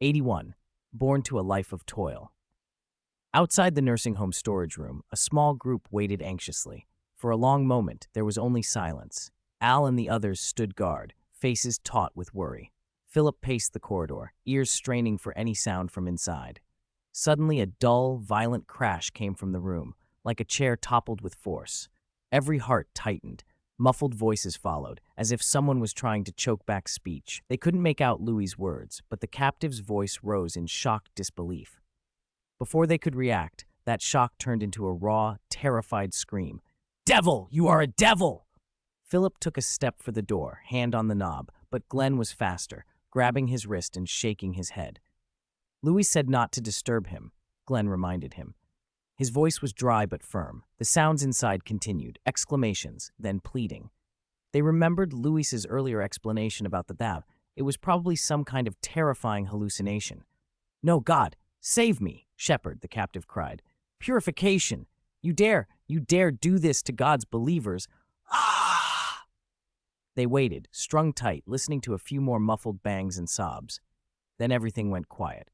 81. Born to a life of toil. Outside the nursing home storage room, a small group waited anxiously. For a long moment, there was only silence. Al and the others stood guard, faces taut with worry. Philip paced the corridor, ears straining for any sound from inside. Suddenly, a dull, violent crash came from the room, like a chair toppled with force. Every heart tightened. Muffled voices followed, as if someone was trying to choke back speech. They couldn't make out Louis's words, but the captive's voice rose in shocked disbelief. Before they could react, that shock turned into a raw, terrified scream. "Devil! You are a devil!" Philip took a step for the door, hand on the knob, but Glenn was faster, grabbing his wrist and shaking his head. Louis said not to disturb him, Glenn reminded him. His voice was dry but firm. The sounds inside continued, exclamations, then pleading. They remembered Louis's earlier explanation about the dab. It was probably some kind of terrifying hallucination. "No, God, save me," Shepherd, the captive, cried. "Purification! You dare do this to God's believers!" Ah! They waited, strung tight, listening to a few more muffled bangs and sobs. Then everything went quiet.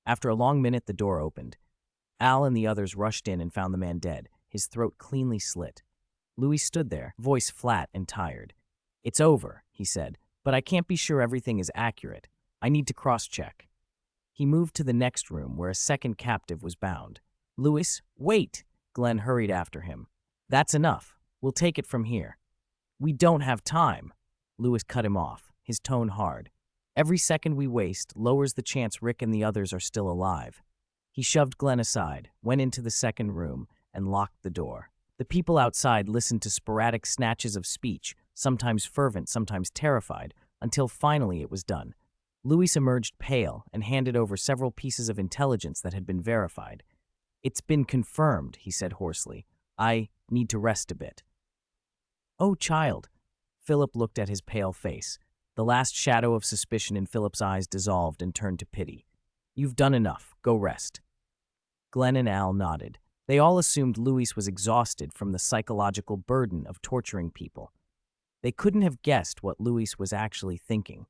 After a long minute, the door opened. Al and the others rushed in and found the man dead, his throat cleanly slit. Louis stood there, voice flat and tired. "It's over," he said, "but I can't be sure everything is accurate. I need to cross-check." He moved to the next room where a second captive was bound. "Louis, wait!" Glenn hurried after him. "That's enough. We'll take it from here." "We don't have time." Louis cut him off, his tone hard. "Every second we waste lowers the chance Rick and the others are still alive." He shoved Glenn aside, went into the second room, and locked the door. The people outside listened to sporadic snatches of speech, sometimes fervent, sometimes terrified, until finally it was done. Louis emerged pale and handed over several pieces of intelligence that had been verified. "It's been confirmed," he said hoarsely. "I need to rest a bit." "Oh, child." Philip looked at his pale face. The last shadow of suspicion in Philip's eyes dissolved and turned to pity. "You've done enough. Go rest." Glenn and Al nodded. They all assumed Louis was exhausted from the psychological burden of torturing people. They couldn't have guessed what Louis was actually thinking.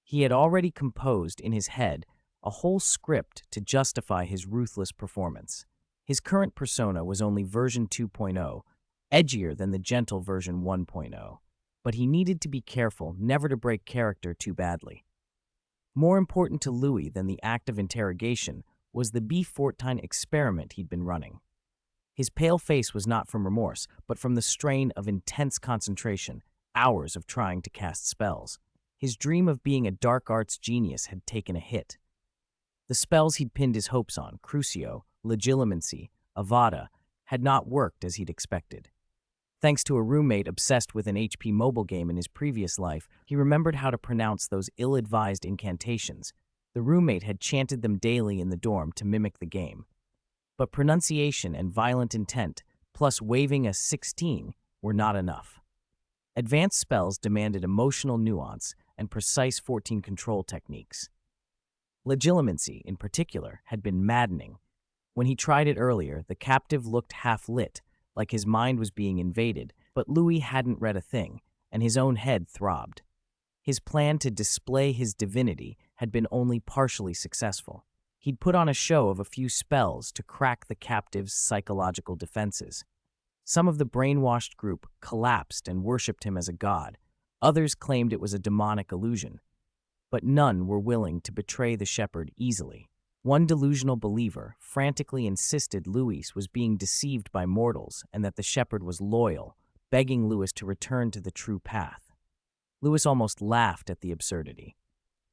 He had already composed in his head a whole script to justify his ruthless performance. His current persona was only version 2.0, edgier than the gentle version 1.0, but he needed to be careful never to break character too badly. More important to Louis than the act of interrogation was the B14 experiment he'd been running. His pale face was not from remorse, but from the strain of intense concentration, hours of trying to cast spells. His dream of being a dark arts genius had taken a hit. The spells he'd pinned his hopes on, Crucio, Legilimency, Avada, had not worked as he'd expected. Thanks to a roommate obsessed with an HP mobile game in his previous life, he remembered how to pronounce those ill-advised incantations. The roommate had chanted them daily in the dorm to mimic the game. But pronunciation and violent intent, plus waving a 16, were not enough. Advanced spells demanded emotional nuance and precise 14 control techniques. Legilimency, in particular, had been maddening. When he tried it earlier, the captive looked half-lit, like his mind was being invaded, but Louis hadn't read a thing, and his own head throbbed. His plan to display his divinity had been only partially successful. He'd put on a show of a few spells to crack the captive's psychological defenses. Some of the brainwashed group collapsed and worshipped him as a god. Others claimed it was a demonic illusion. But none were willing to betray the shepherd easily. One delusional believer frantically insisted Louis was being deceived by mortals and that the shepherd was loyal, begging Louis to return to the true path. Louis almost laughed at the absurdity.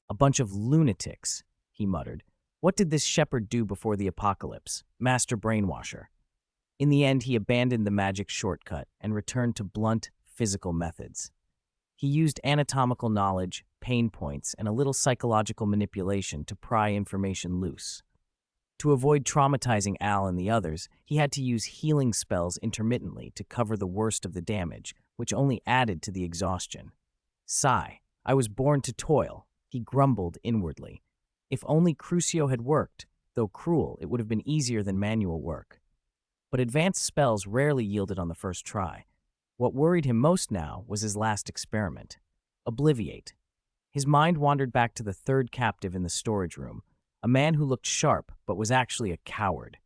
"A bunch of lunatics," he muttered. "What did this shepherd do before the apocalypse? Master brainwasher." In the end, he abandoned the magic shortcut and returned to blunt, physical methods. He used anatomical knowledge, pain points, and a little psychological manipulation to pry information loose. To avoid traumatizing Al and the others, he had to use healing spells intermittently to cover the worst of the damage, which only added to the exhaustion. Sigh. "I was born to toil," he grumbled inwardly. If only Crucio had worked. Though cruel, it would have been easier than manual work. But advanced spells rarely yielded on the first try. What worried him most now was his last experiment. Obliviate. His mind wandered back to the third captive in the storage room, a man who looked sharp but was actually a coward.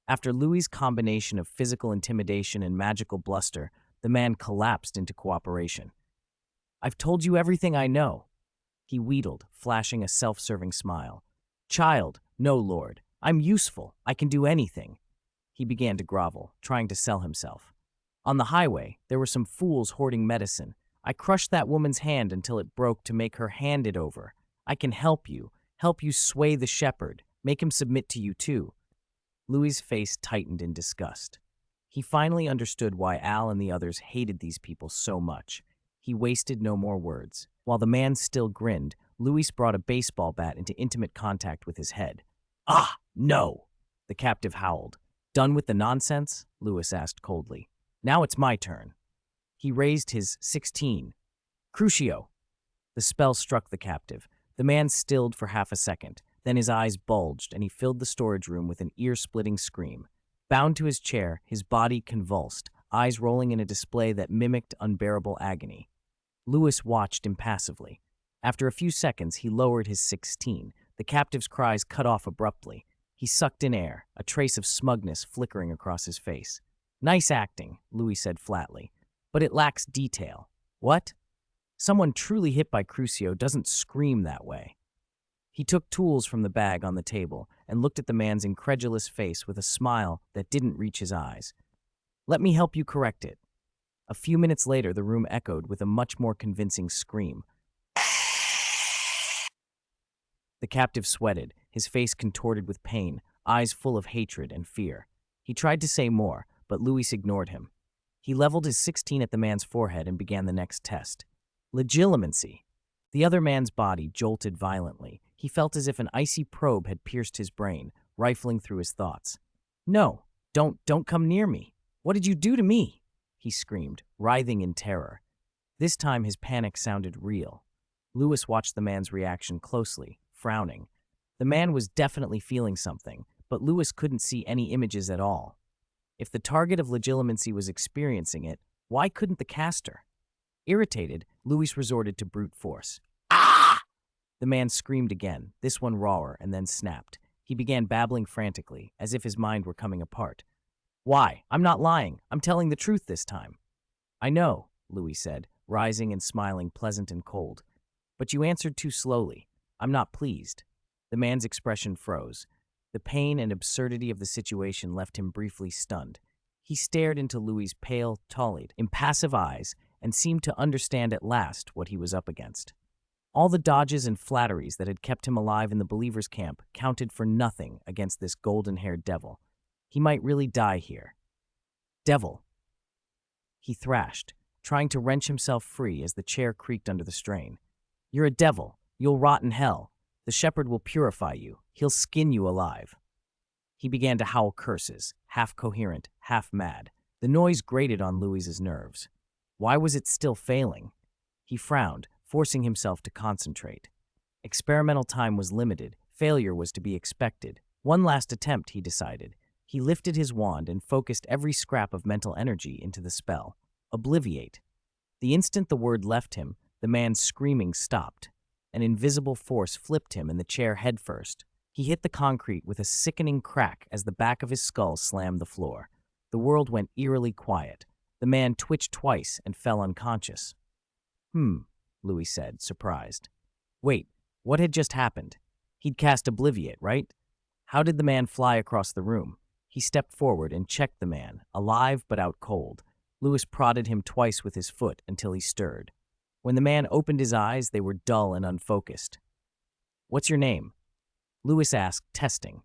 After Louis's combination of physical intimidation and magical bluster, the man collapsed into cooperation. "I've told you everything I know," he wheedled, flashing a self-serving smile. "Child, no lord. I'm useful. I can do anything." He began to grovel, trying to sell himself. "On the highway, there were some fools hoarding medicine. I crushed that woman's hand until it broke to make her hand it over. I can help you sway the shepherd, make him submit to you too." Louis's face tightened in disgust. He finally understood why Al and the others hated these people so much. He wasted no more words. While the man still grinned, Louis brought a baseball bat into intimate contact with his head. "Ah, no!" the captive howled. "Done with the nonsense?" Louis asked coldly. "Now it's my turn." He raised his 16. "Crucio!" The spell struck the captive. The man stilled for half a second. Then his eyes bulged, and he filled the storage room with an ear-splitting scream. Bound to his chair, his body convulsed, eyes rolling in a display that mimicked unbearable agony. Louis watched impassively. After a few seconds, he lowered his 16. The captive's cries cut off abruptly. He sucked in air, a trace of smugness flickering across his face. "Nice acting," Louis said flatly, "but it lacks detail." "What?" "Someone truly hit by Crucio doesn't scream that way." He took tools from the bag on the table and looked at the man's incredulous face with a smile that didn't reach his eyes. "Let me help you correct it." A few minutes later, the room echoed with a much more convincing scream. The captive sweated, his face contorted with pain, eyes full of hatred and fear. He tried to say more, but Louis ignored him. He leveled his 16 at the man's forehead and began the next test. Legitimacy. The other man's body jolted violently. He felt as if an icy probe had pierced his brain, rifling through his thoughts. "No, don't come near me. What did you do to me?" he screamed, writhing in terror. This time his panic sounded real. Louis watched the man's reaction closely, frowning. The man was definitely feeling something, but Louis couldn't see any images at all. If the target of legitimacy was experiencing it, why couldn't the caster? Irritated, Louis resorted to brute force. "Ah!" The man screamed again, this one rawer, and then snapped. He began babbling frantically, as if his mind were coming apart. "Why? I'm not lying. I'm telling the truth this time." "I know," Louis said, rising and smiling pleasant and cold. "But you answered too slowly. I'm not pleased." The man's expression froze. The pain and absurdity of the situation left him briefly stunned. He stared into Louis's pale, tall-eyed, impassive eyes and seemed to understand at last what he was up against. All the dodges and flatteries that had kept him alive in the Believer's camp counted for nothing against this golden-haired devil. He might really die here. "Devil!" he thrashed, trying to wrench himself free as the chair creaked under the strain. "You're a devil. You'll rot in hell. The shepherd will purify you. He'll skin you alive." He began to howl curses, half coherent, half mad. The noise grated on Louis's nerves. Why was it still failing? He frowned, forcing himself to concentrate. Experimental time was limited. Failure was to be expected. One last attempt, he decided. He lifted his wand and focused every scrap of mental energy into the spell. Obliviate. The instant the word left him, the man's screaming stopped. An invisible force flipped him in the chair headfirst. He hit the concrete with a sickening crack as the back of his skull slammed the floor. The world went eerily quiet. The man twitched twice and fell unconscious. Louis said, surprised. Wait, what had just happened? He'd cast Obliviate, right? How did the man fly across the room? He stepped forward and checked the man, alive but out cold. Louis prodded him twice with his foot until he stirred. When the man opened his eyes, they were dull and unfocused. "What's your name?" Louis asked, testing.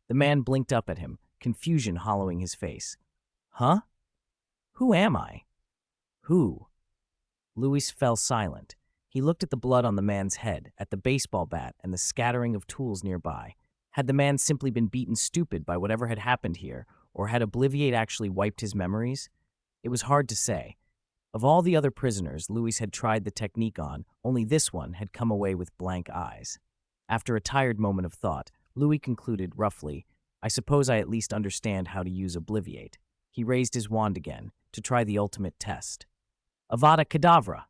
The man blinked up at him, confusion hollowing his face. "Huh? Who am I?" "Who?" Louis fell silent. He looked at the blood on the man's head, at the baseball bat, and the scattering of tools nearby. Had the man simply been beaten stupid by whatever had happened here, or had Obliviate actually wiped his memories? It was hard to say. Of all the other prisoners Louis had tried the technique on, only this one had come away with blank eyes. After a tired moment of thought, Louis concluded roughly, "I suppose I at least understand how to use Obliviate." He raised his wand again, to try the ultimate test. Avada Kedavra!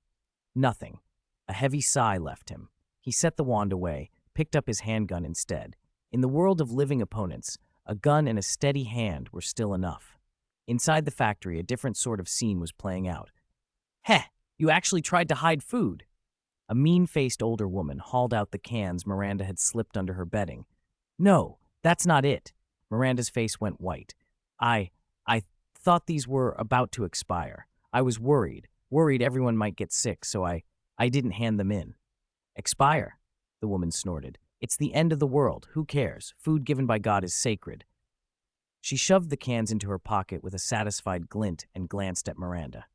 Nothing. A heavy sigh left him. He set the wand away, picked up his handgun instead. In the world of living opponents, a gun and a steady hand were still enough. Inside the factory, a different sort of scene was playing out. Heh, you actually tried to hide food. A mean-faced older woman hauled out the cans Miranda had slipped under her bedding. No, that's not it. Miranda's face went white. I thought these were about to expire. I was worried everyone might get sick, so I didn't hand them in. Expire? The woman snorted. It's the end of the world. Who cares? Food given by God is sacred. She shoved the cans into her pocket with a satisfied glint and glanced at Miranda.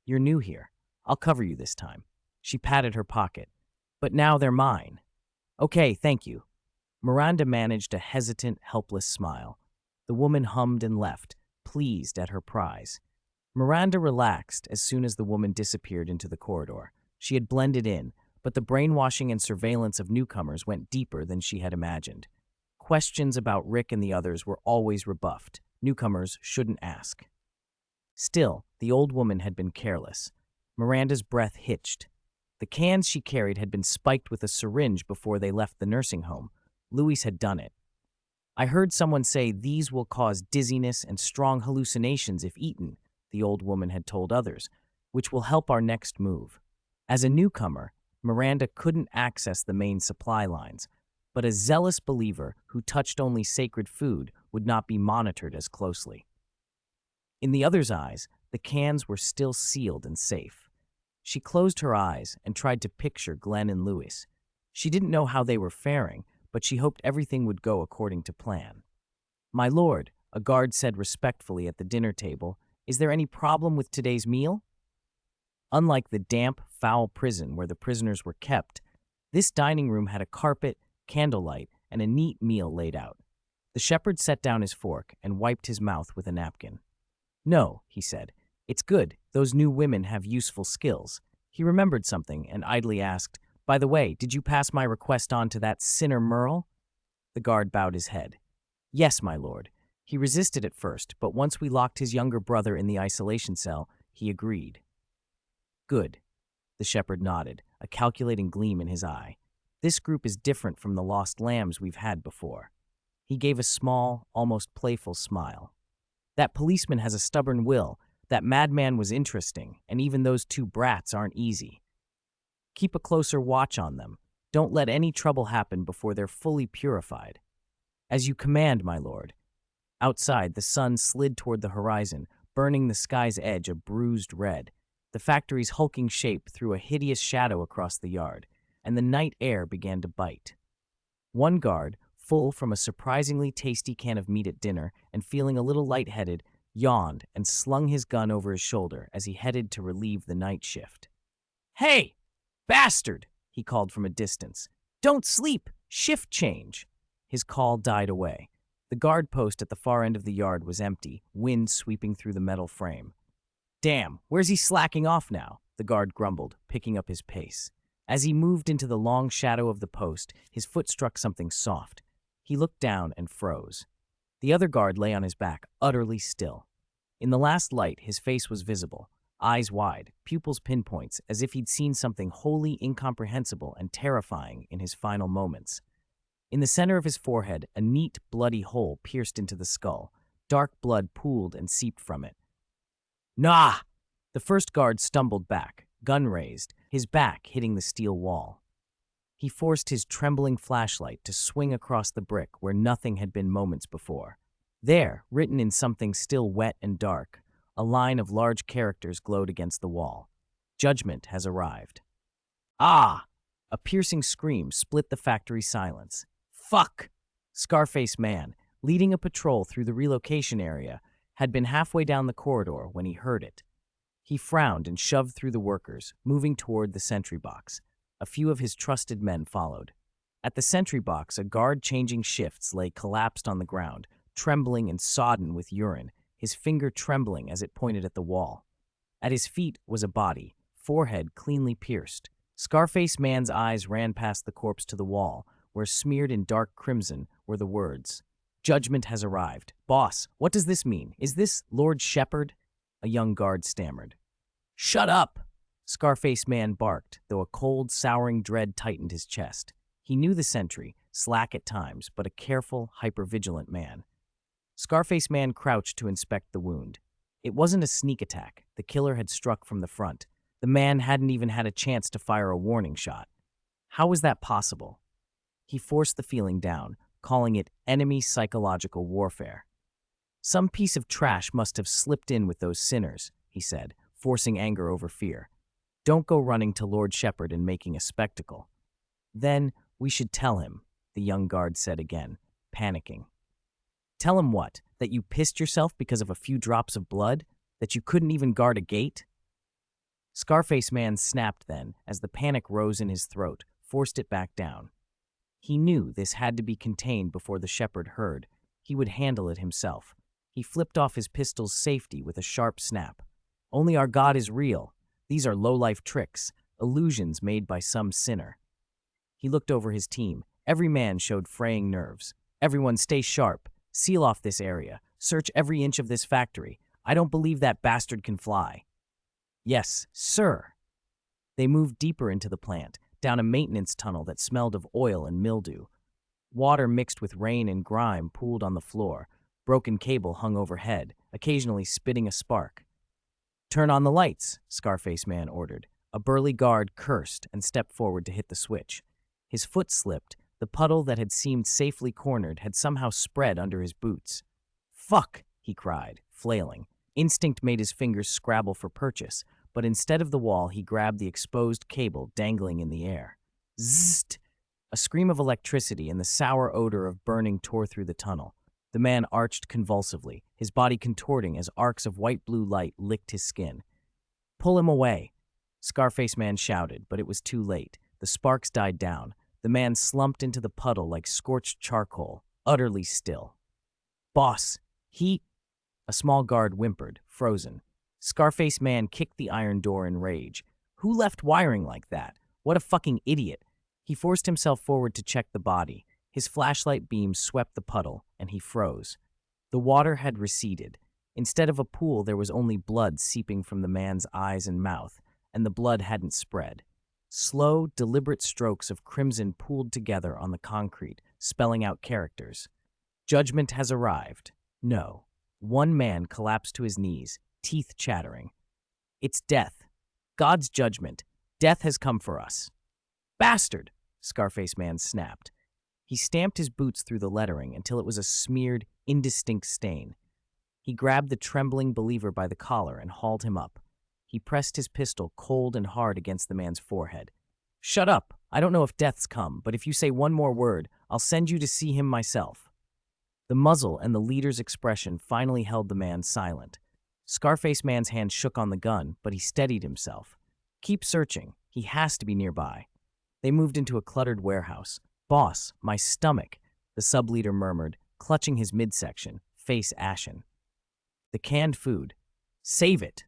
You're new here. I'll cover you this time. She patted her pocket. But now they're mine. Okay, thank you. Miranda managed a hesitant, helpless smile. The woman hummed and left, pleased at her prize. Miranda relaxed as soon as the woman disappeared into the corridor. She had blended in, but the brainwashing and surveillance of newcomers went deeper than she had imagined. Questions about Rick and the others were always rebuffed. Newcomers shouldn't ask. Still, the old woman had been careless. Miranda's breath hitched. The cans she carried had been spiked with a syringe before they left the nursing home. Louis had done it. I heard someone say these will cause dizziness and strong hallucinations if eaten, the old woman had told others, which will help our next move. As a newcomer, Miranda couldn't access the main supply lines, but a zealous believer who touched only sacred food would not be monitored as closely. In the other's eyes, the cans were still sealed and safe. She closed her eyes and tried to picture Glenn and Louis. She didn't know how they were faring, but she hoped everything would go according to plan. My lord, a guard said respectfully at the dinner table, is there any problem with today's meal? Unlike the damp, foul prison where the prisoners were kept, this dining room had a carpet, candlelight, and a neat meal laid out. The shepherd set down his fork and wiped his mouth with a napkin. No, he said. It's good. Those new women have useful skills. He remembered something and idly asked, By the way, did you pass my request on to that sinner Merle? The guard bowed his head. Yes, my lord. He resisted at first, but once we locked his younger brother in the isolation cell, he agreed. Good. The shepherd nodded, a calculating gleam in his eye. This group is different from the lost lambs we've had before. He gave a small, almost playful smile. That policeman has a stubborn will. That madman was interesting, and even those two brats aren't easy. Keep a closer watch on them. Don't let any trouble happen before they're fully purified. As you command, my lord. Outside, the sun slid toward the horizon, burning the sky's edge a bruised red. The factory's hulking shape threw a hideous shadow across the yard, and the night air began to bite. One guard, full from a surprisingly tasty can of meat at dinner and feeling a little lightheaded, yawned and slung his gun over his shoulder as he headed to relieve the night shift. Hey, bastard, he called from a distance. Don't sleep, shift change. His call died away. The guard post at the far end of the yard was empty, wind sweeping through the metal frame. Damn, where's he slacking off now? The guard grumbled, picking up his pace. As he moved into the long shadow of the post, his foot struck something soft. He looked down and froze. The other guard lay on his back, utterly still. In the last light, his face was visible, eyes wide, pupils pinpoints, as if he'd seen something wholly incomprehensible and terrifying in his final moments. In the center of his forehead, a neat, bloody hole pierced into the skull. Dark blood pooled and seeped from it. Nah! The first guard stumbled back, gun raised, his back hitting the steel wall. He forced his trembling flashlight to swing across the brick where nothing had been moments before. There, written in something still wet and dark, a line of large characters glowed against the wall. Judgment has arrived. Ah! A piercing scream split the factory silence. Fuck! Scarface Man, leading a patrol through the relocation area, had been halfway down the corridor when he heard it. He frowned and shoved through the workers, moving toward the sentry box. A few of his trusted men followed. At the sentry box, a guard changing shifts lay collapsed on the ground, trembling and sodden with urine, his finger trembling as it pointed at the wall. At his feet was a body, forehead cleanly pierced. Scarface Man's eyes ran past the corpse to the wall, where smeared in dark crimson were the words, Judgment has arrived. Boss, what does this mean? Is this Lord Shepherd? A young guard stammered. Shut up! Scarface Man barked, though a cold, souring dread tightened his chest. He knew the sentry, slack at times, but a careful, hyper-vigilant man. Scarface Man crouched to inspect the wound. It wasn't a sneak attack. The killer had struck from the front. The man hadn't even had a chance to fire a warning shot. How was that possible? He forced the feeling down, calling it enemy psychological warfare. Some piece of trash must have slipped in with those sinners, he said, forcing anger over fear. Don't go running to Lord Shepherd and making a spectacle. Then we should tell him, the young guard said again, panicking. Tell him what? That you pissed yourself because of a few drops of blood? That you couldn't even guard a gate? Scarface Man snapped then, as the panic rose in his throat, forced it back down. He knew this had to be contained before the shepherd heard. He would handle it himself. He flipped off his pistol's safety with a sharp snap. Only our God is real. These are low-life tricks, illusions made by some sinner. He looked over his team. Every man showed fraying nerves. Everyone stay sharp. Seal off this area. Search every inch of this factory. I don't believe that bastard can fly. Yes, sir. They moved deeper into the plant, down a maintenance tunnel that smelled of oil and mildew. Water mixed with rain and grime pooled on the floor. Broken cable hung overhead, occasionally spitting a spark. Turn on the lights, Scarface Man ordered. A burly guard cursed and stepped forward to hit the switch. His foot slipped. The puddle that had seemed safely cornered had somehow spread under his boots. Fuck, he cried, flailing. Instinct made his fingers scrabble for purchase, but instead of the wall, he grabbed the exposed cable dangling in the air. Zzzt! A scream of electricity and the sour odor of burning tore through the tunnel. The man arched convulsively, his body contorting as arcs of white-blue light licked his skin. Pull him away! Scarface Man shouted, but it was too late. The sparks died down. The man slumped into the puddle like scorched charcoal, utterly still. Boss, he... A small guard whimpered, frozen. Scarface Man kicked the iron door in rage. Who left wiring like that? What a fucking idiot. He forced himself forward to check the body. His flashlight beam swept the puddle, and he froze. The water had receded. Instead of a pool, there was only blood seeping from the man's eyes and mouth, and the blood hadn't spread. Slow, deliberate strokes of crimson pooled together on the concrete, spelling out characters. Judgment has arrived. No. One man collapsed to his knees, teeth chattering. It's death. God's judgment. Death has come for us. Bastard! Scarface Man snapped. He stamped his boots through the lettering until it was a smeared, indistinct stain. He grabbed the trembling believer by the collar and hauled him up. He pressed his pistol cold and hard against the man's forehead. Shut up! I don't know if death's come, but if you say one more word, I'll send you to see him myself. The muzzle and the leader's expression finally held the man silent. Scarface Man's hand shook on the gun, but he steadied himself. Keep searching. He has to be nearby. They moved into a cluttered warehouse. Boss, my stomach, the sub-leader murmured, clutching his midsection, face ashen. The canned food. Save it!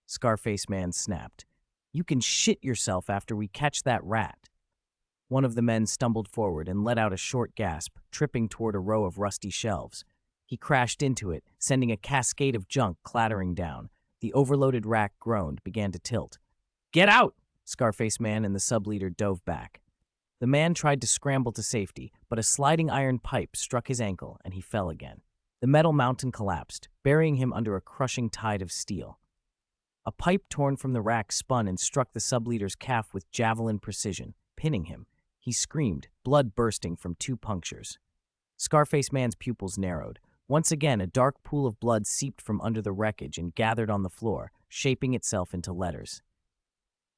Scarface Man snapped. You can shit yourself after we catch that rat. One of the men stumbled forward and let out a short gasp, tripping toward a row of rusty shelves. He crashed into it, sending a cascade of junk clattering down. The overloaded rack groaned, began to tilt. Get out! Scarface Man and the sub-leader dove back. The man tried to scramble to safety, but a sliding iron pipe struck his ankle and he fell again. The metal mountain collapsed, burying him under a crushing tide of steel. A pipe torn from the rack spun and struck the sub-leader's calf with javelin precision, pinning him. He screamed, blood bursting from 2 punctures. Scarface Man's pupils narrowed. Once again, a dark pool of blood seeped from under the wreckage and gathered on the floor, shaping itself into letters.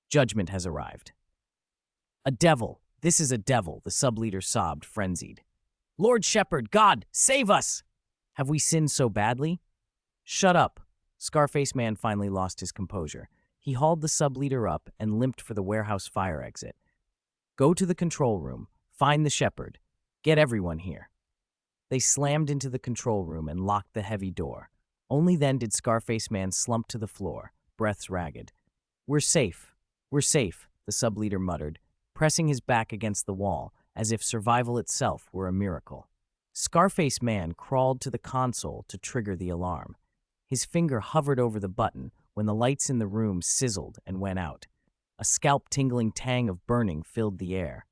Judgment has arrived. A devil! This is a devil, the sub-leader sobbed, frenzied. Lord Shepherd, God, save us! Have we sinned so badly? Shut up. Scarface Man finally lost his composure. He hauled the sub-leader up and limped for the warehouse fire exit. Go to the control room. Find the shepherd. Get everyone here. They slammed into the control room and locked the heavy door. Only then did Scarface Man slump to the floor, breaths ragged. We're safe. We're safe, the sub-leader muttered, pressing his back against the wall as if survival itself were a miracle. Scarface Man crawled to the console to trigger the alarm. His finger hovered over the button when the lights in the room sizzled and went out. A scalp-tingling tang of burning filled the air.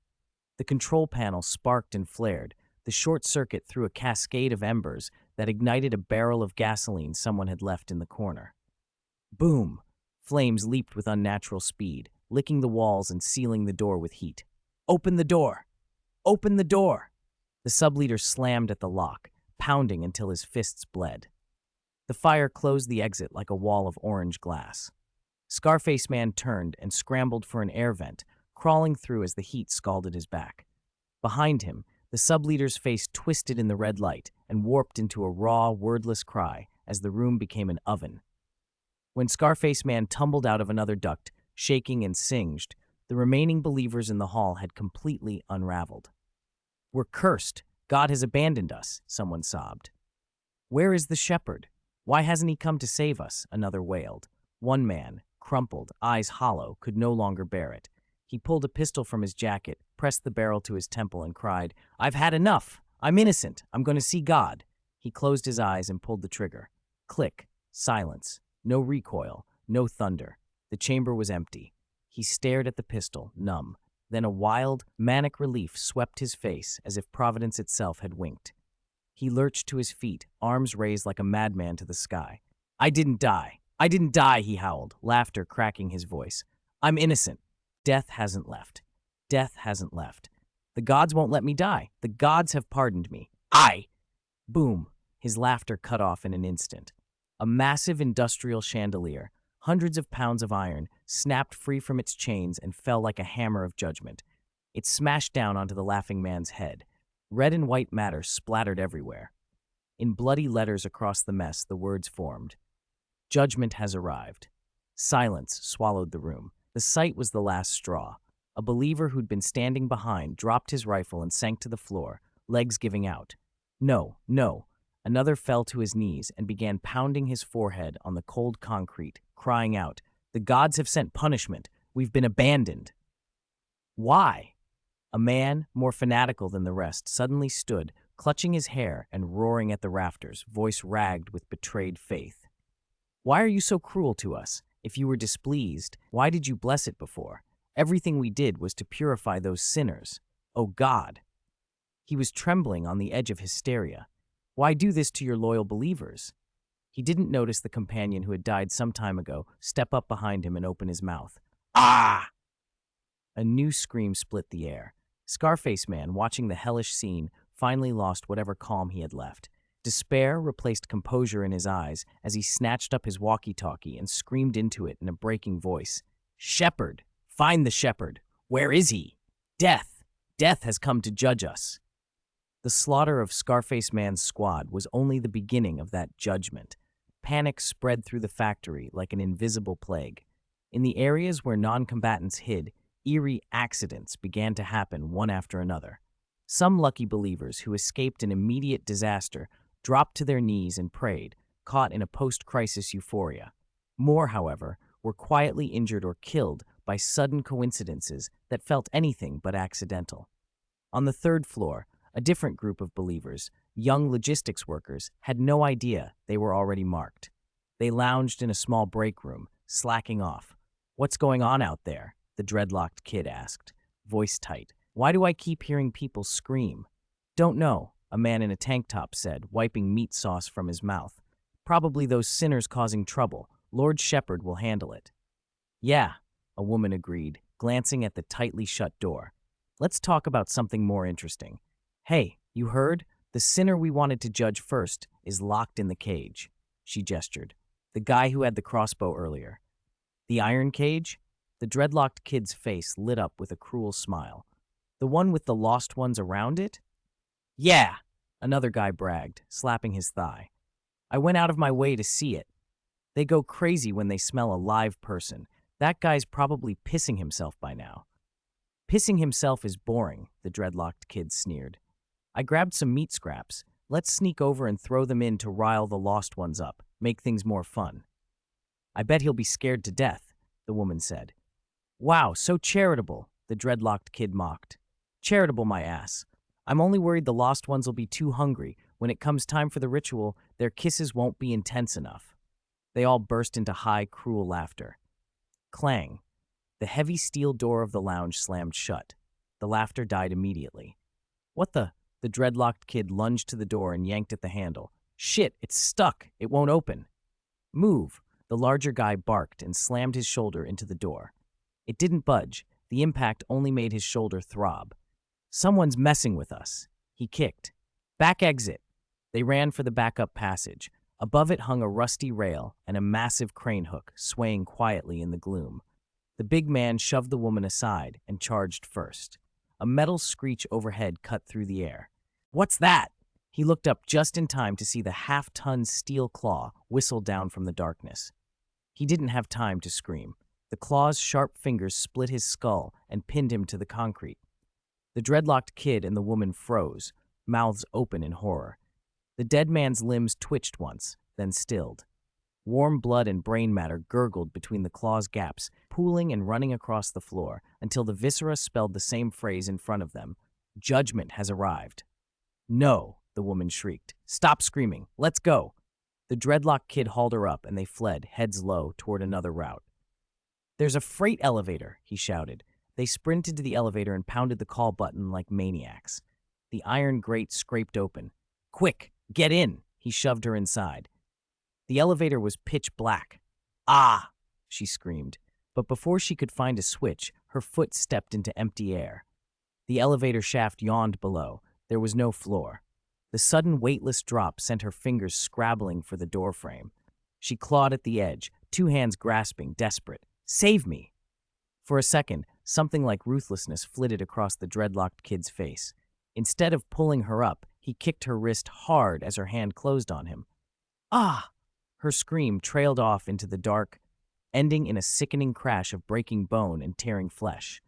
The control panel sparked and flared. The short circuit threw a cascade of embers that ignited a barrel of gasoline someone had left in the corner. Boom! Flames leaped with unnatural speed, licking the walls and sealing the door with heat. Open the door! Open the door! The subleader slammed at the lock, pounding until his fists bled. The fire closed the exit like a wall of orange glass. Scarface Man turned and scrambled for an air vent, crawling through as the heat scalded his back. Behind him, the subleader's face twisted in the red light and warped into a raw, wordless cry as the room became an oven. When Scarface Man tumbled out of another duct, shaking and singed, the remaining believers in the hall had completely unraveled. "We're cursed. God has abandoned us," someone sobbed. "Where is the shepherd? Why hasn't he come to save us?" another wailed. One man, crumpled, eyes hollow, could no longer bear it. He pulled a pistol from his jacket, pressed the barrel to his temple, and cried, "I've had enough! I'm innocent! I'm going to see God!" He closed his eyes and pulled the trigger. Click. Silence. No recoil. No thunder. The chamber was empty. He stared at the pistol, numb. Then a wild, manic relief swept his face as if Providence itself had winked. He lurched to his feet, arms raised like a madman to the sky. "I didn't die! I didn't die!" he howled, laughter cracking his voice. "I'm innocent. Death hasn't left. Death hasn't left. The gods won't let me die. The gods have pardoned me. Boom! His laughter cut off in an instant. A massive industrial chandelier, hundreds of pounds of iron, snapped free from its chains and fell like a hammer of judgment. It smashed down onto the laughing man's head. Red and white matter splattered everywhere. In bloody letters across the mess, the words formed. Judgment has arrived. Silence swallowed the room. The sight was the last straw. A believer who'd been standing behind dropped his rifle and sank to the floor, legs giving out. No, no. Another fell to his knees and began pounding his forehead on the cold concrete, crying out, "The gods have sent punishment. We've been abandoned." Why? A man, more fanatical than the rest, suddenly stood, clutching his hair and roaring at the rafters, voice ragged with betrayed faith. "Why are you so cruel to us? If you were displeased, why did you bless it before? Everything we did was to purify those sinners. Oh God!" He was trembling on the edge of hysteria. Why do this to your loyal believers? He didn't notice the companion who had died some time ago step up behind him and open his mouth. Ah! A new scream split the air. Scarface Man, watching the hellish scene, finally lost whatever calm he had left. Despair replaced composure in his eyes as he snatched up his walkie-talkie and screamed into it in a breaking voice. "Shepherd! Find the shepherd! Where is he? Death! Death has come to judge us!" The slaughter of Scarface Man's squad was only the beginning of that judgment. Panic spread through the factory like an invisible plague. In the areas where non-combatants hid, eerie accidents began to happen one after another. Some lucky believers who escaped an immediate disaster dropped to their knees and prayed, caught in a post-crisis euphoria. More, however, were quietly injured or killed by sudden coincidences that felt anything but accidental. On the third floor, a different group of believers, young logistics workers, had no idea they were already marked. They lounged in a small break room, slacking off. "What's going on out there?" the dreadlocked kid asked, voice tight. "Why do I keep hearing people scream?" "Don't know," a man in a tank top said, wiping meat sauce from his mouth. "Probably those sinners causing trouble. Lord Shepherd will handle it." "Yeah," a woman agreed, glancing at the tightly shut door. "Let's talk about something more interesting. Hey, you heard? The sinner we wanted to judge first is locked in the cage." She gestured. "The guy who had the crossbow earlier." "The iron cage?" The dreadlocked kid's face lit up with a cruel smile. "The one with the lost ones around it?" "Yeah," another guy bragged, slapping his thigh. "I went out of my way to see it. They go crazy when they smell a live person. That guy's probably pissing himself by now." "Pissing himself is boring," the dreadlocked kid sneered. "I grabbed some meat scraps. Let's sneak over and throw them in to rile the lost ones up, make things more fun." "I bet he'll be scared to death," the woman said. "Wow, so charitable," the dreadlocked kid mocked. "Charitable, my ass. I'm only worried the lost ones will be too hungry. When it comes time for the ritual, their kisses won't be intense enough." They all burst into high, cruel laughter. Clang. The heavy steel door of the lounge slammed shut. The laughter died immediately. What the? The dreadlocked kid lunged to the door and yanked at the handle. Shit, it's stuck. It won't open. Move. The larger guy barked and slammed his shoulder into the door. It didn't budge. The impact only made his shoulder throb. Someone's messing with us. He kicked. Back exit. They ran for the backup passage. Above it hung a rusty rail and a massive crane hook swaying quietly in the gloom. The big man shoved the woman aside and charged first. A metal screech overhead cut through the air. What's that? He looked up just in time to see the half-ton steel claw whistle down from the darkness. He didn't have time to scream. The claw's sharp fingers split his skull and pinned him to the concrete. The dreadlocked kid and the woman froze, mouths open in horror. The dead man's limbs twitched once, then stilled. Warm blood and brain matter gurgled between the claw's gaps, pooling and running across the floor until the viscera spelled the same phrase in front of them. Judgment has arrived. No, the woman shrieked. Stop screaming. Let's go. The dreadlocked kid hauled her up and they fled, heads low, toward another route. There's a freight elevator, he shouted. They sprinted to the elevator and pounded the call button like maniacs. The iron grate scraped open. Quick, get in! He shoved her inside. The elevator was pitch black. Ah! She screamed. But before she could find a switch, her foot stepped into empty air. The elevator shaft yawned below. There was no floor. The sudden weightless drop sent her fingers scrabbling for the doorframe. She clawed at the edge, two hands grasping, desperate. Save me! For a second, something like ruthlessness flitted across the dreadlocked kid's face. Instead of pulling her up, he kicked her wrist hard as her hand closed on him. Ah! Her scream trailed off into the dark, ending in a sickening crash of breaking bone and tearing flesh.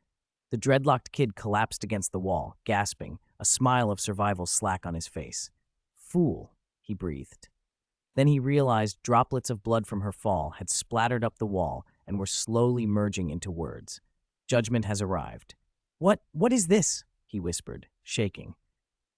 The dreadlocked kid collapsed against the wall, gasping, a smile of survival slack on his face. Fool, he breathed. Then he realized droplets of blood from her fall had splattered up the wall and were slowly merging into words. Judgment has arrived. What is this? He whispered, shaking.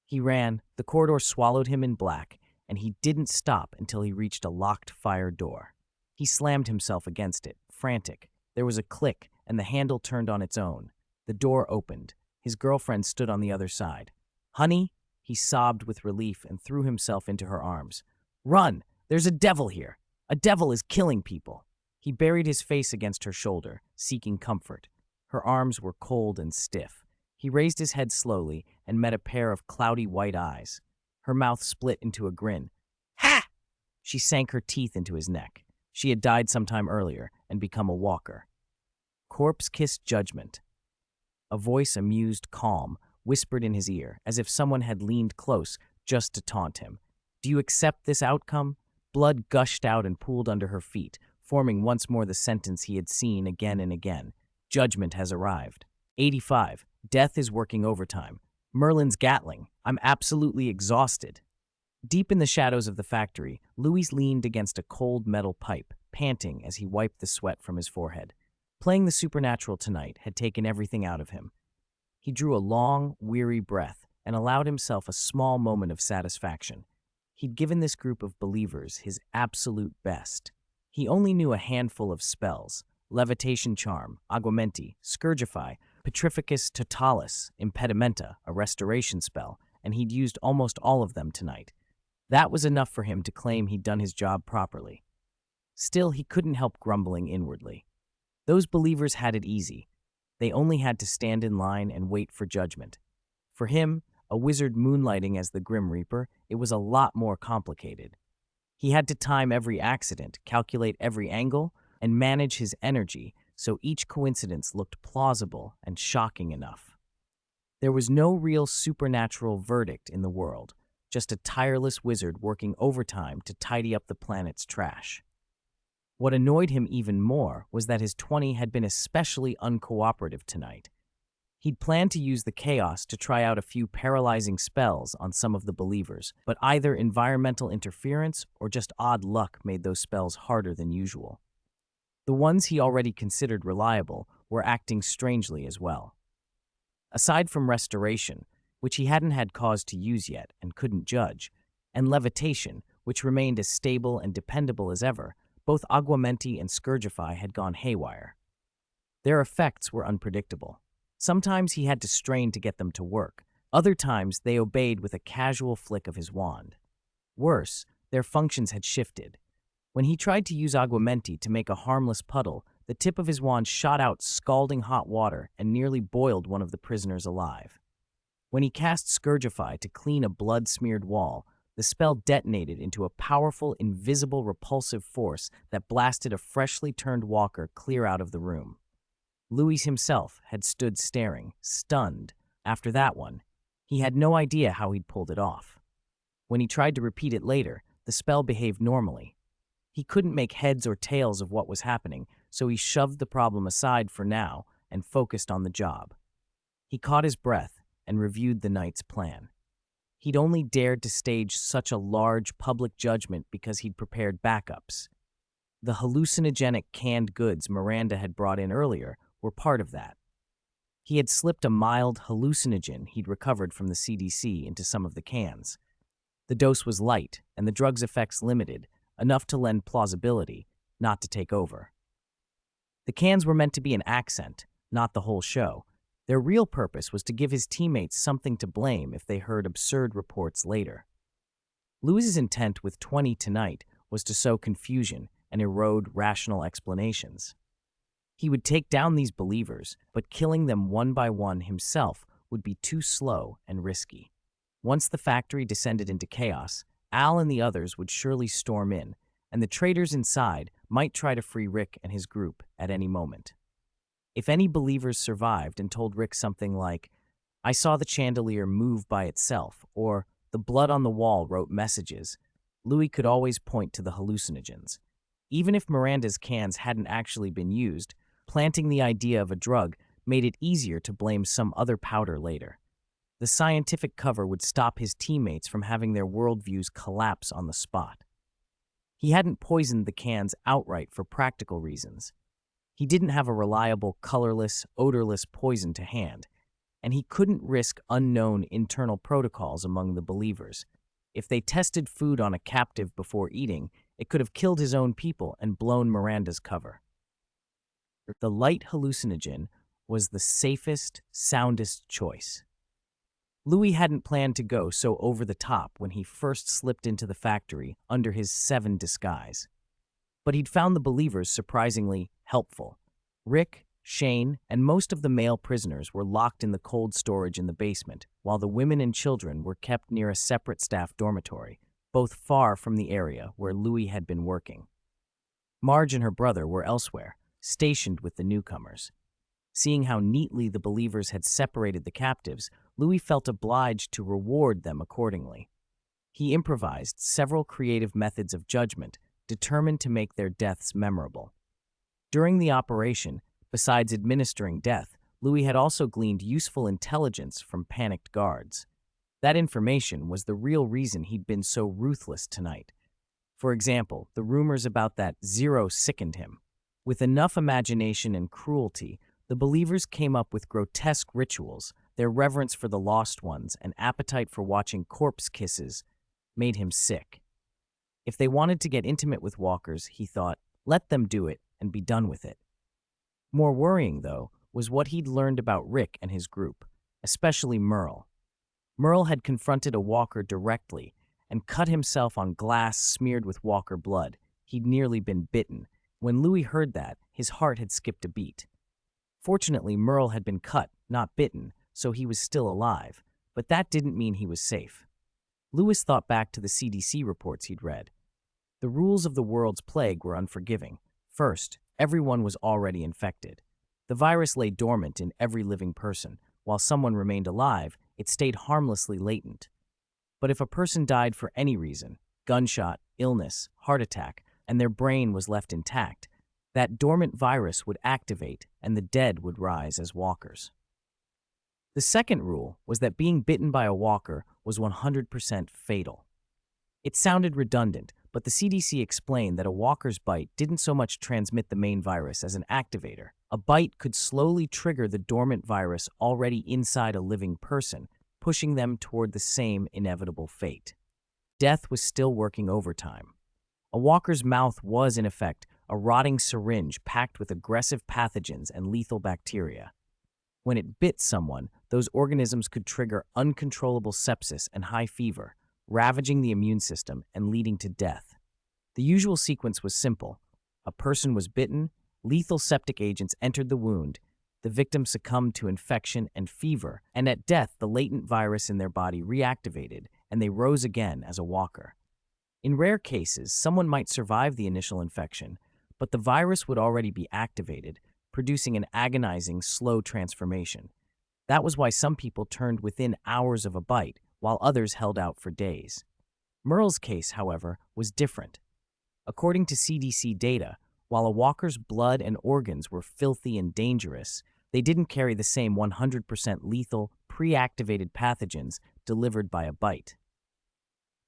He ran, the corridor swallowed him in black, and he didn't stop until he reached a locked fire door. He slammed himself against it, frantic. There was a click, and the handle turned on its own. The door opened. His girlfriend stood on the other side. Honey, he sobbed with relief and threw himself into her arms. Run! There's a devil here. A devil is killing people. He buried his face against her shoulder, seeking comfort. Her arms were cold and stiff. He raised his head slowly and met a pair of cloudy white eyes. Her mouth split into a grin. Ha! She sank her teeth into his neck. She had died sometime earlier and become a walker. Corpse-kissed judgment. A voice, amused, calm, whispered in his ear, as if someone had leaned close just to taunt him. Do you accept this outcome? Blood gushed out and pooled under her feet, forming once more the sentence he had seen again and again. Judgment has arrived. 85. Death is working overtime. Merlin's Gatling. I'm absolutely exhausted. Deep in the shadows of the factory, Louis leaned against a cold metal pipe, panting as he wiped the sweat from his forehead. Playing the supernatural tonight had taken everything out of him. He drew a long, weary breath and allowed himself a small moment of satisfaction. He'd given this group of believers his absolute best. He only knew a handful of spells: levitation charm, aguamenti, scourgify, petrificus totalis, impedimenta, a restoration spell, and he'd used almost all of them tonight. That was enough for him to claim he'd done his job properly. Still, he couldn't help grumbling inwardly. Those believers had it easy. They only had to stand in line and wait for judgment. For him, a wizard moonlighting as the Grim Reaper, it was a lot more complicated. He had to time every accident, calculate every angle, and manage his energy so each coincidence looked plausible and shocking enough. There was no real supernatural verdict in the world, just a tireless wizard working overtime to tidy up the planet's trash. What annoyed him even more was that his 20 had been especially uncooperative tonight. He'd planned to use the chaos to try out a few paralyzing spells on some of the believers, but either environmental interference or just odd luck made those spells harder than usual. The ones he already considered reliable were acting strangely as well. Aside from restoration, which he hadn't had cause to use yet and couldn't judge, and levitation, which remained as stable and dependable as ever, both aguamenti and scourgify had gone haywire. Their effects were unpredictable. Sometimes he had to strain to get them to work. Other times they obeyed with a casual flick of his wand. Worse, their functions had shifted. When he tried to use aguamenti to make a harmless puddle, the tip of his wand shot out scalding hot water and nearly boiled one of the prisoners alive. When he cast Scourgify to clean a blood-smeared wall, the spell detonated into a powerful, invisible, repulsive force that blasted a freshly turned walker clear out of the room. Louis himself had stood staring, stunned. After that one, he had no idea how he'd pulled it off. When he tried to repeat it later, the spell behaved normally. He couldn't make heads or tails of what was happening, so he shoved the problem aside for now and focused on the job. He caught his breath and reviewed the night's plan. He'd only dared to stage such a large public judgment because he'd prepared backups. The hallucinogenic canned goods Miranda had brought in earlier were part of that. He had slipped a mild hallucinogen he'd recovered from the CDC into some of the cans. The dose was light and the drug's effects limited, enough to lend plausibility, not to take over. The cans were meant to be an accent, not the whole show. Their real purpose was to give his teammates something to blame if they heard absurd reports later. Louis's intent with 20 tonight was to sow confusion and erode rational explanations. He would take down these believers, but killing them one by one himself would be too slow and risky. Once the factory descended into chaos, Al and the others would surely storm in, and the traitors inside might try to free Rick and his group at any moment. If any believers survived and told Rick something like, "I saw the chandelier move by itself," or "the blood on the wall wrote messages," Louis could always point to the hallucinogens. Even if Miranda's cans hadn't actually been used, planting the idea of a drug made it easier to blame some other powder later. The scientific cover would stop his teammates from having their worldviews collapse on the spot. He hadn't poisoned the cans outright for practical reasons. He didn't have a reliable, colorless, odorless poison to hand, and he couldn't risk unknown internal protocols among the believers. If they tested food on a captive before eating, it could have killed his own people and blown Miranda's cover. The light hallucinogen was the safest, soundest choice. Louis hadn't planned to go so over the top when he first slipped into the factory under his 7 disguise. But he'd found the believers surprisingly helpful. Rick, Shane, and most of the male prisoners were locked in the cold storage in the basement, while the women and children were kept near a separate staff dormitory, both far from the area where Louis had been working. Marge and her brother were elsewhere, stationed with the newcomers. Seeing how neatly the believers had separated the captives, Louis felt obliged to reward them accordingly. He improvised several creative methods of judgment, determined to make their deaths memorable. During the operation, besides administering death, Louis had also gleaned useful intelligence from panicked guards. That information was the real reason he'd been so ruthless tonight. For example, the rumors about that Zero sickened him. With enough imagination and cruelty, the believers came up with grotesque rituals. Their reverence for the lost ones and appetite for watching corpse kisses made him sick. If they wanted to get intimate with walkers, he thought, let them do it and be done with it. More worrying, though, was what he'd learned about Rick and his group, especially Merle. Merle had confronted a walker directly and cut himself on glass smeared with walker blood. He'd nearly been bitten. When Louis heard that, his heart had skipped a beat. Fortunately, Merle had been cut, not bitten, so he was still alive, but that didn't mean he was safe. Louis thought back to the CDC reports he'd read. The rules of the world's plague were unforgiving. First, everyone was already infected. The virus lay dormant in every living person. While someone remained alive, it stayed harmlessly latent. But if a person died for any reason, gunshot, illness, heart attack, and their brain was left intact, that dormant virus would activate and the dead would rise as walkers. The second rule was that being bitten by a walker was 100% fatal. It sounded redundant, but the CDC explained that a walker's bite didn't so much transmit the main virus as an activator. A bite could slowly trigger the dormant virus already inside a living person, pushing them toward the same inevitable fate. Death was still working overtime. A walker's mouth was, in effect, a rotting syringe packed with aggressive pathogens and lethal bacteria. When it bit someone, those organisms could trigger uncontrollable sepsis and high fever, ravaging the immune system and leading to death. The usual sequence was simple. A person was bitten, lethal septic agents entered the wound, the victim succumbed to infection and fever, and at death the latent virus in their body reactivated and they rose again as a walker. In rare cases, someone might survive the initial infection, but the virus would already be activated, producing an agonizing, slow transformation. That was why some people turned within hours of a bite, while others held out for days. Merle's case, however, was different. According to CDC data, while a walker's blood and organs were filthy and dangerous, they didn't carry the same 100% lethal, pre-activated pathogens delivered by a bite.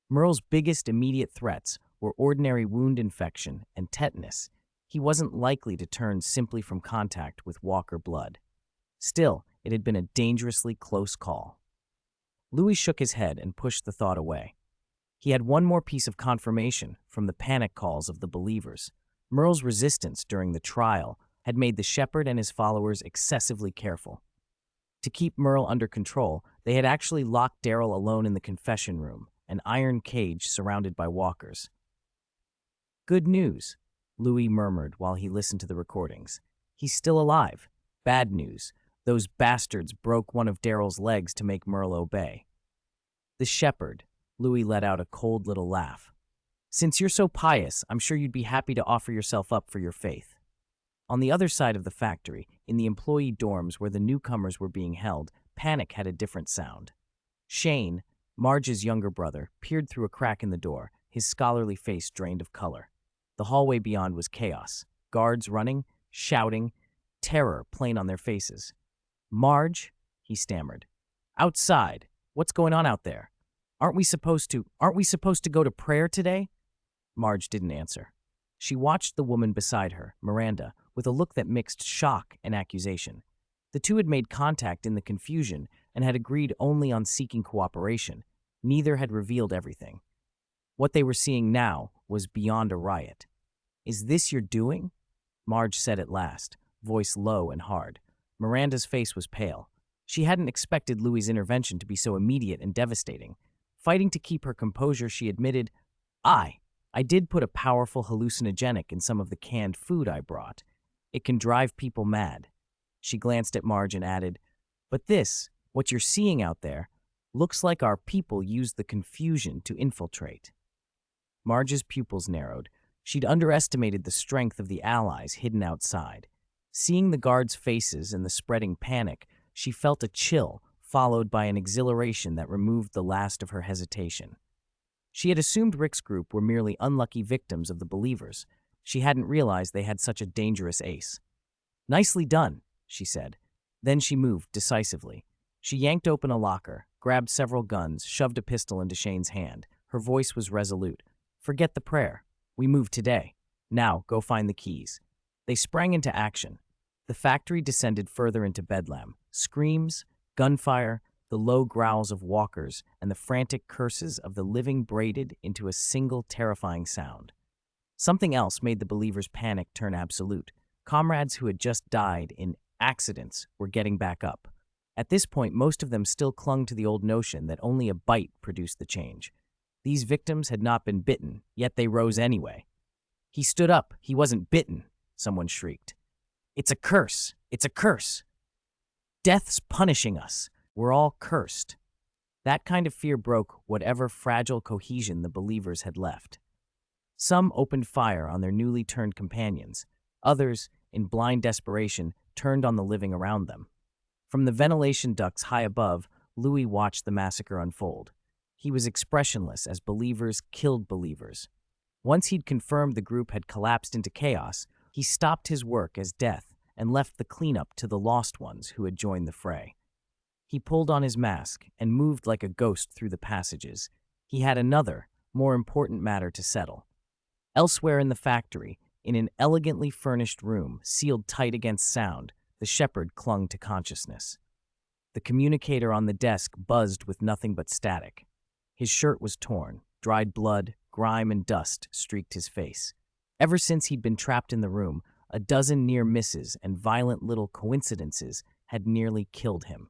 Merle's biggest immediate threats were ordinary wound infection and tetanus. He wasn't likely to turn simply from contact with walker blood. Still, it had been a dangerously close call. Louis shook his head and pushed the thought away. He had one more piece of confirmation from the panic calls of the believers. Merle's resistance during the trial had made the shepherd and his followers excessively careful. To keep Merle under control, they had actually locked Daryl alone in the confession room, an iron cage surrounded by walkers. "Good news," Louis murmured while he listened to the recordings. "He's still alive. Bad news. Those bastards broke one of Daryl's legs to make Merle obey." "The shepherd," Louis let out a cold little laugh. "Since you're so pious, I'm sure you'd be happy to offer yourself up for your faith." On the other side of the factory, in the employee dorms where the newcomers were being held, panic had a different sound. Shane, Marge's younger brother, peered through a crack in the door, his scholarly face drained of color. The hallway beyond was chaos. Guards running, shouting, terror plain on their faces. "Marge," he stammered. "Outside. What's going on out there? Aren't we supposed to go to prayer today?" Marge didn't answer. She watched the woman beside her, Miranda, with a look that mixed shock and accusation. The two had made contact in the confusion and had agreed only on seeking cooperation. Neither had revealed everything. What they were seeing now was beyond a riot. "Is this your doing?" Marge said at last, voice low and hard. Miranda's face was pale. She hadn't expected Louis's intervention to be so immediate and devastating. Fighting to keep her composure, she admitted, I did put a powerful hallucinogenic in some of the canned food I brought. It can drive people mad." She glanced at Marge and added, "But this, what you're seeing out there, looks like our people used the confusion to infiltrate." Marge's pupils narrowed. She'd underestimated the strength of the allies hidden outside. Seeing the guards' faces and the spreading panic, she felt a chill, followed by an exhilaration that removed the last of her hesitation. She had assumed Rick's group were merely unlucky victims of the believers. She hadn't realized they had such a dangerous ace. "Nicely done," she said. Then she moved decisively. She yanked open a locker, grabbed several guns, shoved a pistol into Shane's hand. Her voice was resolute. "Forget the prayer. We move today. Now, go find the keys." They sprang into action. The factory descended further into bedlam. Screams, gunfire, the low growls of walkers, and the frantic curses of the living braided into a single terrifying sound. Something else made the believers' panic turn absolute. Comrades who had just died in accidents were getting back up. At this point, most of them still clung to the old notion that only a bite produced the change. These victims had not been bitten, yet they rose anyway. "He stood up. He wasn't bitten," someone shrieked. "It's a curse. It's a curse. Death's punishing us. We're all cursed." That kind of fear broke whatever fragile cohesion the believers had left. Some opened fire on their newly turned companions. Others, in blind desperation, turned on the living around them. From the ventilation ducts high above, Louis watched the massacre unfold. He was expressionless as believers killed believers. Once he'd confirmed the group had collapsed into chaos, he stopped his work as death and left the cleanup to the lost ones who had joined the fray. He pulled on his mask and moved like a ghost through the passages. He had another, more important matter to settle. Elsewhere in the factory, in an elegantly furnished room, sealed tight against sound, the shepherd clung to consciousness. The communicator on the desk buzzed with nothing but static. His shirt was torn. Dried blood, grime, and dust streaked his face. Ever since he'd been trapped in the room, a dozen near misses and violent little coincidences had nearly killed him.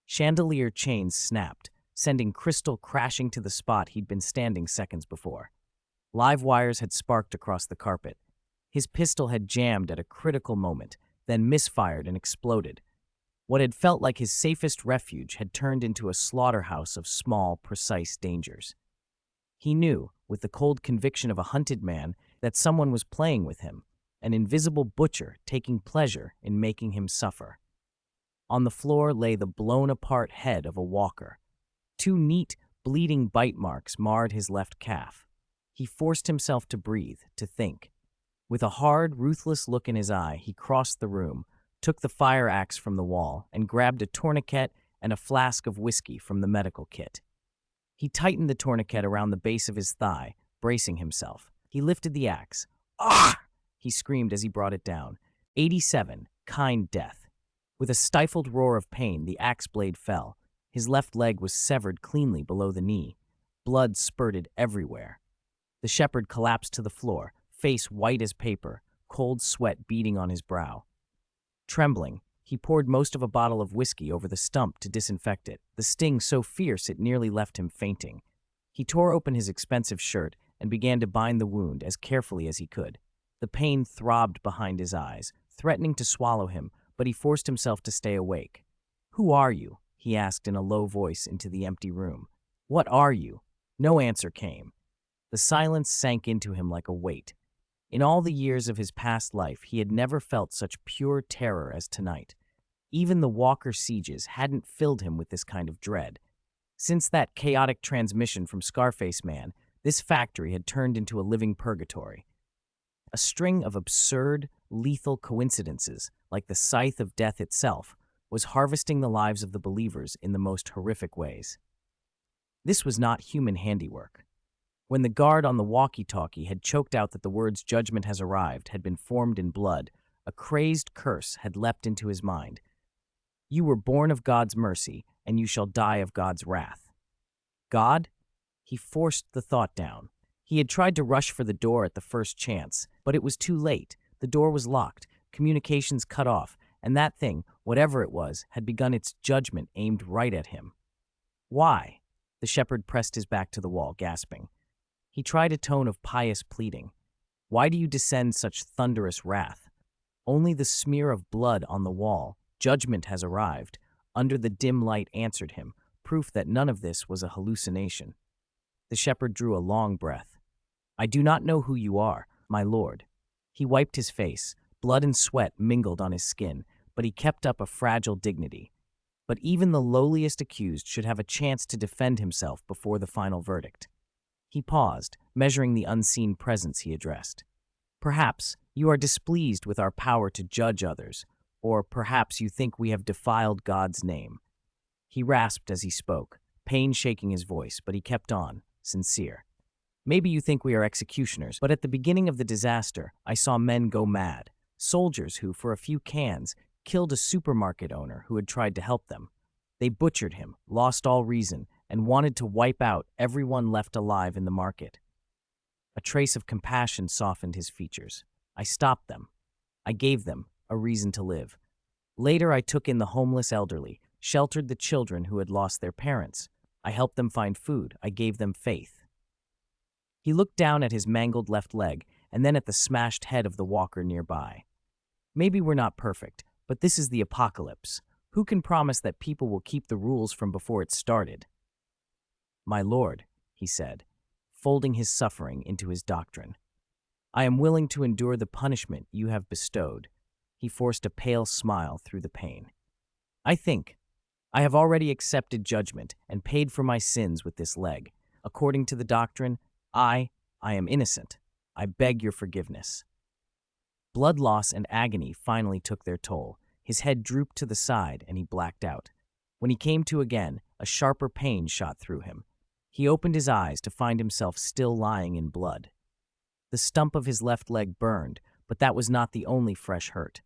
Chandelier chains snapped, sending crystal crashing to the spot he'd been standing seconds before. Live wires had sparked across the carpet. His pistol had jammed at a critical moment, then misfired and exploded. What had felt like his safest refuge had turned into a slaughterhouse of small, precise dangers. He knew, with the cold conviction of a hunted man, that someone was playing with him, an invisible butcher taking pleasure in making him suffer. On the floor lay the blown-apart head of a walker. 2 neat, bleeding bite marks marred his left calf. He forced himself to breathe, to think. With a hard, ruthless look in his eye, he crossed the room, took the fire axe from the wall, and grabbed a tourniquet and a flask of whiskey from the medical kit. He tightened the tourniquet around the base of his thigh, bracing himself. He lifted the axe. "Ah!" he screamed as he brought it down. 87, kind death. With a stifled roar of pain, the axe blade fell. His left leg was severed cleanly below the knee. Blood spurted everywhere. The shepherd collapsed to the floor, face white as paper, cold sweat beading on his brow. Trembling, he poured most of a bottle of whiskey over the stump to disinfect it, the sting so fierce it nearly left him fainting. He tore open his expensive shirt and began to bind the wound as carefully as he could. The pain throbbed behind his eyes, threatening to swallow him, but he forced himself to stay awake. "Who are you?" he asked in a low voice into the empty room. "What are you?" No answer came. The silence sank into him like a weight. In all the years of his past life, he had never felt such pure terror as tonight. Even the Walker sieges hadn't filled him with this kind of dread. Since that chaotic transmission from Scarface Man, this factory had turned into a living purgatory. A string of absurd, lethal coincidences, like the scythe of death itself, was harvesting the lives of the believers in the most horrific ways. This was not human handiwork. When the guard on the walkie-talkie had choked out that the words "judgment has arrived" had been formed in blood, a crazed curse had leapt into his mind. "You were born of God's mercy, and you shall die of God's wrath." God? He forced the thought down. He had tried to rush for the door at the first chance, but it was too late. The door was locked, communications cut off, and that thing, whatever it was, had begun its judgment aimed right at him. "Why?" The shepherd pressed his back to the wall, gasping. He tried a tone of pious pleading. "Why do you descend such thunderous wrath?" Only the smear of blood on the wall, "Judgment has arrived," under the dim light answered him, proof that none of this was a hallucination. The shepherd drew a long breath. "I do not know who you are, my lord." He wiped his face. Blood and sweat mingled on his skin, but he kept up a fragile dignity. But even the lowliest accused should have a chance to defend himself before the final verdict. He paused, measuring the unseen presence he addressed. "Perhaps you are displeased with our power to judge others, or perhaps you think we have defiled God's name." He rasped as he spoke, pain shaking his voice, but he kept on, sincere. "Maybe you think we are executioners, but at the beginning of the disaster, I saw men go mad, soldiers who, for a few cans, killed a supermarket owner who had tried to help them. They butchered him, lost all reason, and wanted to wipe out everyone left alive in the market." A trace of compassion softened his features. "I stopped them. I gave them a reason to live. Later, I took in the homeless elderly, sheltered the children who had lost their parents. I helped them find food. I gave them faith." He looked down at his mangled left leg and then at the smashed head of the walker nearby. "Maybe we're not perfect, but this is the apocalypse. Who can promise that people will keep the rules from before it started?" "My lord," he said, folding his suffering into his doctrine, "I am willing to endure the punishment you have bestowed." He forced a pale smile through the pain. "I think I have already accepted judgment and paid for my sins with this leg. According to the doctrine, I am innocent. I beg your forgiveness." Blood loss and agony finally took their toll. His head drooped to the side and he blacked out. When he came to again, a sharper pain shot through him. He opened his eyes to find himself still lying in blood. The stump of his left leg burned, but that was not the only fresh hurt.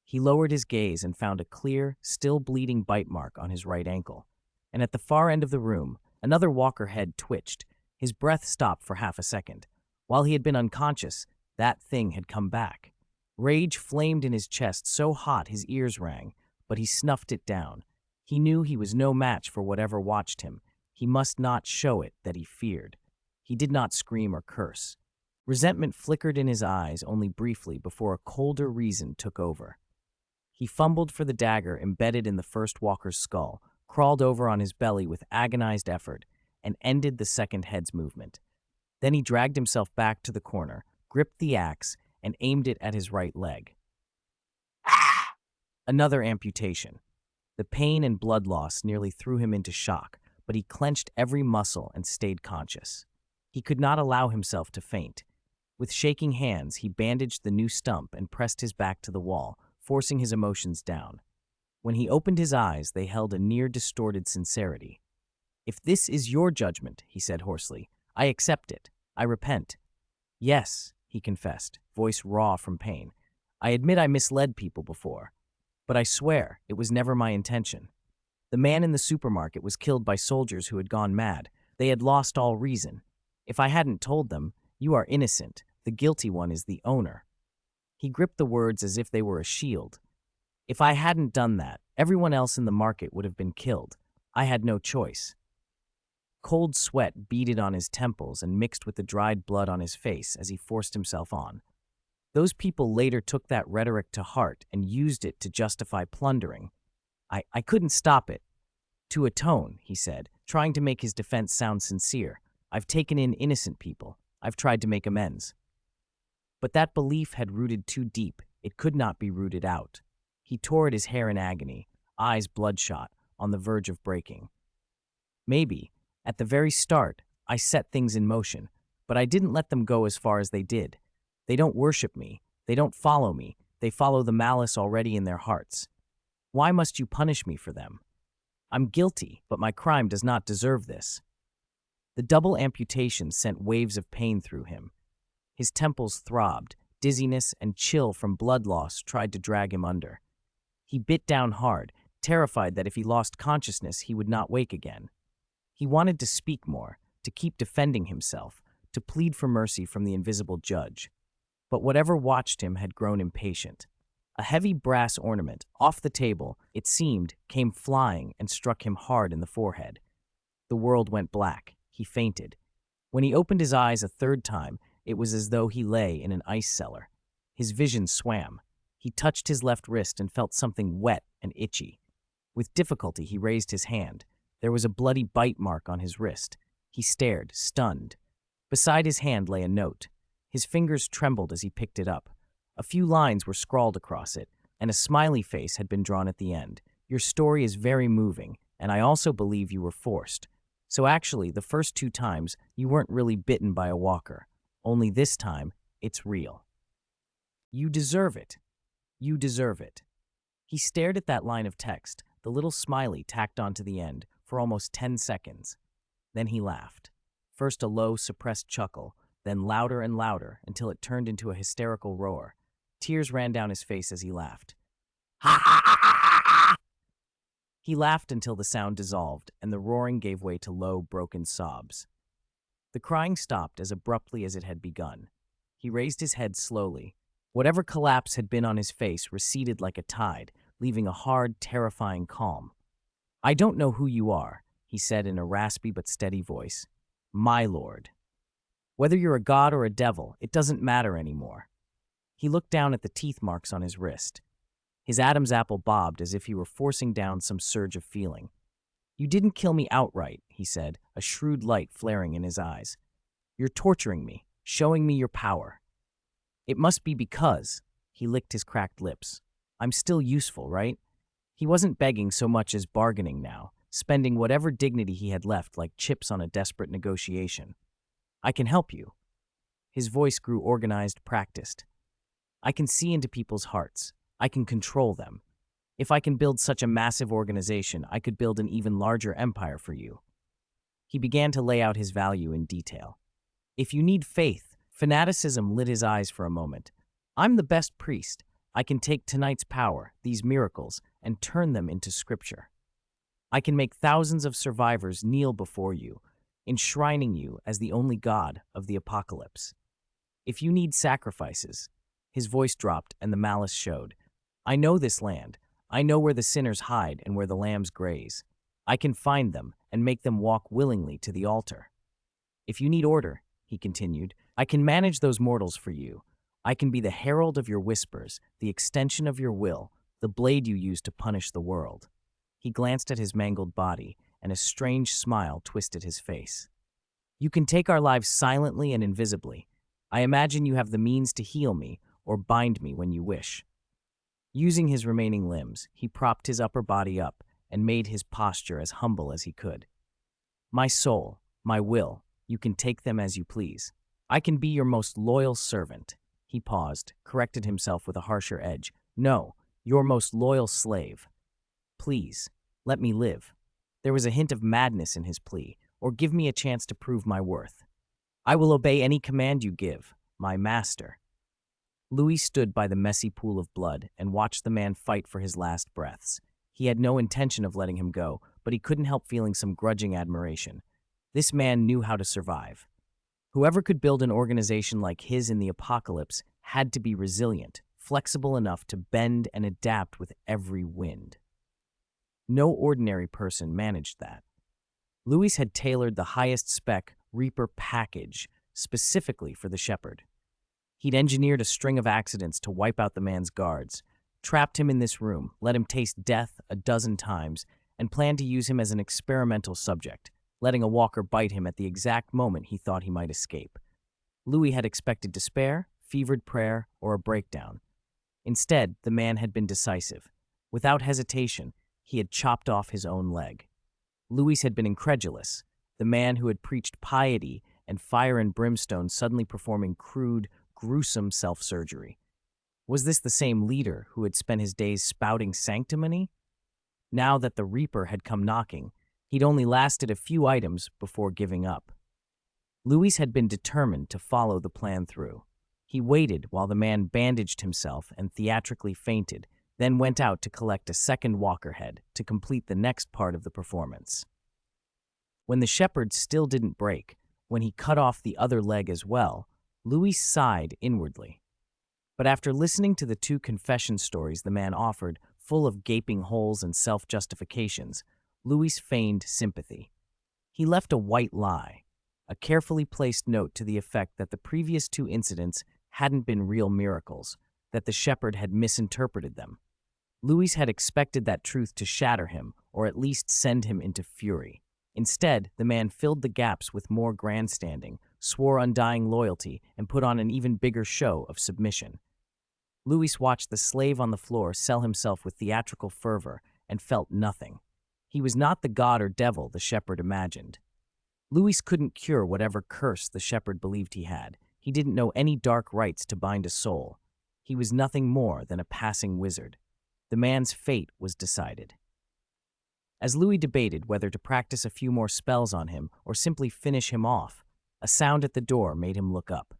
He lowered his gaze and found a clear, still bleeding bite mark on his right ankle. And at the far end of the room, another walker head twitched. His breath stopped for half a second. While he had been unconscious, That thing had come back. Rage flamed in his chest so hot his ears rang, but he snuffed it down. He knew he was no match for whatever watched him. He must not show it that he feared. He did not scream or curse. Resentment flickered in his eyes only briefly before a colder reason took over. He fumbled for the dagger embedded in the first walker's skull, crawled over on his belly with agonized effort, and ended the second head's movement. Then he dragged himself back to the corner, gripped the axe, and aimed it at his right leg. Another amputation. The pain and blood loss nearly threw him into shock, but he clenched every muscle and stayed conscious. He could not allow himself to faint. With shaking hands, he bandaged the new stump and pressed his back to the wall, forcing his emotions down. When he opened his eyes, they held a near-distorted sincerity. "If this is your judgment," he said hoarsely, "I accept it. I repent." "Yes," he confessed, voice raw from pain. "I admit I misled people before. But I swear it was never my intention. The man in the supermarket was killed by soldiers who had gone mad. They had lost all reason. If I hadn't told them, 'You are innocent. The guilty one is the owner.'" He gripped the words as if they were a shield. "If I hadn't done that, everyone else in the market would have been killed. I had no choice." Cold sweat beaded on his temples and mixed with the dried blood on his face as he forced himself on. Those people later took that rhetoric to heart and used it to justify plundering. I couldn't stop it." To atone, he said, trying to make his defense sound sincere. "I've taken in innocent people. I've tried to make amends." But that belief had rooted too deep. It could not be rooted out. He tore at his hair in agony, eyes bloodshot, on the verge of breaking. "Maybe, at the very start, I set things in motion, but I didn't let them go as far as they did. They don't worship me. They don't follow me. They follow the malice already in their hearts. Why must you punish me for them? I'm guilty, but my crime does not deserve this." The double amputation sent waves of pain through him. His temples throbbed. Dizziness and chill from blood loss tried to drag him under. He bit down hard, terrified that if he lost consciousness, he would not wake again. He wanted to speak more, to keep defending himself, to plead for mercy from the invisible judge. But whatever watched him had grown impatient. A heavy brass ornament, off the table, it seemed, came flying and struck him hard in the forehead. The world went black. He fainted. When he opened his eyes a third time, it was as though he lay in an ice cellar. His vision swam. He touched his left wrist and felt something wet and itchy. With difficulty, he raised his hand. There was a bloody bite mark on his wrist. He stared, stunned. Beside his hand lay a note. His fingers trembled as he picked it up. A few lines were scrawled across it, and a smiley face had been drawn at the end. "Your story is very moving, and I also believe you were forced. So actually, the first 2 times, you weren't really bitten by a walker. Only this time, it's real. You deserve it. You deserve it." He stared at that line of text, the little smiley tacked onto the end, for almost 10 seconds. Then he laughed. First a low, suppressed chuckle, then louder and louder until it turned into a hysterical roar. Tears ran down his face as he laughed. Ha ha ha ha ha! He laughed until the sound dissolved and the roaring gave way to low, broken sobs. The crying stopped as abruptly as it had begun. He raised his head slowly. Whatever collapse had been on his face receded like a tide, leaving a hard, terrifying calm. "I don't know who you are," he said in a raspy but steady voice. "My lord. Whether you're a god or a devil, it doesn't matter anymore." He looked down at the teeth marks on his wrist. His Adam's apple bobbed as if he were forcing down some surge of feeling. "You didn't kill me outright," he said, a shrewd light flaring in his eyes. "You're torturing me, showing me your power. It must be because," he licked his cracked lips, "I'm still useful, right?" He wasn't begging so much as bargaining now, spending whatever dignity he had left like chips on a desperate negotiation. "I can help you." His voice grew organized, practiced. "I can see into people's hearts. I can control them. If I can build such a massive organization, I could build an even larger empire for you." He began to lay out his value in detail. "If you need faith," fanaticism lit his eyes for a moment. "I'm the best priest. I can take tonight's power, these miracles, and turn them into scripture. I can make thousands of survivors kneel before you, enshrining you as the only god of the apocalypse." If you need sacrifices, his voice dropped and the malice showed. I know this land. I know where the sinners hide and where the lambs graze. I can find them and make them walk willingly to the altar. If you need order, he continued, I can manage those mortals for you. I can be the herald of your whispers, the extension of your will, the blade you use to punish the world. He glanced at his mangled body, and a strange smile twisted his face. You can take our lives silently and invisibly. I imagine you have the means to heal me or bind me when you wish. Using his remaining limbs, he propped his upper body up and made his posture as humble as he could. My soul, my will, you can take them as you please. I can be your most loyal servant. He paused, corrected himself with a harsher edge. No, your most loyal slave. Please, let me live. There was a hint of madness in his plea, or give me a chance to prove my worth. I will obey any command you give, my master. Louis stood by the messy pool of blood and watched the man fight for his last breaths. He had no intention of letting him go, but he couldn't help feeling some grudging admiration. This man knew how to survive. Whoever could build an organization like his in the apocalypse had to be resilient, flexible enough to bend and adapt with every wind. No ordinary person managed that. Louis had tailored the highest spec Reaper package specifically for the Shepherd. He'd engineered a string of accidents to wipe out the man's guards, trapped him in this room, let him taste death a dozen times, and planned to use him as an experimental subject, letting a walker bite him at the exact moment he thought he might escape. Louis had expected despair, fevered prayer, or a breakdown. Instead, the man had been decisive. Without hesitation, he had chopped off his own leg. Louis had been incredulous, the man who had preached piety and fire and brimstone suddenly performing crude, gruesome self-surgery. Was this the same leader who had spent his days spouting sanctimony? Now that the Reaper had come knocking, he'd only lasted a few items before giving up. Louis had been determined to follow the plan through. He waited while the man bandaged himself and theatrically fainted, then went out to collect a second walker head to complete the next part of the performance. When the Shepherd still didn't break, when he cut off the other leg as well, Louis sighed inwardly. But after listening to the two confession stories the man offered, full of gaping holes and self-justifications, Louis feigned sympathy. He left a white lie, a carefully placed note to the effect that the previous two incidents hadn't been real miracles, that the Shepherd had misinterpreted them. Louis had expected that truth to shatter him, or at least send him into fury. Instead, the man filled the gaps with more grandstanding, swore undying loyalty, and put on an even bigger show of submission. Louis watched the slave on the floor sell himself with theatrical fervor and felt nothing. He was not the god or devil the Shepherd imagined. Louis couldn't cure whatever curse the Shepherd believed he had. He didn't know any dark rites to bind a soul. He was nothing more than a passing wizard. The man's fate was decided. As Louis debated whether to practice a few more spells on him or simply finish him off, a sound at the door made him look up.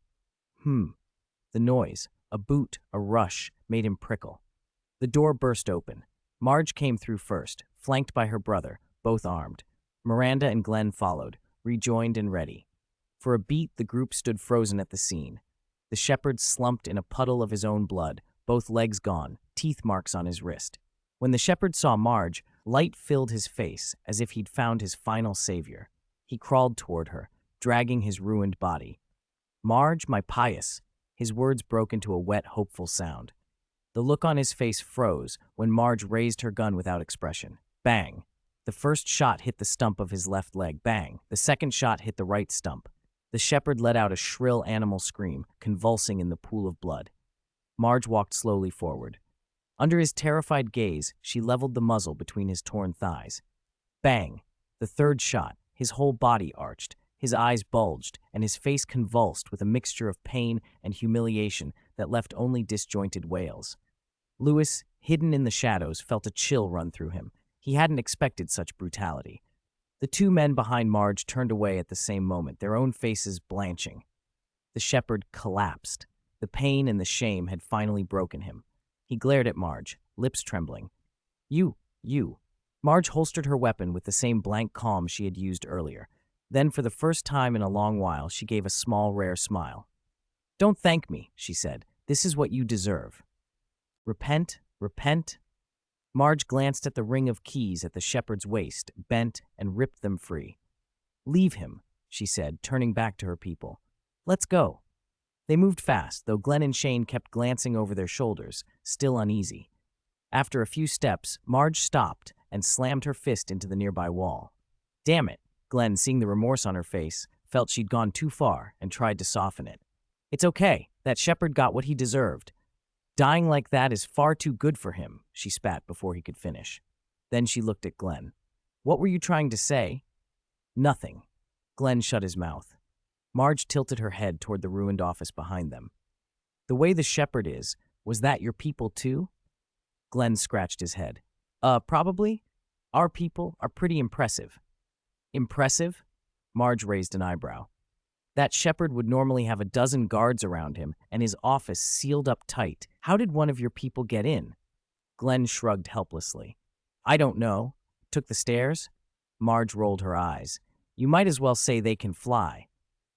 The noise, a boot, a rush, made him prickle. The door burst open. Marge came through first, flanked by her brother, both armed. Miranda and Glenn followed, rejoined and ready. For a beat, the group stood frozen at the scene. The Shepherd slumped in a puddle of his own blood, both legs gone, teeth marks on his wrist. When the Shepherd saw Marge, light filled his face as if he'd found his final savior. He crawled toward her, dragging his ruined body. Marge, my pious. His words broke into a wet, hopeful sound. The look on his face froze when Marge raised her gun without expression. Bang! The first shot hit the stump of his left leg. Bang! The second shot hit the right stump. The Shepherd let out a shrill animal scream, convulsing in the pool of blood. Marge walked slowly forward. Under his terrified gaze, she leveled the muzzle between his torn thighs. Bang! The third shot, his whole body arched, his eyes bulged, and his face convulsed with a mixture of pain and humiliation that left only disjointed wails. Louis, hidden in the shadows, felt a chill run through him. He hadn't expected such brutality. The two men behind Marge turned away at the same moment, their own faces blanching. The Shepherd collapsed. The pain and the shame had finally broken him. He glared at Marge, lips trembling. You. Marge holstered her weapon with the same blank calm she had used earlier. Then, for the first time in a long while, she gave a small, rare smile. Don't thank me, she said. This is what you deserve. Repent, repent. Marge glanced at the ring of keys at the shepherd's waist, bent, and ripped them free. Leave him, she said, turning back to her people. Let's go. They moved fast, though Glenn and Shane kept glancing over their shoulders, still uneasy. After a few steps, Marge stopped and slammed her fist into the nearby wall. Damn it, Glenn, seeing the remorse on her face, felt she'd gone too far and tried to soften it. It's okay, that shepherd got what he deserved. Dying like that is far too good for him, she spat before he could finish. Then she looked at Glenn. What were you trying to say? Nothing. Glenn shut his mouth. Marge tilted her head toward the ruined office behind them. The way the shepherd is, was that your people too? Glenn scratched his head. Probably. Our people are pretty impressive. Impressive? Marge raised an eyebrow. That shepherd would normally have a dozen guards around him and his office sealed up tight. How did one of your people get in? Glenn shrugged helplessly. I don't know. Took the stairs? Marge rolled her eyes. You might as well say they can fly.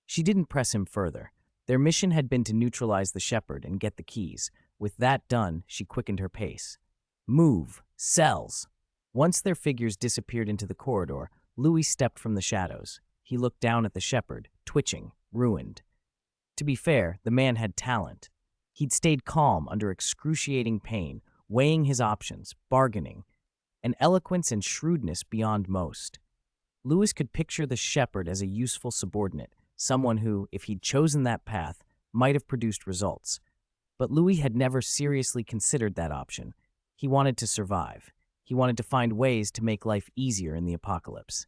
She didn't press him further. Their mission had been to neutralize the shepherd and get the keys. With that done, she quickened her pace. Move. Cells. Once their figures disappeared into the corridor, Louis stepped from the shadows. He looked down at the shepherd, twitching, ruined. To be fair, the man had talent. He'd stayed calm under excruciating pain, weighing his options, bargaining, an eloquence and shrewdness beyond most. Louis could picture the shepherd as a useful subordinate, someone who, if he'd chosen that path, might have produced results. But Louis had never seriously considered that option. He wanted to survive. He wanted to find ways to make life easier in the apocalypse.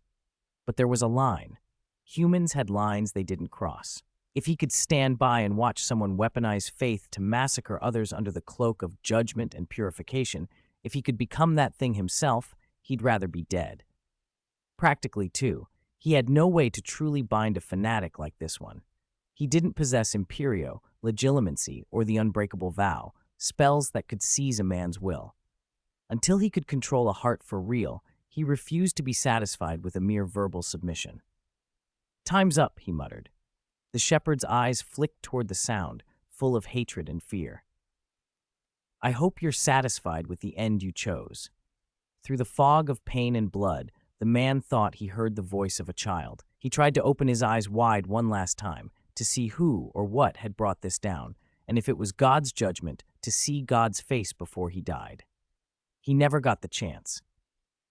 But there was a line. Humans had lines they didn't cross. If he could stand by and watch someone weaponize faith to massacre others under the cloak of judgment and purification, if he could become that thing himself, he'd rather be dead. Practically, too, he had no way to truly bind a fanatic like this one. He didn't possess Imperio, Legilimency, or the Unbreakable Vow, spells that could seize a man's will. Until he could control a heart for real, he refused to be satisfied with a mere verbal submission. Time's up, he muttered. The shepherd's eyes flicked toward the sound, full of hatred and fear. I hope you're satisfied with the end you chose. Through the fog of pain and blood, the man thought he heard the voice of a child. He tried to open his eyes wide one last time, to see who or what had brought this down, and if it was God's judgment, to see God's face before he died. He never got the chance.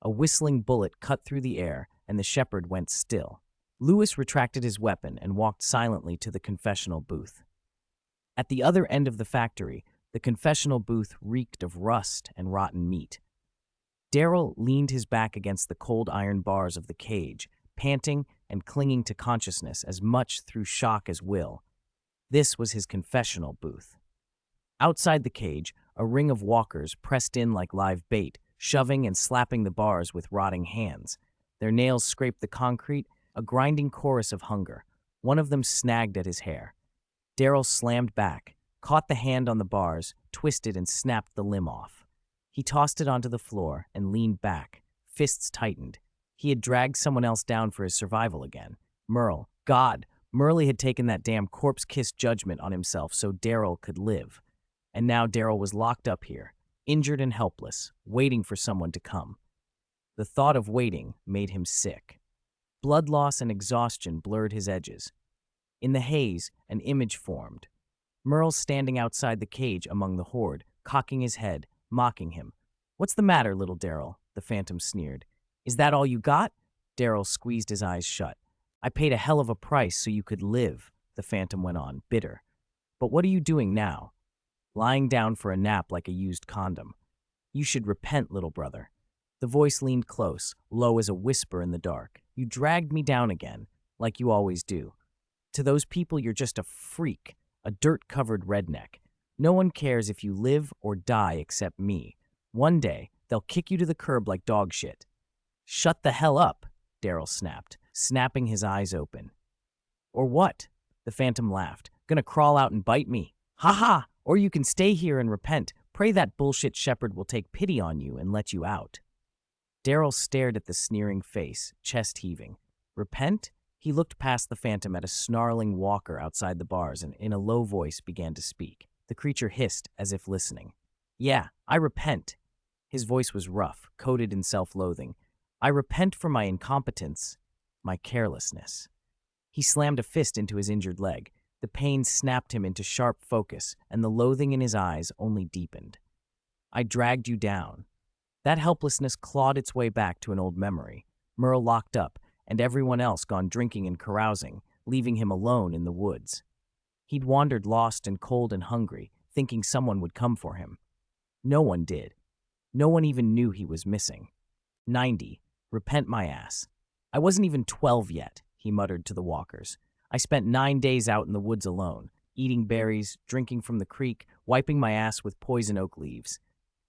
A whistling bullet cut through the air, and the shepherd went still. Louis retracted his weapon and walked silently to the confessional booth. At the other end of the factory, the confessional booth reeked of rust and rotten meat. Daryl leaned his back against the cold iron bars of the cage, panting and clinging to consciousness as much through shock as will. This was his confessional booth. Outside the cage, a ring of walkers pressed in like live bait, shoving and slapping the bars with rotting hands. Their nails scraped the concrete, a grinding chorus of hunger. One of them snagged at his hair. Daryl slammed back, caught the hand on the bars, twisted and snapped the limb off. He tossed it onto the floor and leaned back, fists tightened. He had dragged someone else down for his survival again. Merle. God, Merle had taken that damn corpse-kiss judgment on himself so Daryl could live. And now Daryl was locked up here, injured and helpless, waiting for someone to come. The thought of waiting made him sick. Blood loss and exhaustion blurred his edges. In the haze, an image formed. Merle standing outside the cage among the horde, cocking his head, mocking him. What's the matter, little Daryl? The phantom sneered. Is that all you got? Daryl squeezed his eyes shut. I paid a hell of a price so you could live, the phantom went on, bitter. But what are you doing now? Lying down for a nap like a used condom. You should repent, little brother. The voice leaned close, low as a whisper in the dark. You dragged me down again, like you always do. To those people, you're just a freak, a dirt-covered redneck. No one cares if you live or die except me. One day, they'll kick you to the curb like dog shit. Shut the hell up, Daryl snapped, snapping his eyes open. Or what? The phantom laughed. Gonna crawl out and bite me? Ha ha! Or you can stay here and repent. Pray that bullshit shepherd will take pity on you and let you out. Daryl stared at the sneering face, chest heaving. Repent? He looked past the phantom at a snarling walker outside the bars and in a low voice began to speak. The creature hissed as if listening. "Yeah, I repent." His voice was rough, coated in self-loathing. "I repent for my incompetence, my carelessness." He slammed a fist into his injured leg. The pain snapped him into sharp focus, and the loathing in his eyes only deepened. "I dragged you down." That helplessness clawed its way back to an old memory. Merle locked up, and everyone else gone drinking and carousing, leaving him alone in the woods. He'd wandered lost and cold and hungry, thinking someone would come for him. No one did. No one even knew he was missing. 90. Repent my ass. "I wasn't even 12 yet," he muttered to the walkers. "I spent 9 days out in the woods alone, eating berries, drinking from the creek, wiping my ass with poison oak leaves."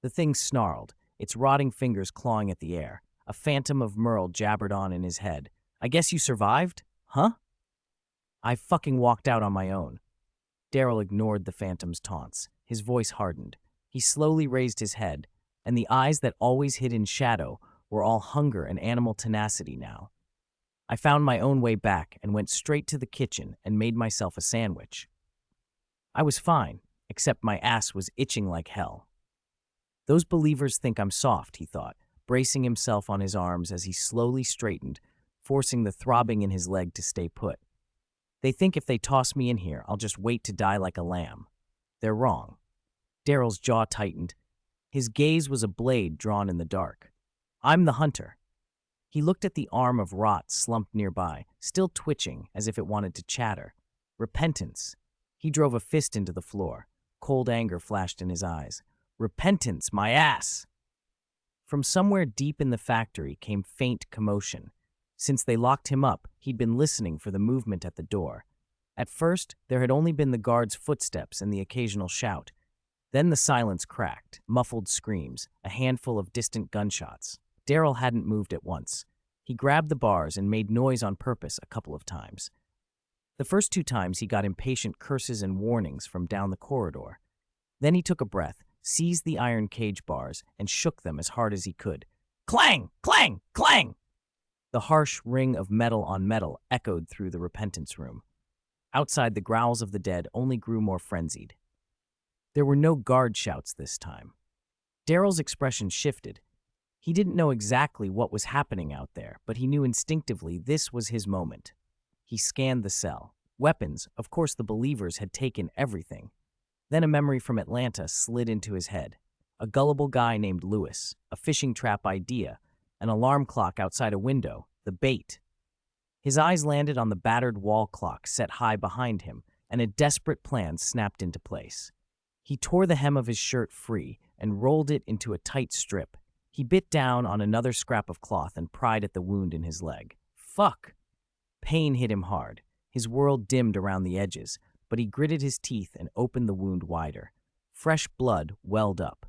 The thing snarled, its rotting fingers clawing at the air. A phantom of Merle jabbered on in his head. "I guess you survived? Huh?" "I fucking walked out on my own." Daryl ignored the phantom's taunts. His voice hardened. He slowly raised his head, and the eyes that always hid in shadow were all hunger and animal tenacity now. "I found my own way back and went straight to the kitchen and made myself a sandwich. I was fine, except my ass was itching like hell." "Those believers think I'm soft," he thought, bracing himself on his arms as he slowly straightened, forcing the throbbing in his leg to stay put. "They think if they toss me in here, I'll just wait to die like a lamb. They're wrong." Daryl's jaw tightened. His gaze was a blade drawn in the dark. "I'm the hunter." He looked at the arm of rot slumped nearby, still twitching as if it wanted to chatter. "Repentance." He drove a fist into the floor. Cold anger flashed in his eyes. "Repentance, my ass!" From somewhere deep in the factory came faint commotion. Since they locked him up, he'd been listening for the movement at the door. At first, there had only been the guard's footsteps and the occasional shout. Then the silence cracked, muffled screams, a handful of distant gunshots. Daryl hadn't moved at once. He grabbed the bars and made noise on purpose a couple of times. The first 2 times he got impatient curses and warnings from down the corridor. Then he took a breath, seized the iron cage bars, and shook them as hard as he could. Clang! Clang! Clang! The harsh ring of metal on metal echoed through the repentance room. Outside, the growls of the dead only grew more frenzied. There were no guard shouts this time. Daryl's expression shifted. He didn't know exactly what was happening out there, but he knew instinctively this was his moment. He scanned the cell. Weapons, of course the believers had taken everything. Then a memory from Atlanta slid into his head. A gullible guy named Lewis, a fishing trap idea, an alarm clock outside a window, the bait. His eyes landed on the battered wall clock set high behind him, and a desperate plan snapped into place. He tore the hem of his shirt free and rolled it into a tight strip. He bit down on another scrap of cloth and pried at the wound in his leg. Fuck! Pain hit him hard. His world dimmed around the edges, but he gritted his teeth and opened the wound wider. Fresh blood welled up.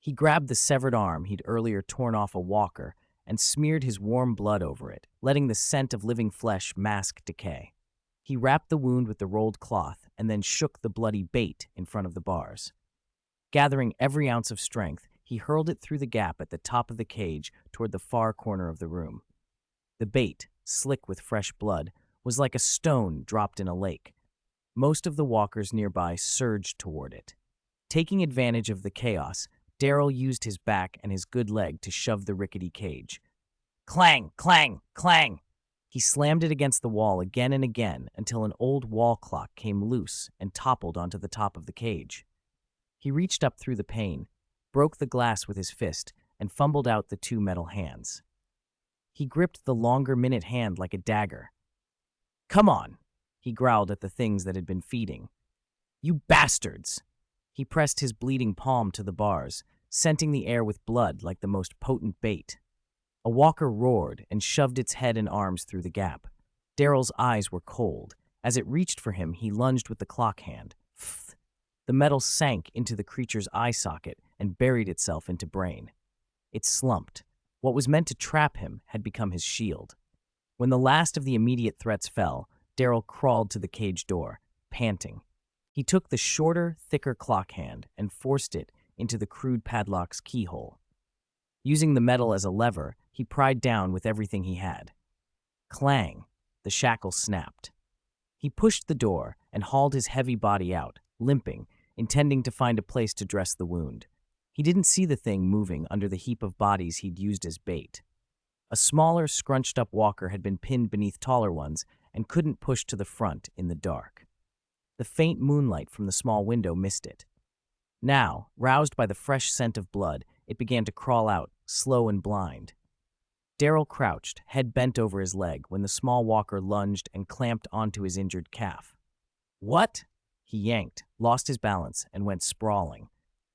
He grabbed the severed arm he'd earlier torn off a walker and smeared his warm blood over it, letting the scent of living flesh mask decay. He wrapped the wound with the rolled cloth and then shook the bloody bait in front of the bars. Gathering every ounce of strength, he hurled it through the gap at the top of the cage toward the far corner of the room. The bait, slick with fresh blood, was like a stone dropped in a lake. Most of the walkers nearby surged toward it. Taking advantage of the chaos, Daryl used his back and his good leg to shove the rickety cage. Clang! Clang! Clang! He slammed it against the wall again and again until an old wall clock came loose and toppled onto the top of the cage. He reached up through the pane, broke the glass with his fist, and fumbled out the 2 metal hands. He gripped the longer minute hand like a dagger. "Come on," he growled at the things that had been feeding. "You bastards!" He pressed his bleeding palm to the bars, scenting the air with blood like the most potent bait. A walker roared and shoved its head and arms through the gap. Daryl's eyes were cold. As it reached for him, he lunged with the clock hand. Pfft. The metal sank into the creature's eye socket and buried itself into brain. It slumped. What was meant to trap him had become his shield. When the last of the immediate threats fell, Daryl crawled to the cage door, panting. He took the shorter, thicker clock hand and forced it into the crude padlock's keyhole. Using the metal as a lever, he pried down with everything he had. Clang! the shackle snapped. He pushed the door and hauled his heavy body out, limping, intending to find a place to dress the wound. He didn't see the thing moving under the heap of bodies he'd used as bait. A smaller, scrunched-up walker had been pinned beneath taller ones and couldn't push to the front in the dark. The faint moonlight from the small window missed it. Now, roused by the fresh scent of blood, it began to crawl out, slow and blind. Daryl crouched, head bent over his leg, when the small walker lunged and clamped onto his injured calf. "What?" He yanked, lost his balance, and went sprawling.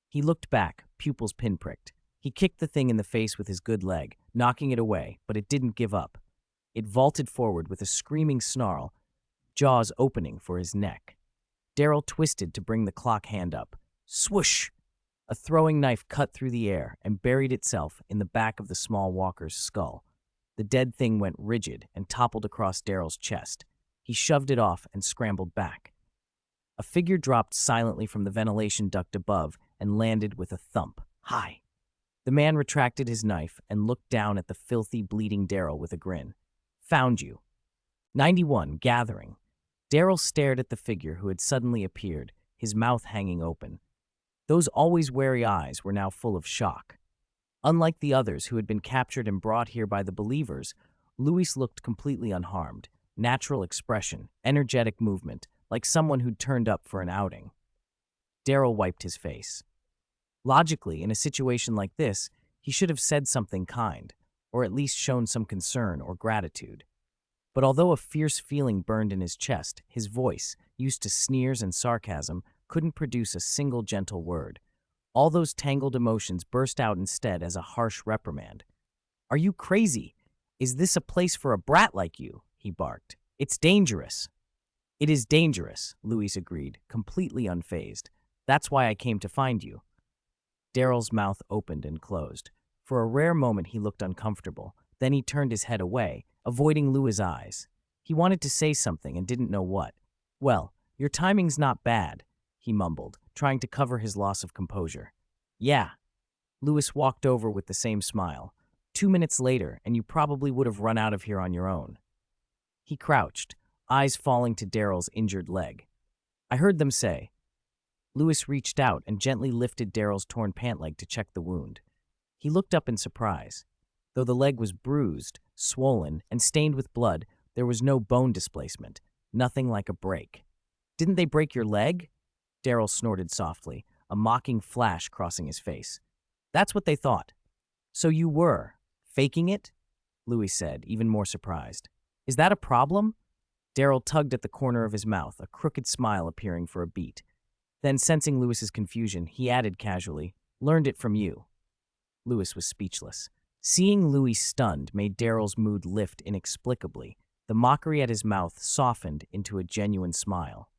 He looked back, pupils pinpricked. He kicked the thing in the face with his good leg, knocking it away, but it didn't give up. It vaulted forward with a screaming snarl, jaws opening for his neck. Daryl twisted to bring the clock hand up. Swoosh! A throwing knife cut through the air and buried itself in the back of the small walker's skull. The dead thing went rigid and toppled across Daryl's chest. He shoved it off and scrambled back. A figure dropped silently from the ventilation duct above and landed with a thump. "Hi." The man retracted his knife and looked down at the filthy, bleeding Daryl with a grin. "Found you." 91, gathering. Daryl stared at the figure who had suddenly appeared, his mouth hanging open. Those always wary eyes were now full of shock. Unlike the others who had been captured and brought here by the believers, Luis looked completely unharmed. Natural expression, energetic movement, like someone who'd turned up for an outing. Daryl wiped his face. Logically, in a situation like this, he should have said something kind, or at least shown some concern or gratitude. But although a fierce feeling burned in his chest, his voice, used to sneers and sarcasm, couldn't produce a single gentle word. All those tangled emotions burst out instead as a harsh reprimand. "Are you crazy? Is this a place for a brat like you?" he barked. "It's dangerous." "It is dangerous," Luis agreed, completely unfazed. "That's why I came to find you." Daryl's mouth opened and closed. For a rare moment he looked uncomfortable. Then he turned his head away, avoiding Lua's eyes. He wanted to say something and didn't know what. "Well, your timing's not bad," he mumbled, trying to cover his loss of composure. "Yeah." Luis walked over with the same smile. 2 minutes later, and you probably would have run out of here on your own." He crouched, eyes falling to Daryl's injured leg. "I heard them say." Luis reached out and gently lifted Daryl's torn pant leg to check the wound. He looked up in surprise. Though the leg was bruised, swollen, and stained with blood, there was no bone displacement, nothing like a break. "Didn't they break your leg?" Daryl snorted softly, a mocking flash crossing his face. "That's what they thought." "So you were faking it?" Luis said, even more surprised. "Is that a problem?" Daryl tugged at the corner of his mouth, a crooked smile appearing for a beat. Then, sensing Luis's confusion, he added casually, "Learned it from you." Luis was speechless. Seeing Luis stunned made Daryl's mood lift inexplicably. The mockery at his mouth softened into a genuine smile.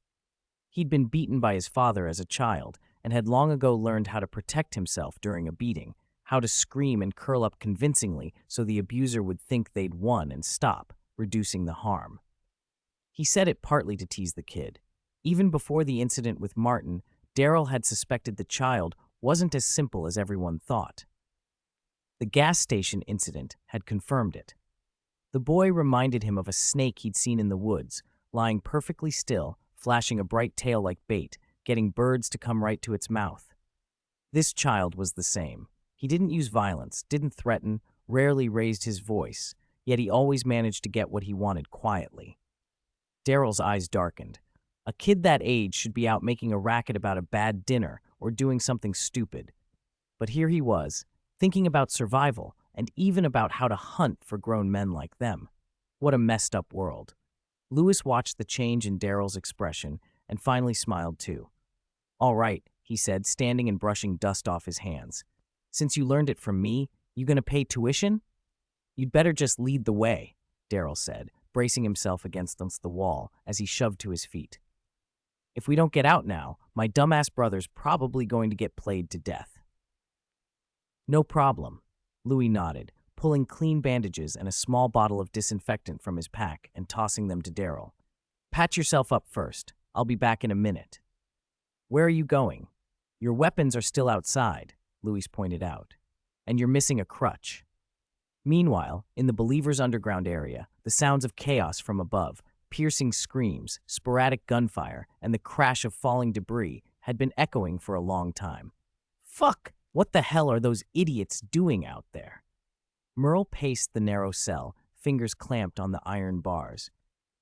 He'd been beaten by his father as a child and had long ago learned how to protect himself during a beating, how to scream and curl up convincingly so the abuser would think they'd won and stop, reducing the harm. He said it partly to tease the kid. Even before the incident with Martin, Daryl had suspected the child wasn't as simple as everyone thought. The gas station incident had confirmed it. The boy reminded him of a snake he'd seen in the woods, lying perfectly still, flashing a bright tail like bait, getting birds to come right to its mouth. This child was the same. He didn't use violence, didn't threaten, rarely raised his voice, yet he always managed to get what he wanted quietly. Daryl's eyes darkened. A kid that age should be out making a racket about a bad dinner or doing something stupid. But here he was, thinking about survival and even about how to hunt for grown men like them. What a messed up world. Luis watched the change in Daryl's expression and finally smiled too. "All right," he said, standing and brushing dust off his hands. "Since you learned it from me, you gonna pay tuition?" "You'd better just lead the way," Daryl said, bracing himself against the wall as he shoved to his feet. "If we don't get out now, my dumbass brother's probably going to get played to death." "No problem," Louis nodded, pulling clean bandages and a small bottle of disinfectant from his pack and tossing them to Daryl. "Patch yourself up first. I'll be back in a minute." "Where are you going?" "Your weapons are still outside," Louis pointed out, "and you're missing a crutch." Meanwhile, in the Believers' underground area, the sounds of chaos from above, piercing screams, sporadic gunfire, and the crash of falling debris had been echoing for a long time. Fuck! What the hell are those idiots doing out there? Merle paced the narrow cell, fingers clamped on the iron bars.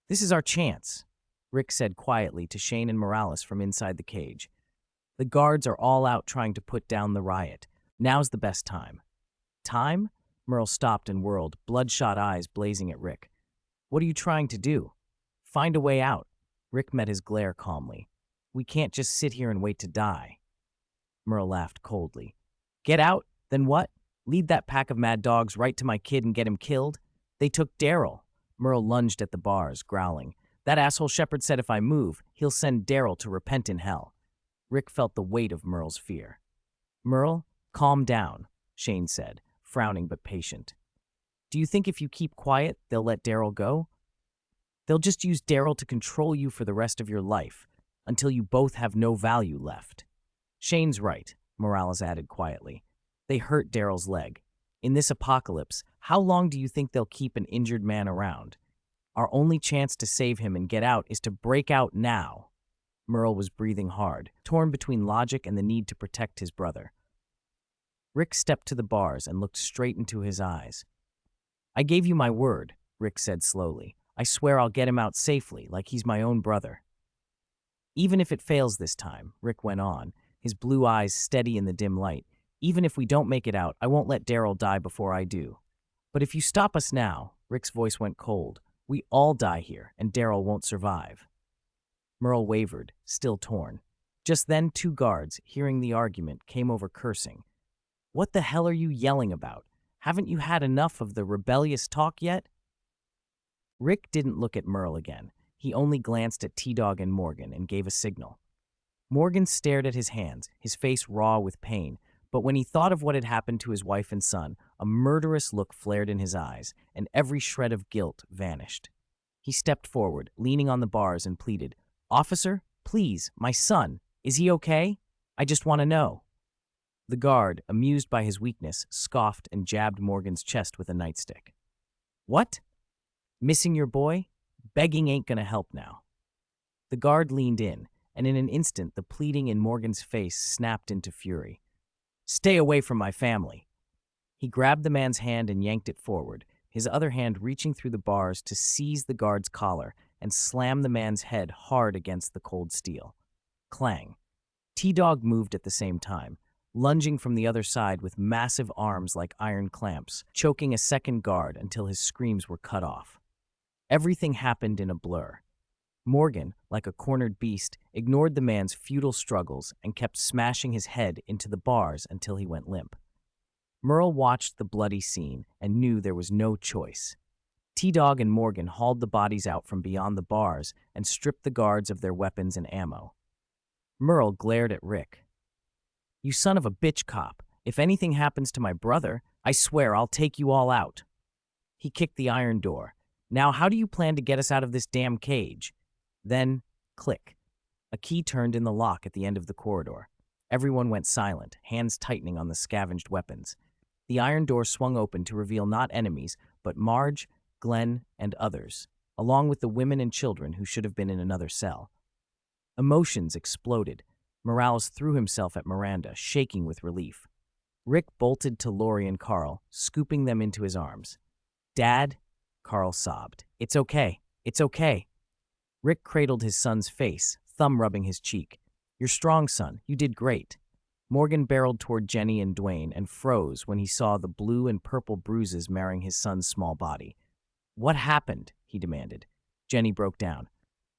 This is our chance, Rick said quietly to Shane and Morales from inside the cage. The guards are all out trying to put down the riot. Now's the best time. Time? Merle stopped and whirled, bloodshot eyes blazing at Rick. What are you trying to do? Find a way out. Rick met his glare calmly. We can't just sit here and wait to die. Merle laughed coldly. Get out? Then what? Lead that pack of mad dogs right to my kid and get him killed? They took Daryl. Merle lunged at the bars, growling. That asshole shepherd said if I move, he'll send Daryl to repent in hell. Rick felt the weight of Merle's fear. Merle, calm down, Shane said, frowning but patient. Do you think if you keep quiet, they'll let Daryl go? They'll just use Daryl to control you for the rest of your life, until you both have no value left. Shane's right, Morales added quietly. They hurt Daryl's leg. In this apocalypse, how long do you think they'll keep an injured man around? Our only chance to save him and get out is to break out now. Merle was breathing hard, torn between logic and the need to protect his brother. Rick stepped to the bars and looked straight into his eyes. I gave you my word, Rick said slowly. I swear I'll get him out safely, like he's my own brother. Even if it fails this time, Rick went on, his blue eyes steady in the dim light. Even if we don't make it out, I won't let Daryl die before I do. But if you stop us now, Rick's voice went cold, we all die here, and Daryl won't survive. Merle wavered, still torn. Just then, 2 guards, hearing the argument, came over cursing. What the hell are you yelling about? Haven't you had enough of the rebellious talk yet? Rick didn't look at Merle again. He only glanced at T-Dog and Morgan and gave a signal. Morgan stared at his hands, his face raw with pain, but when he thought of what had happened to his wife and son, a murderous look flared in his eyes, and every shred of guilt vanished. He stepped forward, leaning on the bars, and pleaded, Officer, please, my son, is he okay? I just want to know. The guard, amused by his weakness, scoffed and jabbed Morgan's chest with a nightstick. What? Missing your boy? Begging ain't gonna help now. The guard leaned in, and in an instant the pleading in Morgan's face snapped into fury. Stay away from my family. He grabbed the man's hand and yanked it forward, his other hand reaching through the bars to seize the guard's collar and slam the man's head hard against the cold steel. Clang. T-Dog moved at the same time, lunging from the other side with massive arms like iron clamps, choking a second guard until his screams were cut off. Everything happened in a blur. Morgan, like a cornered beast, ignored the man's futile struggles and kept smashing his head into the bars until he went limp. Merle watched the bloody scene and knew there was no choice. T-Dog and Morgan hauled the bodies out from beyond the bars and stripped the guards of their weapons and ammo. Merle glared at Rick. You son of a bitch cop, if anything happens to my brother, I swear I'll take you all out. He kicked the iron door. Now how do you plan to get us out of this damn cage? Then, click. A key turned in the lock at the end of the corridor. Everyone went silent, hands tightening on the scavenged weapons. The iron door swung open to reveal not enemies, but Marge, Glenn, and others, along with the women and children who should have been in another cell. Emotions exploded. Morales threw himself at Miranda, shaking with relief. Rick bolted to Lori and Carl, scooping them into his arms. Dad, Carl sobbed. It's okay. It's okay. Rick cradled his son's face, thumb rubbing his cheek. You're strong, son. You did great. Morgan barreled toward Jenny and Dwayne and froze when he saw the blue and purple bruises marring his son's small body. What happened? He demanded. Jenny broke down.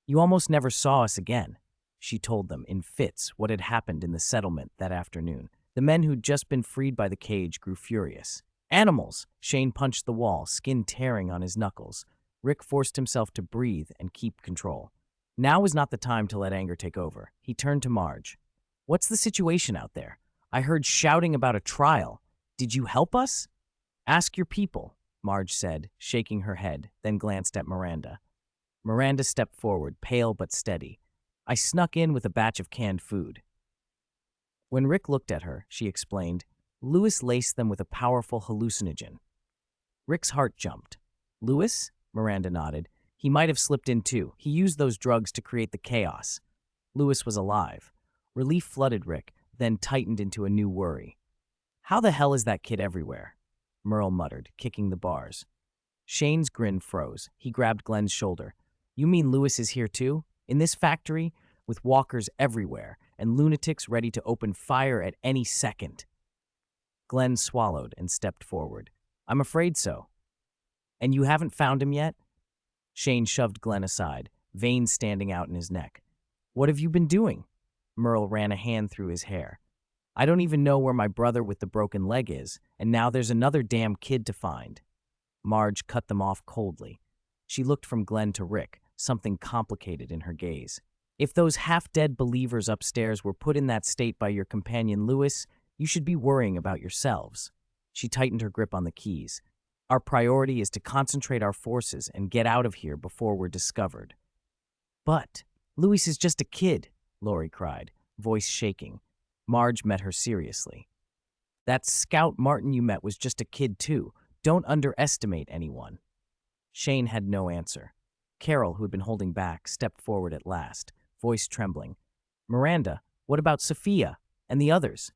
You almost never saw us again. She told them in fits what had happened in the settlement that afternoon. The men who'd just been freed by the cage grew furious. Animals! Shane punched the wall, skin tearing on his knuckles. Rick forced himself to breathe and keep control. Now was not the time to let anger take over. He turned to Marge. What's the situation out there? I heard shouting about a trial. Did you help us? Ask your people, Marge said, shaking her head, then glanced at Miranda. Miranda stepped forward, pale but steady. I snuck in with a batch of canned food. When Rick looked at her, she explained, Lewis laced them with a powerful hallucinogen. Rick's heart jumped. Lewis? Miranda nodded. He might have slipped in too. He used those drugs to create the chaos. Lewis was alive. Relief flooded Rick, then tightened into a new worry. How the hell is that kid everywhere? Merle muttered, kicking the bars. Shane's grin froze. He grabbed Glenn's shoulder. You mean Lewis is here too? In this factory? With walkers everywhere, and lunatics ready to open fire at any second. Glenn swallowed and stepped forward. I'm afraid so. And you haven't found him yet? Shane shoved Glenn aside, veins standing out in his neck. What have you been doing? Merle ran a hand through his hair. I don't even know where my brother with the broken leg is, and now there's another damn kid to find. Marge cut them off coldly. She looked from Glenn to Rick, something complicated in her gaze. If those half-dead believers upstairs were put in that state by your companion Lewis, you should be worrying about yourselves. She tightened her grip on the keys. Our priority is to concentrate our forces and get out of here before we're discovered. But Lewis is just a kid, Lori cried, voice shaking. Marge met her seriously. That Scout Martin you met was just a kid too. Don't underestimate anyone. Shane had no answer. Carol, who had been holding back, stepped forward at last, voice trembling. Miranda, what about Sophia and the others?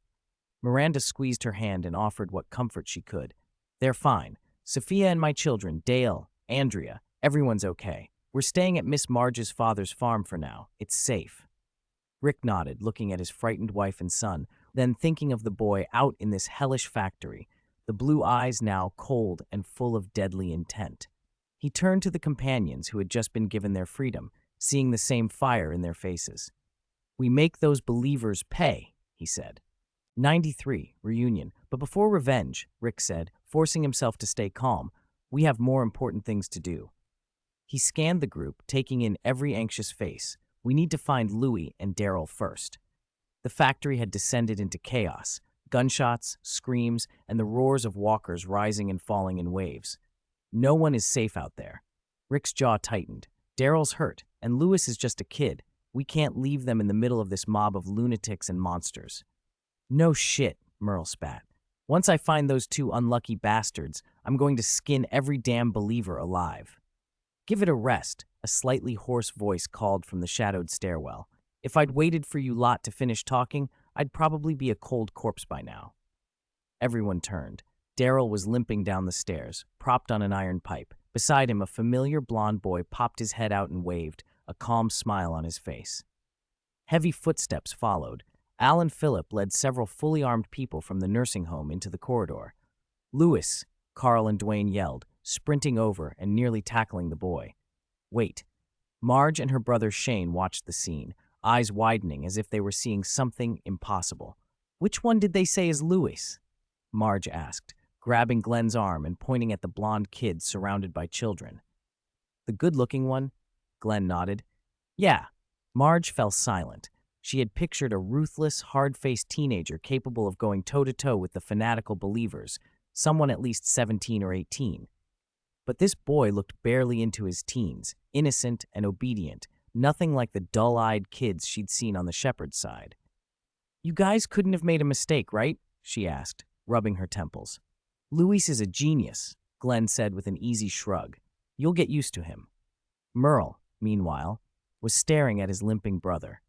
Miranda squeezed her hand and offered what comfort she could. They're fine. Sophia and my children, Dale, Andrea, everyone's okay. We're staying at Miss Marge's father's farm for now. It's safe. Rick nodded, looking at his frightened wife and son, then thinking of the boy out in this hellish factory, the blue eyes now cold and full of deadly intent. He turned to the companions who had just been given their freedom, seeing the same fire in their faces. We make those believers pay, he said. 93, reunion. But before revenge, Rick said, forcing himself to stay calm, we have more important things to do. He scanned the group, taking in every anxious face. We need to find Louis and Daryl first. The factory had descended into chaos, gunshots, screams, and the roars of walkers rising and falling in waves. No one is safe out there. Rick's jaw tightened. Daryl's hurt, and Lewis is just a kid. We can't leave them in the middle of this mob of lunatics and monsters. No shit, Merle spat. Once I find those two unlucky bastards, I'm going to skin every damn believer alive. Give it a rest, a slightly hoarse voice called from the shadowed stairwell. If I'd waited for you lot to finish talking, I'd probably be a cold corpse by now. Everyone turned. Daryl was limping down the stairs, propped on an iron pipe. Beside him, a familiar blond boy popped his head out and waved, a calm smile on his face. Heavy footsteps followed. Al and Philip led several fully armed people from the nursing home into the corridor. Lewis, Carl and Dwayne yelled, sprinting over and nearly tackling the boy. Wait. Marge and her brother Shane watched the scene, eyes widening as if they were seeing something impossible. Which one did they say is Lewis? Marge asked, grabbing Glenn's arm and pointing at the blonde kid surrounded by children. The good-looking one? Glenn nodded. Yeah. Marge fell silent. She had pictured a ruthless, hard-faced teenager capable of going toe-to-toe with the fanatical believers, someone at least 17 or 18. But this boy looked barely into his teens, innocent and obedient, nothing like the dull-eyed kids she'd seen on the shepherd's side. You guys couldn't have made a mistake, right? She asked, rubbing her temples. Luis is a genius, Glenn said with an easy shrug. You'll get used to him. Merle, meanwhile, was staring at his limping brother.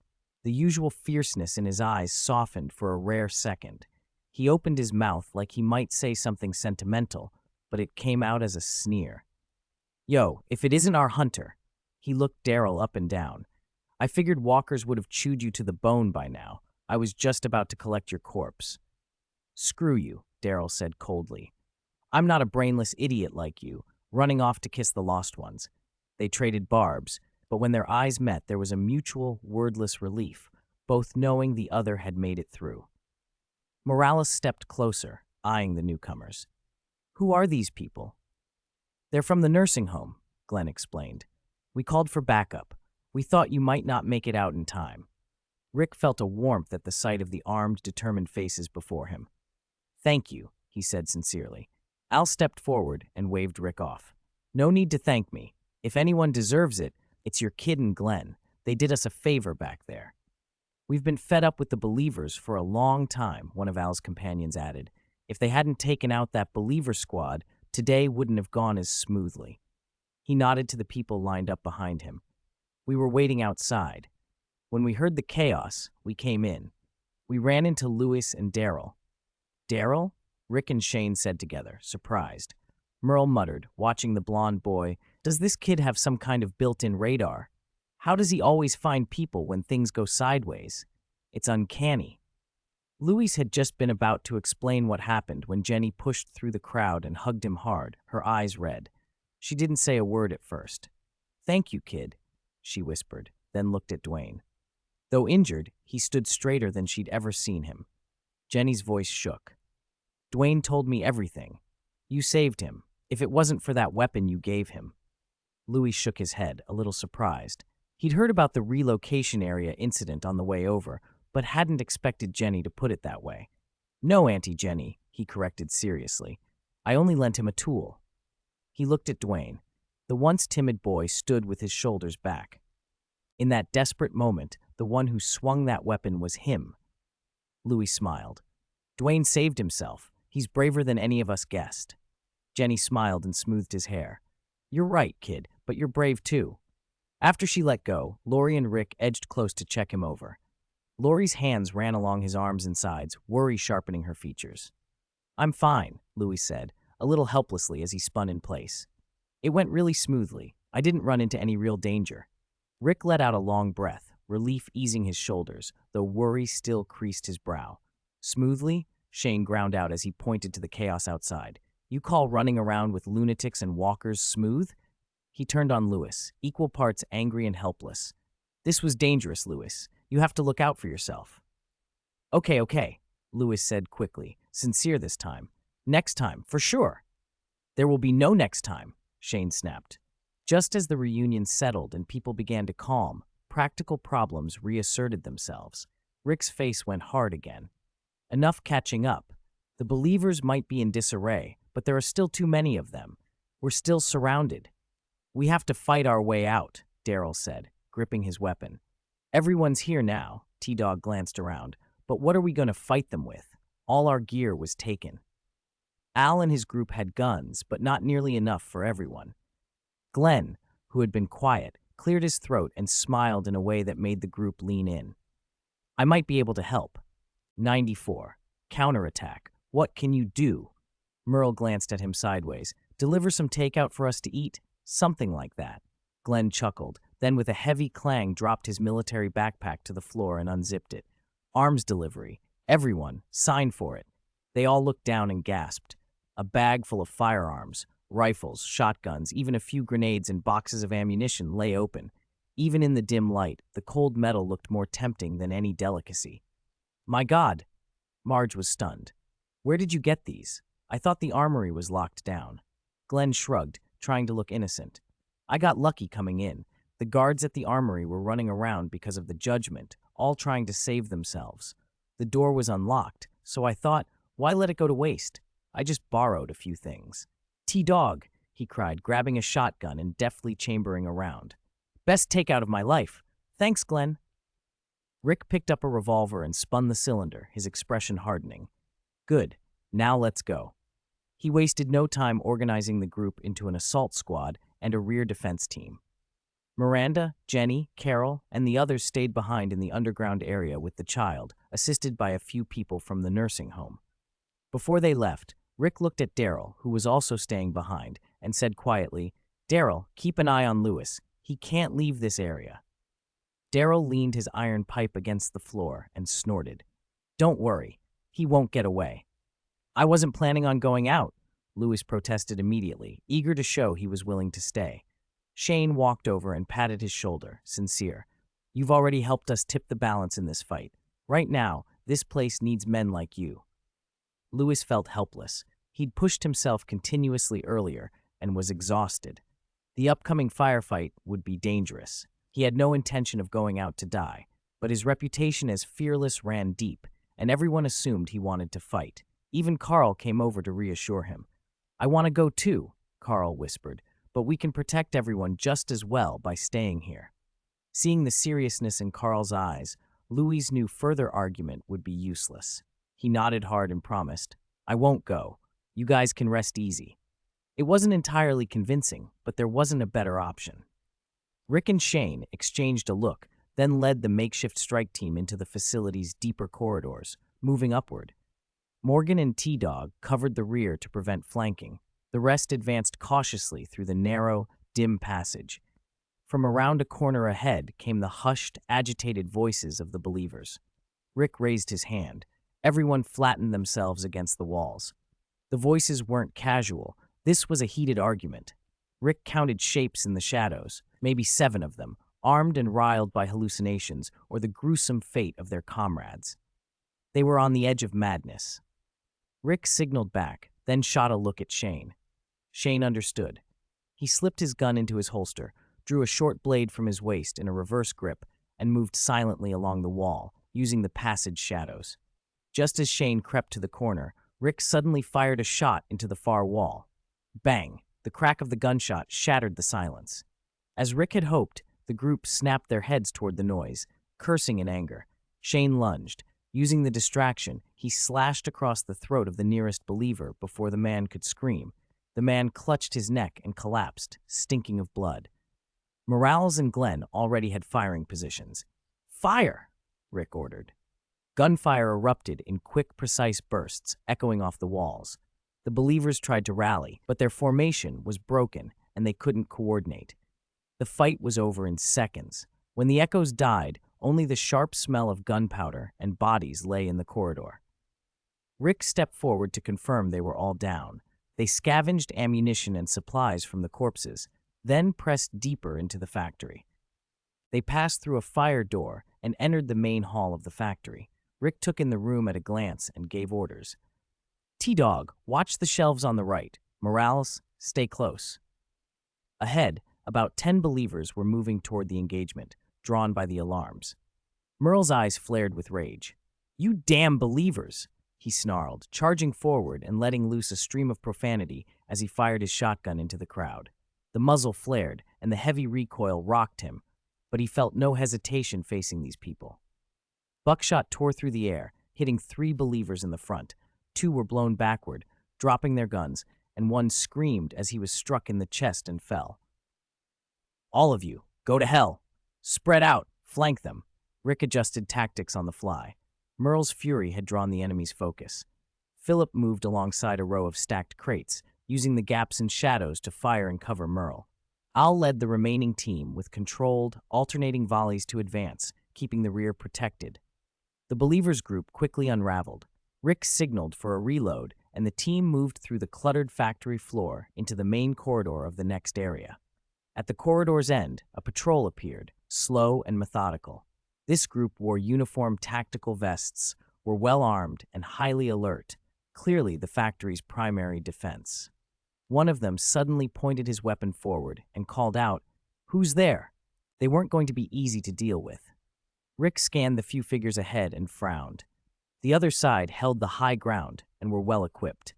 The usual fierceness in his eyes softened for a rare second. He opened his mouth like he might say something sentimental, but it came out as a sneer. Yo, if it isn't our hunter. He looked Daryl up and down. I figured walkers would have chewed you to the bone by now. I was just about to collect your corpse. Screw you, Daryl said coldly. I'm not a brainless idiot like you, running off to kiss the lost ones. They traded barbs, but when their eyes met, there was a mutual, wordless relief, both knowing the other had made it through. Morales stepped closer, eyeing the newcomers. Who are these people? They're from the nursing home, Glenn explained. We called for backup. We thought you might not make it out in time. Rick felt a warmth at the sight of the armed, determined faces before him. Thank you, he said sincerely. Al stepped forward and waved Rick off. No need to thank me. If anyone deserves it, it's your kid and Glenn. They did us a favor back there. We've been fed up with the believers for a long time, one of Al's companions added. If they hadn't taken out that believer squad, today wouldn't have gone as smoothly. He nodded to the people lined up behind him. We were waiting outside. When we heard the chaos, we came in. We ran into Lewis and Daryl. Daryl? Rick and Shane said together, surprised. Merle muttered, watching the blonde boy. Does this kid have some kind of built-in radar? How does he always find people when things go sideways? It's uncanny. Louise had just been about to explain what happened when Jenny pushed through the crowd and hugged him hard, her eyes red. She didn't say a word at first. "Thank you, kid," she whispered, then looked at Dwayne. Though injured, he stood straighter than she'd ever seen him. Jenny's voice shook. "Dwayne told me everything. You saved him. If it wasn't for that weapon you gave him." Louis shook his head, a little surprised. He'd heard about the relocation area incident on the way over, but hadn't expected Jenny to put it that way. "No, Auntie Jenny," he corrected seriously. "I only lent him a tool." He looked at Dwayne. The once timid boy stood with his shoulders back. In that desperate moment, the one who swung that weapon was him. Louis smiled. "Dwayne saved himself. He's braver than any of us guessed." Jenny smiled and smoothed his hair. "You're right, kid, but you're brave too." After she let go, Lori and Rick edged close to check him over. Lori's hands ran along his arms and sides, worry sharpening her features. "I'm fine," Louis said, a little helplessly as he spun in place. "It went really smoothly. I didn't run into any real danger." Rick let out a long breath, relief easing his shoulders, though worry still creased his brow. "Smoothly?" Shane ground out as he pointed to the chaos outside. "You call running around with lunatics and walkers smooth?" He turned on Lewis, equal parts angry and helpless. "This was dangerous, Lewis. You have to look out for yourself." Okay, Lewis said quickly, sincere this time. "Next time, for sure." "There will be no next time," Shane snapped. Just as the reunion settled and people began to calm, practical problems reasserted themselves. Rick's face went hard again. "Enough catching up. The believers might be in disarray, but there are still too many of them. We're still surrounded." "We have to fight our way out," Daryl said, gripping his weapon. "Everyone's here now," T-Dog glanced around, "but what are we going to fight them with? All our gear was taken." Al and his group had guns, but not nearly enough for everyone. Glenn, who had been quiet, cleared his throat and smiled in a way that made the group lean in. "I might be able to help." 94. Counterattack. What can you do? Merle glanced at him sideways. "Deliver some takeout for us to eat?" "Something like that." Glenn chuckled, then with a heavy clang dropped his military backpack to the floor and unzipped it. "Arms delivery. Everyone, sign for it." They all looked down and gasped. A bag full of firearms, rifles, shotguns, even a few grenades and boxes of ammunition lay open. Even in the dim light, the cold metal looked more tempting than any delicacy. "My God!" Marge was stunned. "Where did you get these? I thought the armory was locked down." Glenn shrugged, trying to look innocent. "I got lucky coming in. The guards at the armory were running around because of the judgment, all trying to save themselves. The door was unlocked, so I thought, why let it go to waste? I just borrowed a few things." "T-Dog," he cried, grabbing a shotgun and deftly chambering around. "Best takeout of my life. Thanks, Glenn." Rick picked up a revolver and spun the cylinder, his expression hardening. "Good. Now let's go." He wasted no time organizing the group into an assault squad and a rear defense team. Miranda, Jenny, Carol, and the others stayed behind in the underground area with the child, assisted by a few people from the nursing home. Before they left, Rick looked at Daryl, who was also staying behind, and said quietly, "Daryl, keep an eye on Lewis. He can't leave this area." Daryl leaned his iron pipe against the floor and snorted. "Don't worry. He won't get away." "I wasn't planning on going out," Lewis protested immediately, eager to show he was willing to stay. Shane walked over and patted his shoulder, sincere. "You've already helped us tip the balance in this fight. Right now, this place needs men like you." Lewis felt helpless. He'd pushed himself continuously earlier and was exhausted. The upcoming firefight would be dangerous. He had no intention of going out to die, but his reputation as fearless ran deep, and everyone assumed he wanted to fight. Even Carl came over to reassure him. "I want to go too," Carl whispered, "but we can protect everyone just as well by staying here." Seeing the seriousness in Carl's eyes, Louis knew further argument would be useless. He nodded hard and promised, "I won't go. You guys can rest easy." It wasn't entirely convincing, but there wasn't a better option. Rick and Shane exchanged a look, then led the makeshift strike team into the facility's deeper corridors, moving upward. Morgan and T-Dog covered the rear to prevent flanking. The rest advanced cautiously through the narrow, dim passage. From around a corner ahead came the hushed, agitated voices of the believers. Rick raised his hand. Everyone flattened themselves against the walls. The voices weren't casual. This was a heated argument. Rick counted shapes in the shadows, maybe 7 of them, armed and riled by hallucinations or the gruesome fate of their comrades. They were on the edge of madness. Rick signaled back, then shot a look at Shane. Shane understood. He slipped his gun into his holster, drew a short blade from his waist in a reverse grip, and moved silently along the wall, using the passage shadows. Just as Shane crept to the corner, Rick suddenly fired a shot into the far wall. Bang! The crack of the gunshot shattered the silence. As Rick had hoped, the group snapped their heads toward the noise, cursing in anger. Shane lunged. Using the distraction, he slashed across the throat of the nearest believer before the man could scream. The man clutched his neck and collapsed, stinking of blood. Morales and Glenn already had firing positions. "Fire!" Rick ordered. Gunfire erupted in quick, precise bursts, echoing off the walls. The believers tried to rally, but their formation was broken and they couldn't coordinate. The fight was over in seconds. When the echoes died, only the sharp smell of gunpowder and bodies lay in the corridor. Rick stepped forward to confirm they were all down. They scavenged ammunition and supplies from the corpses, then pressed deeper into the factory. They passed through a fire door and entered the main hall of the factory. Rick took in the room at a glance and gave orders. T-Dog, watch the shelves on the right. Morales, stay close. Ahead, about 10 believers were moving toward the engagement, drawn by the alarms. Merle's eyes flared with rage. "You damn believers!" he snarled, charging forward and letting loose a stream of profanity as he fired his shotgun into the crowd. The muzzle flared, and the heavy recoil rocked him, but he felt no hesitation facing these people. Buckshot tore through the air, hitting 3 believers in the front. 2 were blown backward, dropping their guns, and 1 screamed as he was struck in the chest and fell. "All of you, go to hell! Spread out, flank them!" Rick adjusted tactics on the fly. Merle's fury had drawn the enemy's focus. Philip moved alongside a row of stacked crates, using the gaps in shadows to fire and cover Merle. Al led the remaining team with controlled, alternating volleys to advance, keeping the rear protected. The believers group quickly unraveled. Rick signaled for a reload, and the team moved through the cluttered factory floor into the main corridor of the next area. At the corridor's end, a patrol appeared, slow and methodical. This group wore uniform tactical vests, were well-armed and highly alert, clearly the factory's primary defense. One of them suddenly pointed his weapon forward and called out, "Who's there?" They weren't going to be easy to deal with. Rick scanned the few figures ahead and frowned. The other side held the high ground and were well-equipped.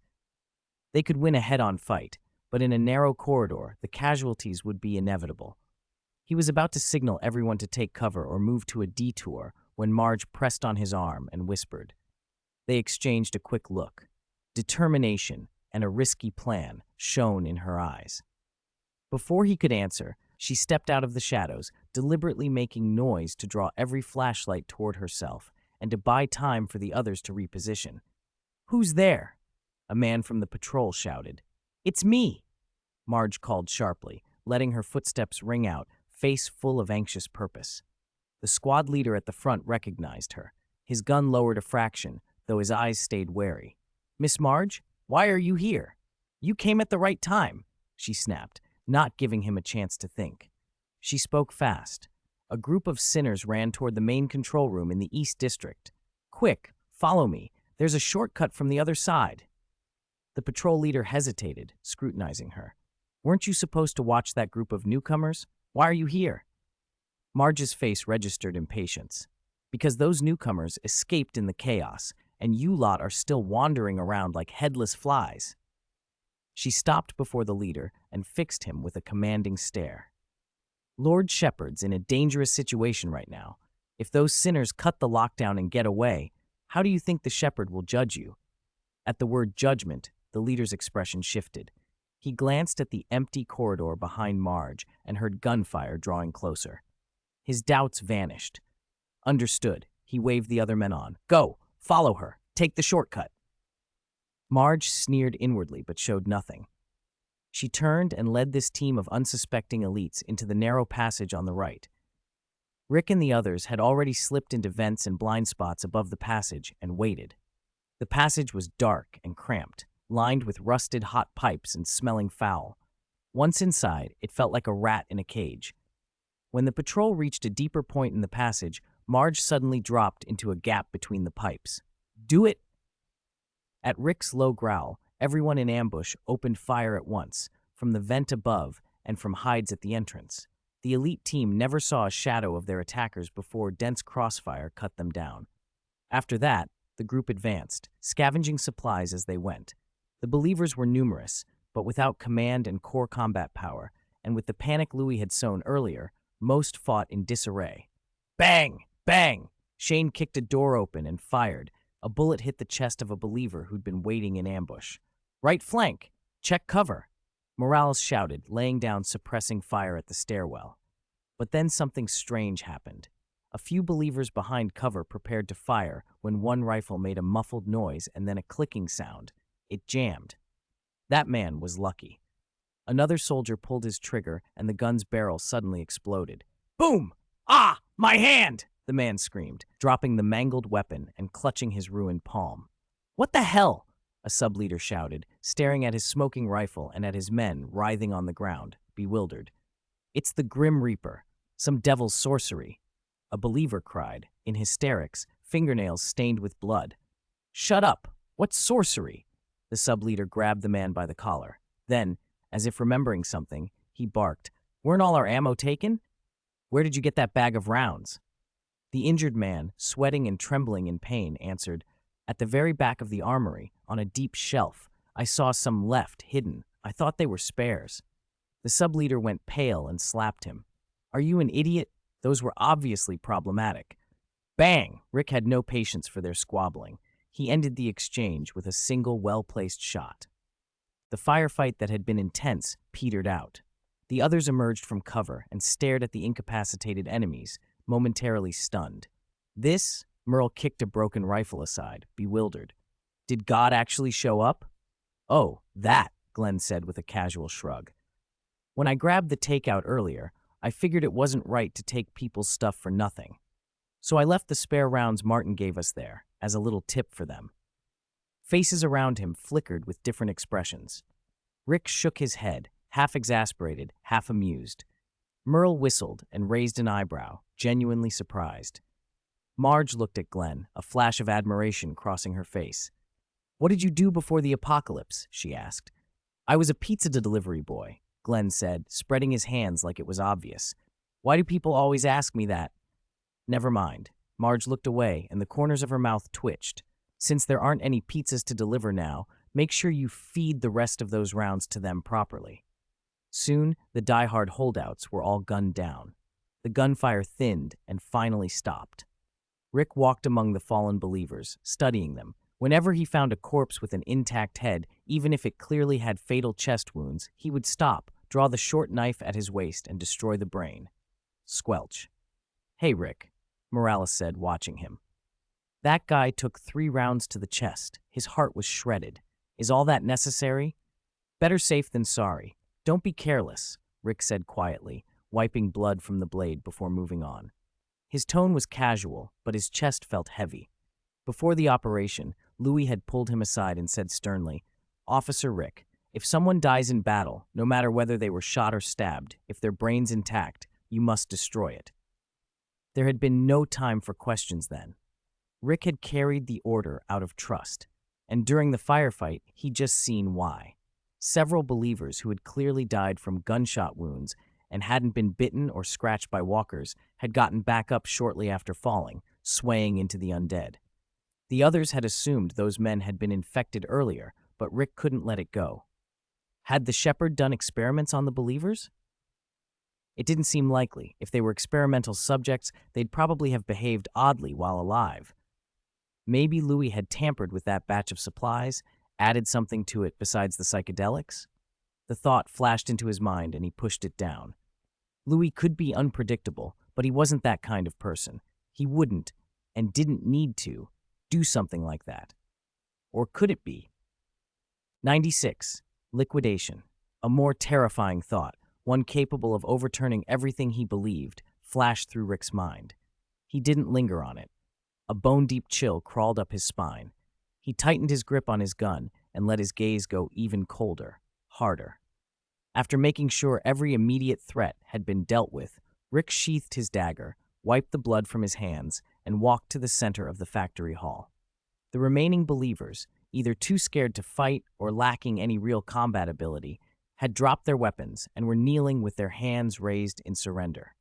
They could win a head-on fight, but in a narrow corridor, the casualties would be inevitable. He was about to signal everyone to take cover or move to a detour when Marge pressed on his arm and whispered. They exchanged a quick look. Determination and a risky plan shone in her eyes. Before he could answer, she stepped out of the shadows, deliberately making noise to draw every flashlight toward herself and to buy time for the others to reposition. "Who's there?" a man from the patrol shouted. "It's me," Marge called sharply, letting her footsteps ring out, face full of anxious purpose. The squad leader at the front recognized her. His gun lowered a fraction, though his eyes stayed wary. "Miss Marge, why are you here?" "You came at the right time," she snapped, not giving him a chance to think. She spoke fast. A group of sinners ran toward the main control room in the East District. "Quick, follow me. There's a shortcut from the other side." The patrol leader hesitated, scrutinizing her. "Weren't you supposed to watch that group of newcomers? Why are you here?" Marge's face registered impatience. "Because those newcomers escaped in the chaos, and you lot are still wandering around like headless flies." She stopped before the leader and fixed him with a commanding stare. "Lord Shepard's in a dangerous situation right now. If those sinners cut the lockdown and get away, how do you think the Shepherd will judge you?" At the word judgment, the leader's expression shifted. He glanced at the empty corridor behind Marge and heard gunfire drawing closer. His doubts vanished. Understood. He waved the other men on. Go! Follow her! Take the shortcut! Marge sneered inwardly but showed nothing. She turned and led this team of unsuspecting elites into the narrow passage on the right. Rick and the others had already slipped into vents and blind spots above the passage and waited. The passage was dark and cramped, lined with rusted hot pipes and smelling foul. Once inside, it felt like a rat in a cage. When the patrol reached a deeper point in the passage, Marge suddenly dropped into a gap between the pipes. Do it! At Rick's low growl, everyone in ambush opened fire at once, from the vent above and from hides at the entrance. The elite team never saw a shadow of their attackers before dense crossfire cut them down. After that, the group advanced, scavenging supplies as they went. The believers were numerous, but without command and core combat power, and with the panic Louis had sown earlier, most fought in disarray. Bang! Bang! Shane kicked a door open and fired. A bullet hit the chest of a believer who'd been waiting in ambush. Right flank! Check cover! Morales shouted, laying down suppressing fire at the stairwell. But then something strange happened. A few believers behind cover prepared to fire when one rifle made a muffled noise and then a clicking sound. It jammed. That man was lucky. Another soldier pulled his trigger and the gun's barrel suddenly exploded. Boom! Ah! My hand! The man screamed, dropping the mangled weapon and clutching his ruined palm. What the hell? A sub-leader shouted, staring at his smoking rifle and at his men writhing on the ground, bewildered. It's the Grim Reaper, some devil's sorcery. A believer cried, in hysterics, fingernails stained with blood. Shut up! What sorcery? The sub-leader grabbed the man by the collar. Then, as if remembering something, he barked, Weren't all our ammo taken? Where did you get that bag of rounds? The injured man, sweating and trembling in pain, answered, At the very back of the armory, on a deep shelf. I saw some left, hidden. I thought they were spares. The sub-leader went pale and slapped him. Are you an idiot? Those were obviously problematic. Bang! Rick had no patience for their squabbling. He ended the exchange with a single well-placed shot. The firefight that had been intense petered out. The others emerged from cover and stared at the incapacitated enemies, momentarily stunned. This, Merle kicked a broken rifle aside, bewildered. Did God actually show up? Oh, that, Glenn said with a casual shrug. When I grabbed the takeout earlier, I figured it wasn't right to take people's stuff for nothing. So I left the spare rounds Martin gave us there, as a little tip for them. Faces around him flickered with different expressions. Rick shook his head, half exasperated, half amused. Merle whistled and raised an eyebrow, genuinely surprised. Marge looked at Glenn, a flash of admiration crossing her face. What did you do before the apocalypse? She asked. I was a pizza delivery boy, Glenn said, spreading his hands like it was obvious. Why do people always ask me that? Never mind. Marge looked away and the corners of her mouth twitched. Since there aren't any pizzas to deliver now, make sure you feed the rest of those rounds to them properly. Soon, the die-hard holdouts were all gunned down. The gunfire thinned and finally stopped. Rick walked among the fallen believers, studying them. Whenever he found a corpse with an intact head, even if it clearly had fatal chest wounds, he would stop, draw the short knife at his waist, and destroy the brain. Squelch. Hey, Rick, Morales said, watching him. That guy took 3 rounds to the chest. His heart was shredded. Is all that necessary? Better safe than sorry. Don't be careless, Rick said quietly, wiping blood from the blade before moving on. His tone was casual, but his chest felt heavy. Before the operation, Louis had pulled him aside and said sternly, Officer Rick, if someone dies in battle, no matter whether they were shot or stabbed, if their brain's intact, you must destroy it. There had been no time for questions then. Rick had carried the order out of trust, and during the firefight, he'd just seen why. Several believers who had clearly died from gunshot wounds and hadn't been bitten or scratched by walkers had gotten back up shortly after falling, swaying into the undead. The others had assumed those men had been infected earlier, but Rick couldn't let it go. Had the shepherd done experiments on the believers? It didn't seem likely. If they were experimental subjects, they'd probably have behaved oddly while alive. Maybe Louis had tampered with that batch of supplies, added something to it besides the psychedelics? The thought flashed into his mind and he pushed it down. Louis could be unpredictable, but he wasn't that kind of person. He wouldn't, and didn't need to, do something like that. Or could it be? 96. Liquidation. A more terrifying thought, one capable of overturning everything he believed, flashed through Rick's mind. He didn't linger on it. A bone-deep chill crawled up his spine. He tightened his grip on his gun and let his gaze go even colder, harder. After making sure every immediate threat had been dealt with, Rick sheathed his dagger, wiped the blood from his hands, and walked to the center of the factory hall. The remaining believers, either too scared to fight or lacking any real combat ability, had dropped their weapons and were kneeling with their hands raised in surrender.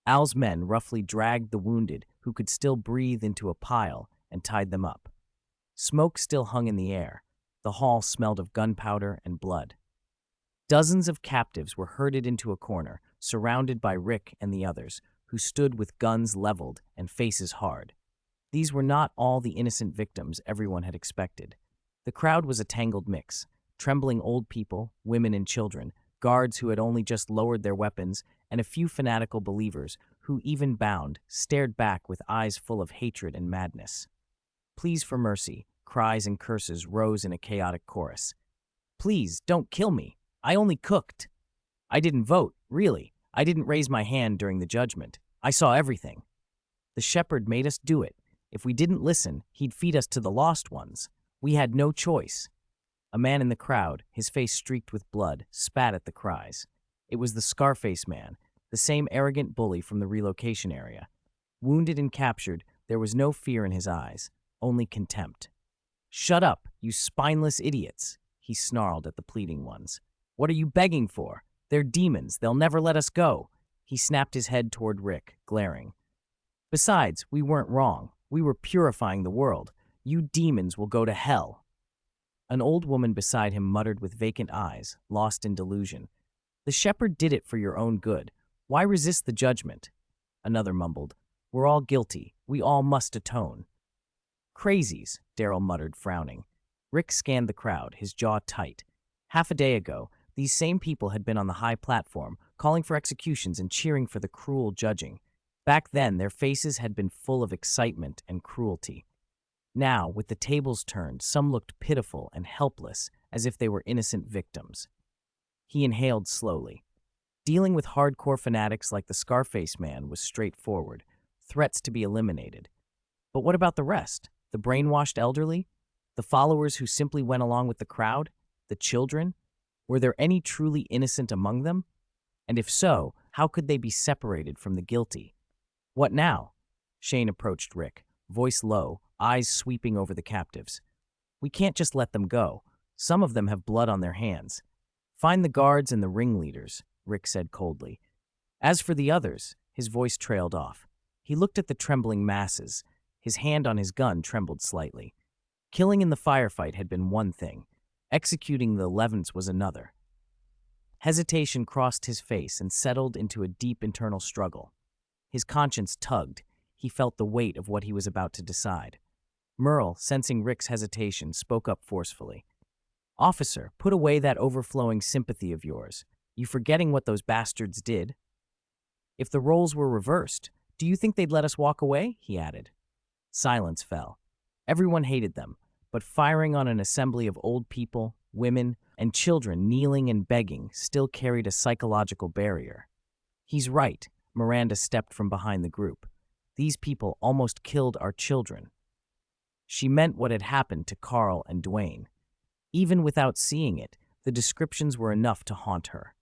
Al's men roughly dragged the wounded who could still breathe into a pile and tied them up. Smoke still hung in the air. The hall smelled of gunpowder and blood. Dozens of captives were herded into a corner, surrounded by Rick and the others, who stood with guns leveled and faces hard. These were not all the innocent victims everyone had expected. The crowd was a tangled mix: trembling old people, women and children, guards who had only just lowered their weapons, and a few fanatical believers who, even bound, stared back with eyes full of hatred and madness. Pleas for mercy, cries and curses rose in a chaotic chorus. "Please, don't kill me. I only cooked. I didn't vote, really. I didn't raise my hand during the judgment. I saw everything. The shepherd made us do it. If we didn't listen, he'd feed us to the lost ones. We had no choice." A man in the crowd, his face streaked with blood, spat at the cries. It was the Scarface man, the same arrogant bully from the relocation area. Wounded and captured, there was no fear in his eyes, only contempt. "Shut up, you spineless idiots," he snarled at the pleading ones. "What are you begging for? They're demons. They'll never let us go." He snapped his head toward Rick, glaring. "Besides, we weren't wrong. We were purifying the world. You demons will go to hell." An old woman beside him muttered with vacant eyes, lost in delusion. "The shepherd did it for your own good. Why resist the judgment?" Another mumbled, "We're all guilty. We all must atone." "Crazies," Daryl muttered, frowning. Rick scanned the crowd, his jaw tight. Half a day ago, these same people had been on the high platform, calling for executions and cheering for the cruel judging. Back then, their faces had been full of excitement and cruelty. Now, with the tables turned, some looked pitiful and helpless, as if they were innocent victims. He inhaled slowly. Dealing with hardcore fanatics like the Scarface man was straightforward, threats to be eliminated. But what about the rest? The brainwashed elderly? The followers who simply went along with the crowd? The children? Were there any truly innocent among them? And if so, how could they be separated from the guilty? "What now?" Shane approached Rick, voice low, eyes sweeping over the captives. "We can't just let them go. Some of them have blood on their hands. Find the guards and the ringleaders," Rick said coldly. As for the others, his voice trailed off. He looked at the trembling masses. His hand on his gun trembled slightly. Killing in the firefight had been one thing. Executing the 11ths was another. Hesitation crossed his face and settled into a deep internal struggle. His conscience tugged. He felt the weight of what he was about to decide. Merle, sensing Rick's hesitation, spoke up forcefully. "Officer, put away that overflowing sympathy of yours. You forgetting what those bastards did?" "If the roles were reversed, do you think they'd let us walk away?" he added. Silence fell. Everyone hated them, but firing on an assembly of old people, women, and children kneeling and begging still carried a psychological barrier. "He's right," Miranda stepped from behind the group. "These people almost killed our children." She meant what had happened to Carl and Dwayne. Even without seeing it, the descriptions were enough to haunt her.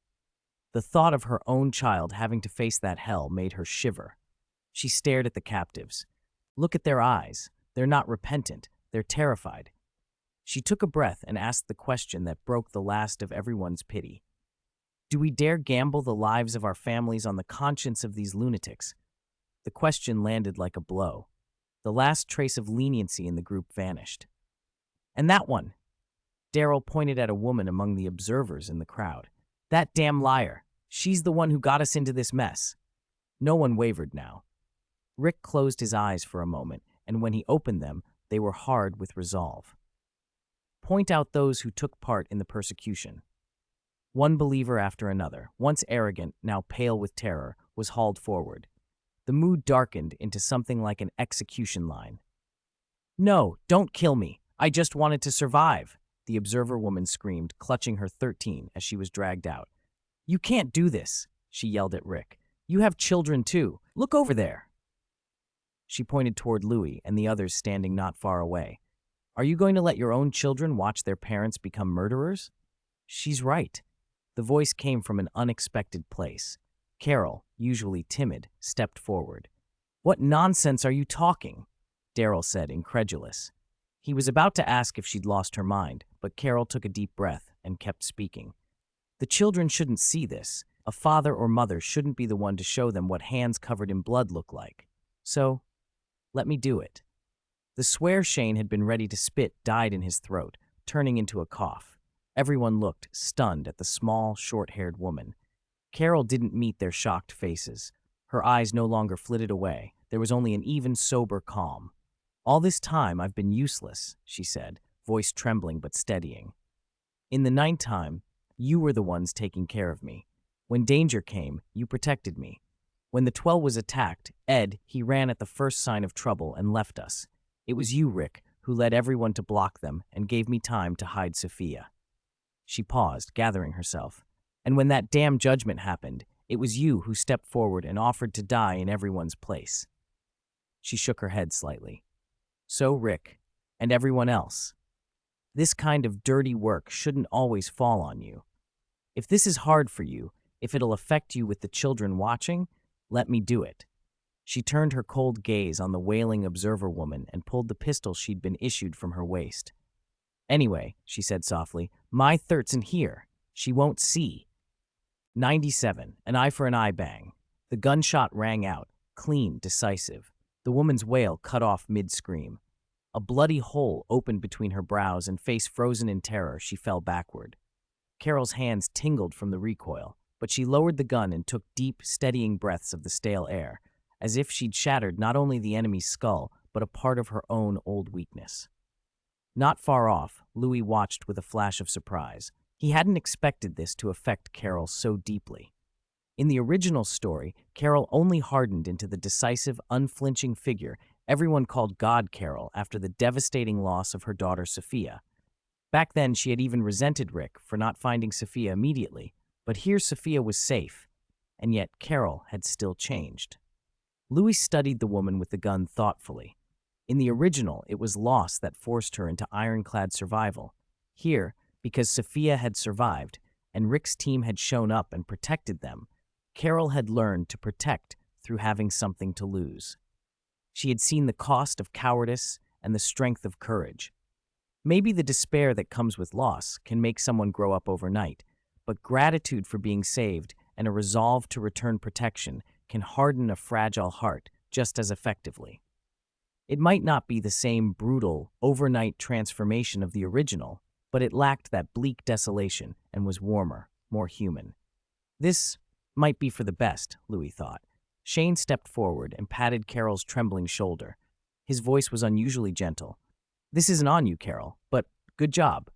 The thought of her own child having to face that hell made her shiver. She stared at the captives. Look at their eyes. They're not repentant. They're terrified. She took a breath and asked the question that broke the last of everyone's pity. "Do we dare gamble the lives of our families on the conscience of these lunatics?" The question landed like a blow. The last trace of leniency in the group vanished. "And that one," Daryl pointed at a woman among the observers in the crowd. "That damn liar. She's the one who got us into this mess." No one wavered now. Rick closed his eyes for a moment, and when he opened them, they were hard with resolve. "Point out those who took part in the persecution." One believer after another, once arrogant, now pale with terror, was hauled forward. The mood darkened into something like an execution line. "No, don't kill me. I just wanted to survive," the observer woman screamed, clutching her 13 as she was dragged out. "You can't do this," she yelled at Rick. "You have children too. Look over there." She pointed toward Louis and the others standing not far away. "Are you going to let your own children watch their parents become murderers?" "She's right." The voice came from an unexpected place. Carol, usually timid, stepped forward. "What nonsense are you talking?" Daryl said, incredulous. He was about to ask if she'd lost her mind, but Carol took a deep breath and kept speaking. "The children shouldn't see this. A father or mother shouldn't be the one to show them what hands covered in blood look like. So, let me do it." The swear Shane had been ready to spit died in his throat, turning into a cough. Everyone looked, stunned, at the small, short-haired woman. Carol didn't meet their shocked faces. Her eyes no longer flitted away. There was only an even, sober calm. "All this time I've been useless," she said, voice trembling but steadying. "In the nighttime, you were the ones taking care of me. When danger came, you protected me. When the 12 was attacked, he ran at the first sign of trouble and left us. It was you, Rick, who led everyone to block them and gave me time to hide Sophia." She paused, gathering herself. "And when that damn judgment happened, it was you who stepped forward and offered to die in everyone's place." She shook her head slightly. "So, Rick, and everyone else, this kind of dirty work shouldn't always fall on you. If this is hard for you, if it'll affect you with the children watching, let me do it." She turned her cold gaze on the wailing observer woman and pulled the pistol she'd been issued from her waist. "Anyway," she said softly, "my 13 here. She won't see." 97, an eye for an eye bang. The gunshot rang out, clean, decisive. The woman's wail cut off mid-scream. A bloody hole opened between her brows and face frozen in terror, she fell backward. Carol's hands tingled from the recoil, but she lowered the gun and took deep, steadying breaths of the stale air, as if she'd shattered not only the enemy's skull, but a part of her own old weakness. Not far off, Louis watched with a flash of surprise. He hadn't expected this to affect Carol so deeply. In the original story, Carol only hardened into the decisive, unflinching figure everyone called God Carol after the devastating loss of her daughter Sophia. Back then, she had even resented Rick for not finding Sophia immediately, but here Sophia was safe, and yet Carol had still changed. Louis studied the woman with the gun thoughtfully. In the original, it was loss that forced her into ironclad survival. Here, because Sophia had survived, and Rick's team had shown up and protected them, Carol had learned to protect through having something to lose. She had seen the cost of cowardice and the strength of courage. Maybe the despair that comes with loss can make someone grow up overnight, but gratitude for being saved and a resolve to return protection can harden a fragile heart just as effectively. It might not be the same brutal, overnight transformation of the original, but it lacked that bleak desolation and was warmer, more human. This might be for the best, Louis thought. Shane stepped forward and patted Carol's trembling shoulder. His voice was unusually gentle. "This isn't on you, Carol, but good job."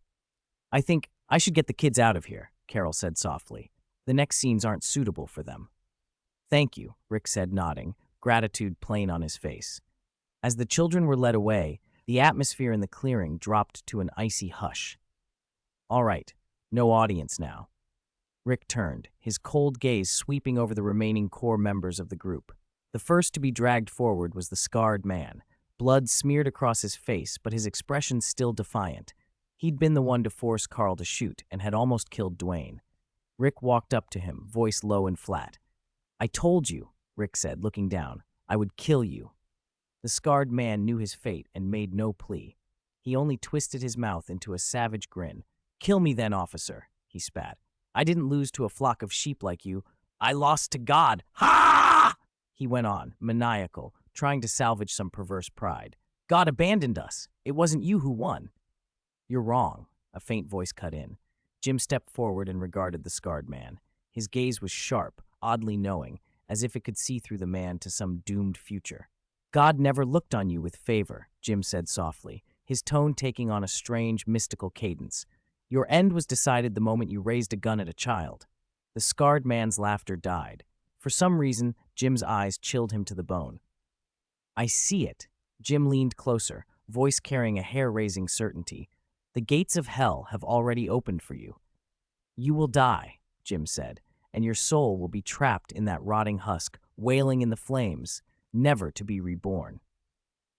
"I think I should get the kids out of here," Carol said softly. "The next scenes aren't suitable for them." "Thank you," Rick said, nodding, gratitude plain on his face. As the children were led away, the atmosphere in the clearing dropped to an icy hush. "All right, no audience now." Rick turned, his cold gaze sweeping over the remaining core members of the group. The first to be dragged forward was the scarred man. Blood smeared across his face, but his expression still defiant. He'd been the one to force Carl to shoot and had almost killed Dwayne. Rick walked up to him, voice low and flat. "I told you," Rick said, looking down, "I would kill you." The scarred man knew his fate and made no plea. He only twisted his mouth into a savage grin. "Kill me then, officer," he spat. "I didn't lose to a flock of sheep like you. I lost to God. Ha!" He went on, maniacal, trying to salvage some perverse pride. "God abandoned us. It wasn't you who won." "You're wrong," a faint voice cut in. Jim stepped forward and regarded the scarred man. His gaze was sharp, oddly knowing, as if it could see through the man to some doomed future. "God never looked on you with favor," Jim said softly, his tone taking on a strange, mystical cadence. Your end was decided the moment you raised a gun at a child. The scarred man's laughter died. For some reason, Jim's eyes chilled him to the bone. I see it. Jim leaned closer, voice carrying a hair-raising certainty. The gates of hell have already opened for you. You will die, Jim said, and your soul will be trapped in that rotting husk, wailing in the flames, never to be reborn.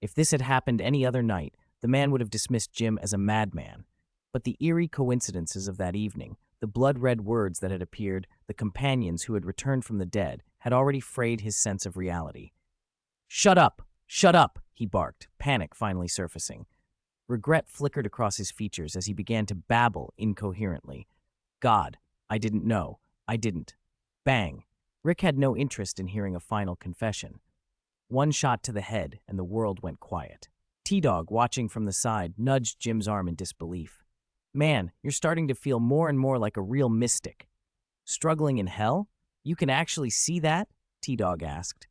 If this had happened any other night, the man would have dismissed Jim as a madman. But the eerie coincidences of that evening, the blood-red words that had appeared, the companions who had returned from the dead, had already frayed his sense of reality. Shut up! Shut up! He barked, panic finally surfacing. Regret flickered across his features as he began to babble incoherently. God, I didn't know. I didn't. Bang! Rick had no interest in hearing a final confession. One shot to the head, and the world went quiet. T-Dog, watching from the side, nudged Jim's arm in disbelief. Man, you're starting to feel more and more like a real mystic. Struggling in hell? You can actually see that? T-Dog asked.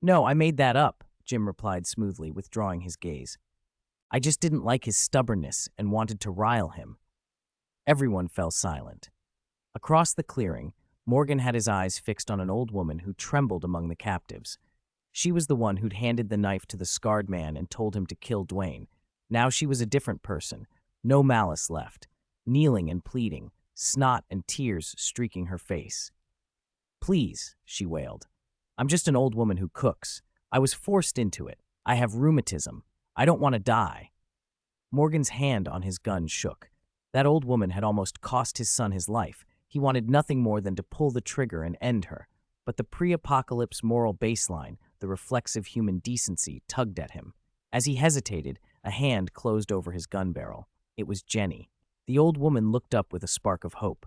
No, I made that up, Jim replied smoothly, withdrawing his gaze. I just didn't like his stubbornness and wanted to rile him. Everyone fell silent. Across the clearing, Morgan had his eyes fixed on an old woman who trembled among the captives. She was the one who'd handed the knife to the scarred man and told him to kill Dwayne. Now she was a different person, no malice left, kneeling and pleading, snot and tears streaking her face. Please, she wailed. I'm just an old woman who cooks. I was forced into it. I have rheumatism. I don't want to die. Morgan's hand on his gun shook. That old woman had almost cost his son his life. He wanted nothing more than to pull the trigger and end her. But the pre-apocalypse moral baseline, the reflexive human decency, tugged at him. As he hesitated, a hand closed over his gun barrel. It was Jenny. The old woman looked up with a spark of hope.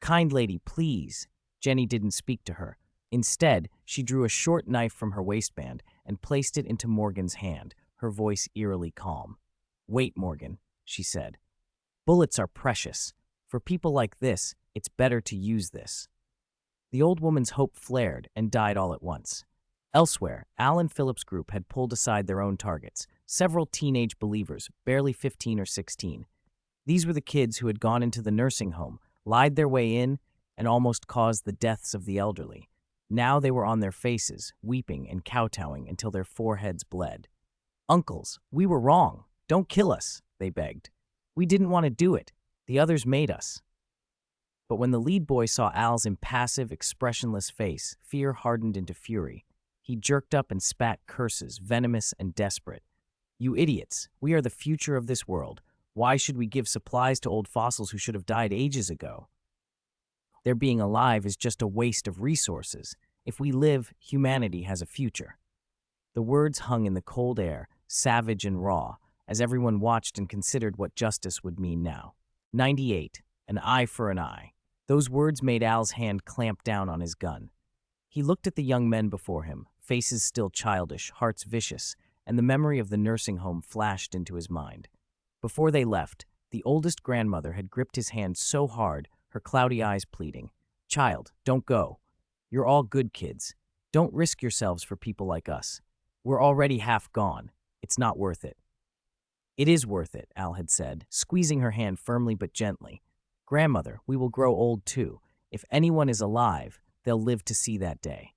Kind lady, please. Jenny didn't speak to her. Instead, she drew a short knife from her waistband and placed it into Morgan's hand, her voice eerily calm. Wait, Morgan, she said. Bullets are precious. For people like this, it's better to use this. The old woman's hope flared and died all at once. Elsewhere, Al and Philip's group had pulled aside their own targets, several teenage believers, barely 15 or 16. These were the kids who had gone into the nursing home, lied their way in, and almost caused the deaths of the elderly. Now they were on their faces, weeping and kowtowing until their foreheads bled. Uncles, we were wrong. Don't kill us, they begged. We didn't want to do it. The others made us. But when the lead boy saw Al's impassive, expressionless face, fear hardened into fury. He jerked up and spat curses, venomous and desperate. You idiots, we are the future of this world. Why should we give supplies to old fossils who should have died ages ago? Their being alive is just a waste of resources. If we live, humanity has a future. The words hung in the cold air, savage and raw, as everyone watched and considered what justice would mean now. 98. An eye for an eye. Those words made Al's hand clamp down on his gun. He looked at the young men before him, faces still childish, hearts vicious, and the memory of the nursing home flashed into his mind. Before they left, the oldest grandmother had gripped his hand so hard, her cloudy eyes pleading, Child, don't go. You're all good kids. Don't risk yourselves for people like us. We're already half gone. It's not worth it. It is worth it, Al had said, squeezing her hand firmly but gently. Grandmother, we will grow old too. If anyone is alive, they'll live to see that day.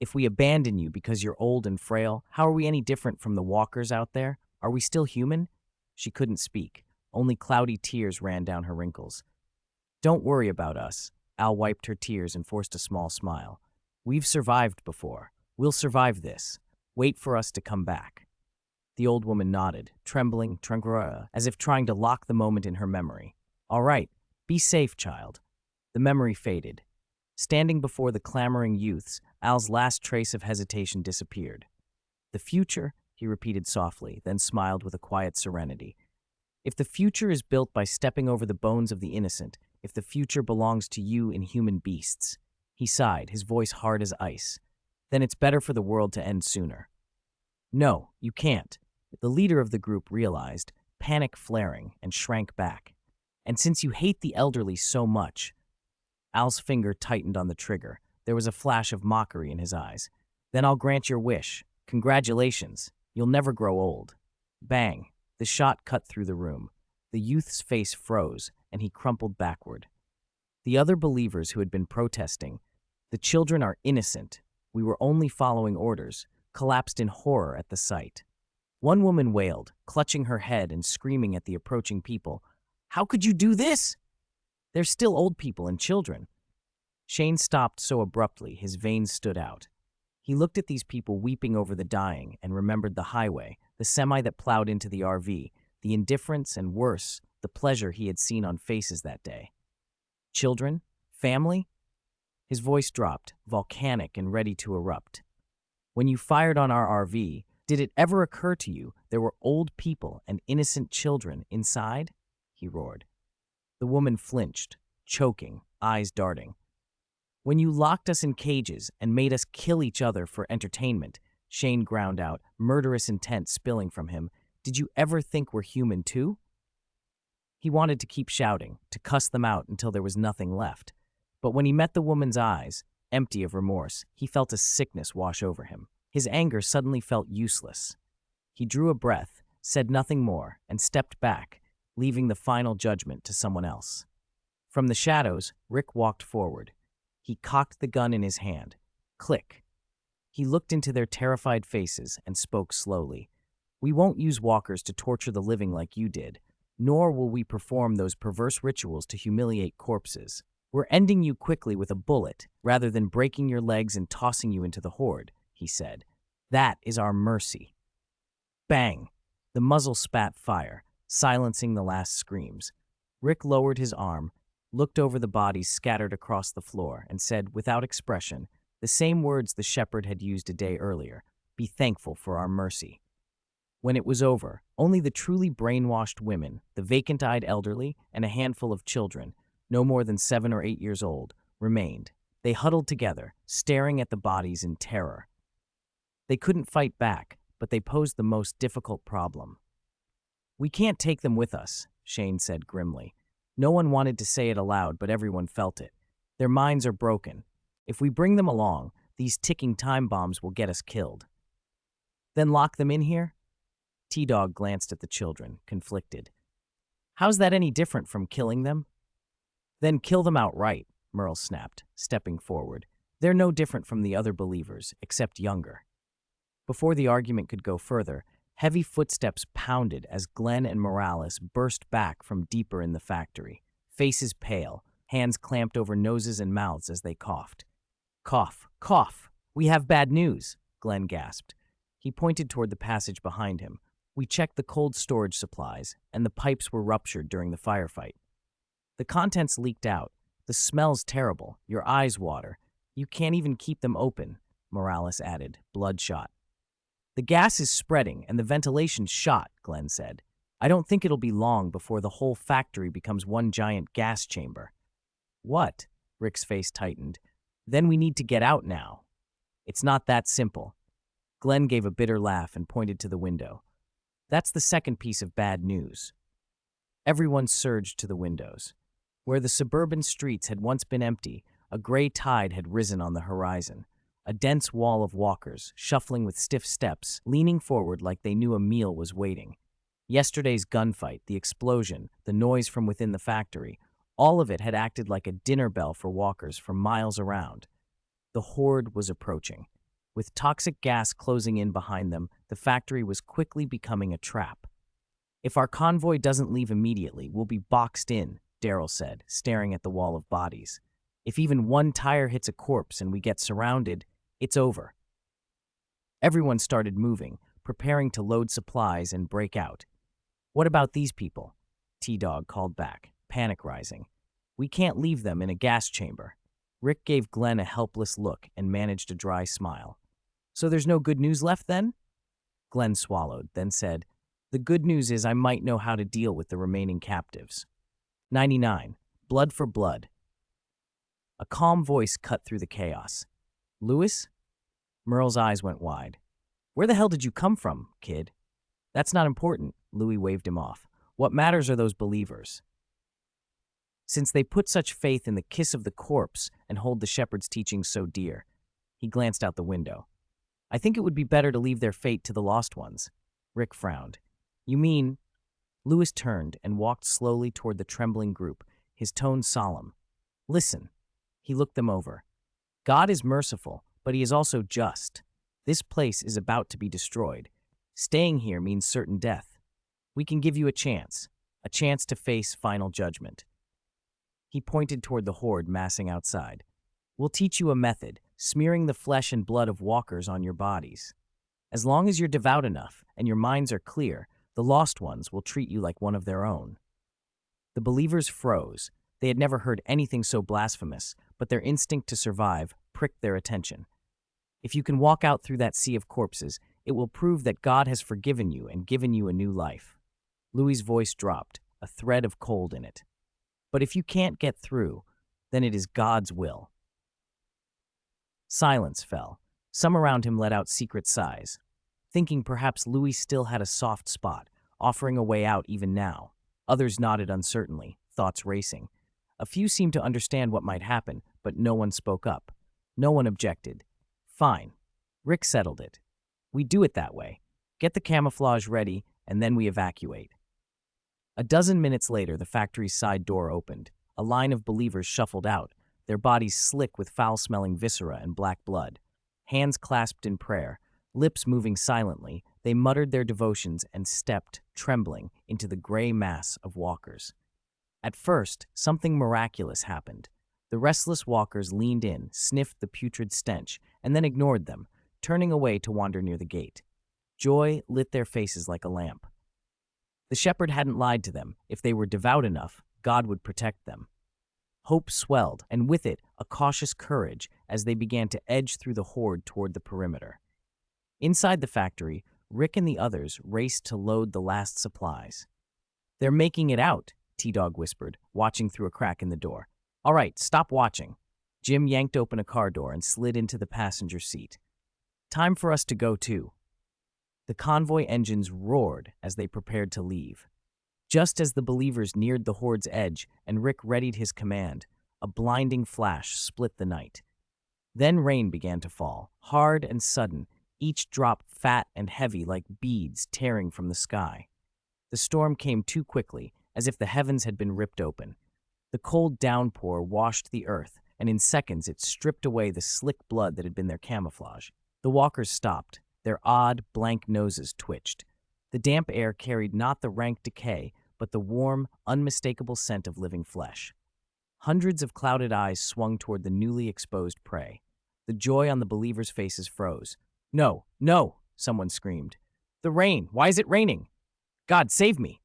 If we abandon you because you're old and frail, how are we any different from the walkers out there? Are we still human? She couldn't speak. Only cloudy tears ran down her wrinkles. Don't worry about us. Al wiped her tears and forced a small smile. We've survived before. We'll survive this. Wait for us to come back. The old woman nodded, trembling, as if trying to lock the moment in her memory. All right, be safe, child. The memory faded. Standing before the clamoring youths, Al's last trace of hesitation disappeared. The future, he repeated softly, then smiled with a quiet serenity. If the future is built by stepping over the bones of the innocent, if the future belongs to you inhuman beasts, he sighed, his voice hard as ice, then it's better for the world to end sooner. No, you can't. The leader of the group realized, panic flaring, and shrank back. And since you hate the elderly so much, Al's finger tightened on the trigger. There was a flash of mockery in his eyes. Then I'll grant your wish. Congratulations. You'll never grow old. Bang. The shot cut through the room. The youth's face froze, and he crumpled backward. The other believers who had been protesting, "The children are innocent. We were only following orders," collapsed in horror at the sight. One woman wailed, clutching her head and screaming at the approaching people, "How could you do this? They're still old people and children." Shane stopped so abruptly his veins stood out. He looked at these people weeping over the dying and remembered the highway, the semi that plowed into the RV, the indifference and, worse, the pleasure he had seen on faces that day. Children? Family? His voice dropped, volcanic and ready to erupt. "When you fired on our RV, did it ever occur to you there were old people and innocent children inside?" he roared. The woman flinched, choking, eyes darting. "When you locked us in cages and made us kill each other for entertainment," Shane ground out, murderous intent spilling from him, "did you ever think we're human too?" He wanted to keep shouting, to cuss them out until there was nothing left. But when he met the woman's eyes, empty of remorse, he felt a sickness wash over him. His anger suddenly felt useless. He drew a breath, said nothing more, and stepped back, leaving the final judgment to someone else. From the shadows, Rick walked forward. He cocked the gun in his hand. Click. He looked into their terrified faces and spoke slowly. "We won't use walkers to torture the living like you did, nor will we perform those perverse rituals to humiliate corpses. We're ending you quickly with a bullet, rather than breaking your legs and tossing you into the horde," he said. "That is our mercy." Bang! The muzzle spat fire, silencing the last screams. Rick lowered his arm, looked over the bodies scattered across the floor, and said, without expression, the same words the shepherd had used a day earlier, "Be thankful for our mercy." When it was over, only the truly brainwashed women, the vacant-eyed elderly, and a handful of children, no more than 7 or 8 years old, remained. They huddled together, staring at the bodies in terror. They couldn't fight back, but they posed the most difficult problem. "We can't take them with us," Shane said grimly. No one wanted to say it aloud, but everyone felt it. "Their minds are broken. If we bring them along, these ticking time bombs will get us killed." "Then lock them in here?" T-Dog glanced at the children, conflicted. "How's that any different from killing them?" "Then kill them outright," Merle snapped, stepping forward. "They're no different from the other believers, except younger." Before the argument could go further, heavy footsteps pounded as Glenn and Morales burst back from deeper in the factory, faces pale, hands clamped over noses and mouths as they coughed. "Cough, cough! We have bad news," Glenn gasped. He pointed toward the passage behind him. "We checked the cold storage supplies, and the pipes were ruptured during the firefight. The contents leaked out. The smell's terrible. Your eyes water. You can't even keep them open," Morales added, bloodshot. "The gas is spreading and the ventilation's shot," Glenn said. "I don't think it'll be long before the whole factory becomes one giant gas chamber." "What?" Rick's face tightened. "Then we need to get out now." "It's not that simple." Glenn gave a bitter laugh and pointed to the window. "That's the second piece of bad news." Everyone surged to the windows. Where the suburban streets had once been empty, a gray tide had risen on the horizon. A dense wall of walkers, shuffling with stiff steps, leaning forward like they knew a meal was waiting. Yesterday's gunfight, the explosion, the noise from within the factory, all of it had acted like a dinner bell for walkers for miles around. The horde was approaching. With toxic gas closing in behind them, the factory was quickly becoming a trap. "If our convoy doesn't leave immediately, we'll be boxed in," Daryl said, staring at the wall of bodies. "If even one tire hits a corpse and we get surrounded, it's over." Everyone started moving, preparing to load supplies and break out. "What about these people?" T-Dog called back, panic rising. "We can't leave them in a gas chamber." Rick gave Glenn a helpless look and managed a dry smile. "So there's no good news left then?" Glenn swallowed, then said, "The good news is I might know how to deal with the remaining captives." 99. Blood for blood. A calm voice cut through the chaos. "Lewis?" Merle's eyes went wide. "Where the hell did you come from, kid?" "That's not important," Louis waved him off. "What matters are those believers. Since they put such faith in the kiss of the corpse and hold the shepherd's teachings so dear." He glanced out the window. "I think it would be better to leave their fate to the lost ones." Rick frowned. "You mean Lewis turned and walked slowly toward the trembling group, his tone solemn. Listen. He looked them over. God is merciful, but he is also just. This place is about to be destroyed. Staying here means certain death. We can give you a chance to face final judgment. He pointed toward the horde massing outside. We'll teach you a method, smearing the flesh and blood of walkers on your bodies. As long as you're devout enough and your minds are clear, the lost ones will treat you like one of their own. The believers froze. They had never heard anything so blasphemous, but their instinct to survive pricked their attention. If you can walk out through that sea of corpses, it will prove that God has forgiven you and given you a new life. Louis's voice dropped, a thread of cold in it. But if you can't get through, then it is God's will. Silence fell. Some around him let out secret sighs, thinking perhaps Louis still had a soft spot, offering a way out even now. Others nodded uncertainly, thoughts racing. A few seemed to understand what might happen, but no one spoke up. No one objected. Fine. Rick settled it. We do it that way. Get the camouflage ready, and then we evacuate. A dozen minutes later, the factory's side door opened. A line of believers shuffled out, their bodies slick with foul-smelling viscera and black blood. Hands clasped in prayer, lips moving silently, they muttered their devotions and stepped, trembling, into the gray mass of walkers. At first, something miraculous happened. The restless walkers leaned in, sniffed the putrid stench, and then ignored them, turning away to wander near the gate. Joy lit their faces like a lamp. The shepherd hadn't lied to them. If they were devout enough, God would protect them. Hope swelled, and with it, a cautious courage as they began to edge through the horde toward the perimeter. Inside the factory, Rick and the others raced to load the last supplies. They're making it out, T-Dog whispered, watching through a crack in the door. All right, stop watching. Jim yanked open a car door and slid into the passenger seat. Time for us to go too. The convoy engines roared as they prepared to leave. Just as the believers neared the horde's edge and Rick readied his command, a blinding flash split the night. Then rain began to fall, hard and sudden, each drop fat and heavy like beads tearing from the sky. The storm came too quickly, as if the heavens had been ripped open. The cold downpour washed the earth, and in seconds it stripped away the slick blood that had been their camouflage. The walkers stopped. Their odd, blank noses twitched. The damp air carried not the rank decay, but the warm, unmistakable scent of living flesh. Hundreds of clouded eyes swung toward the newly exposed prey. The joy on the believers' faces froze. No, no, someone screamed. The rain! Why is it raining? God, save me!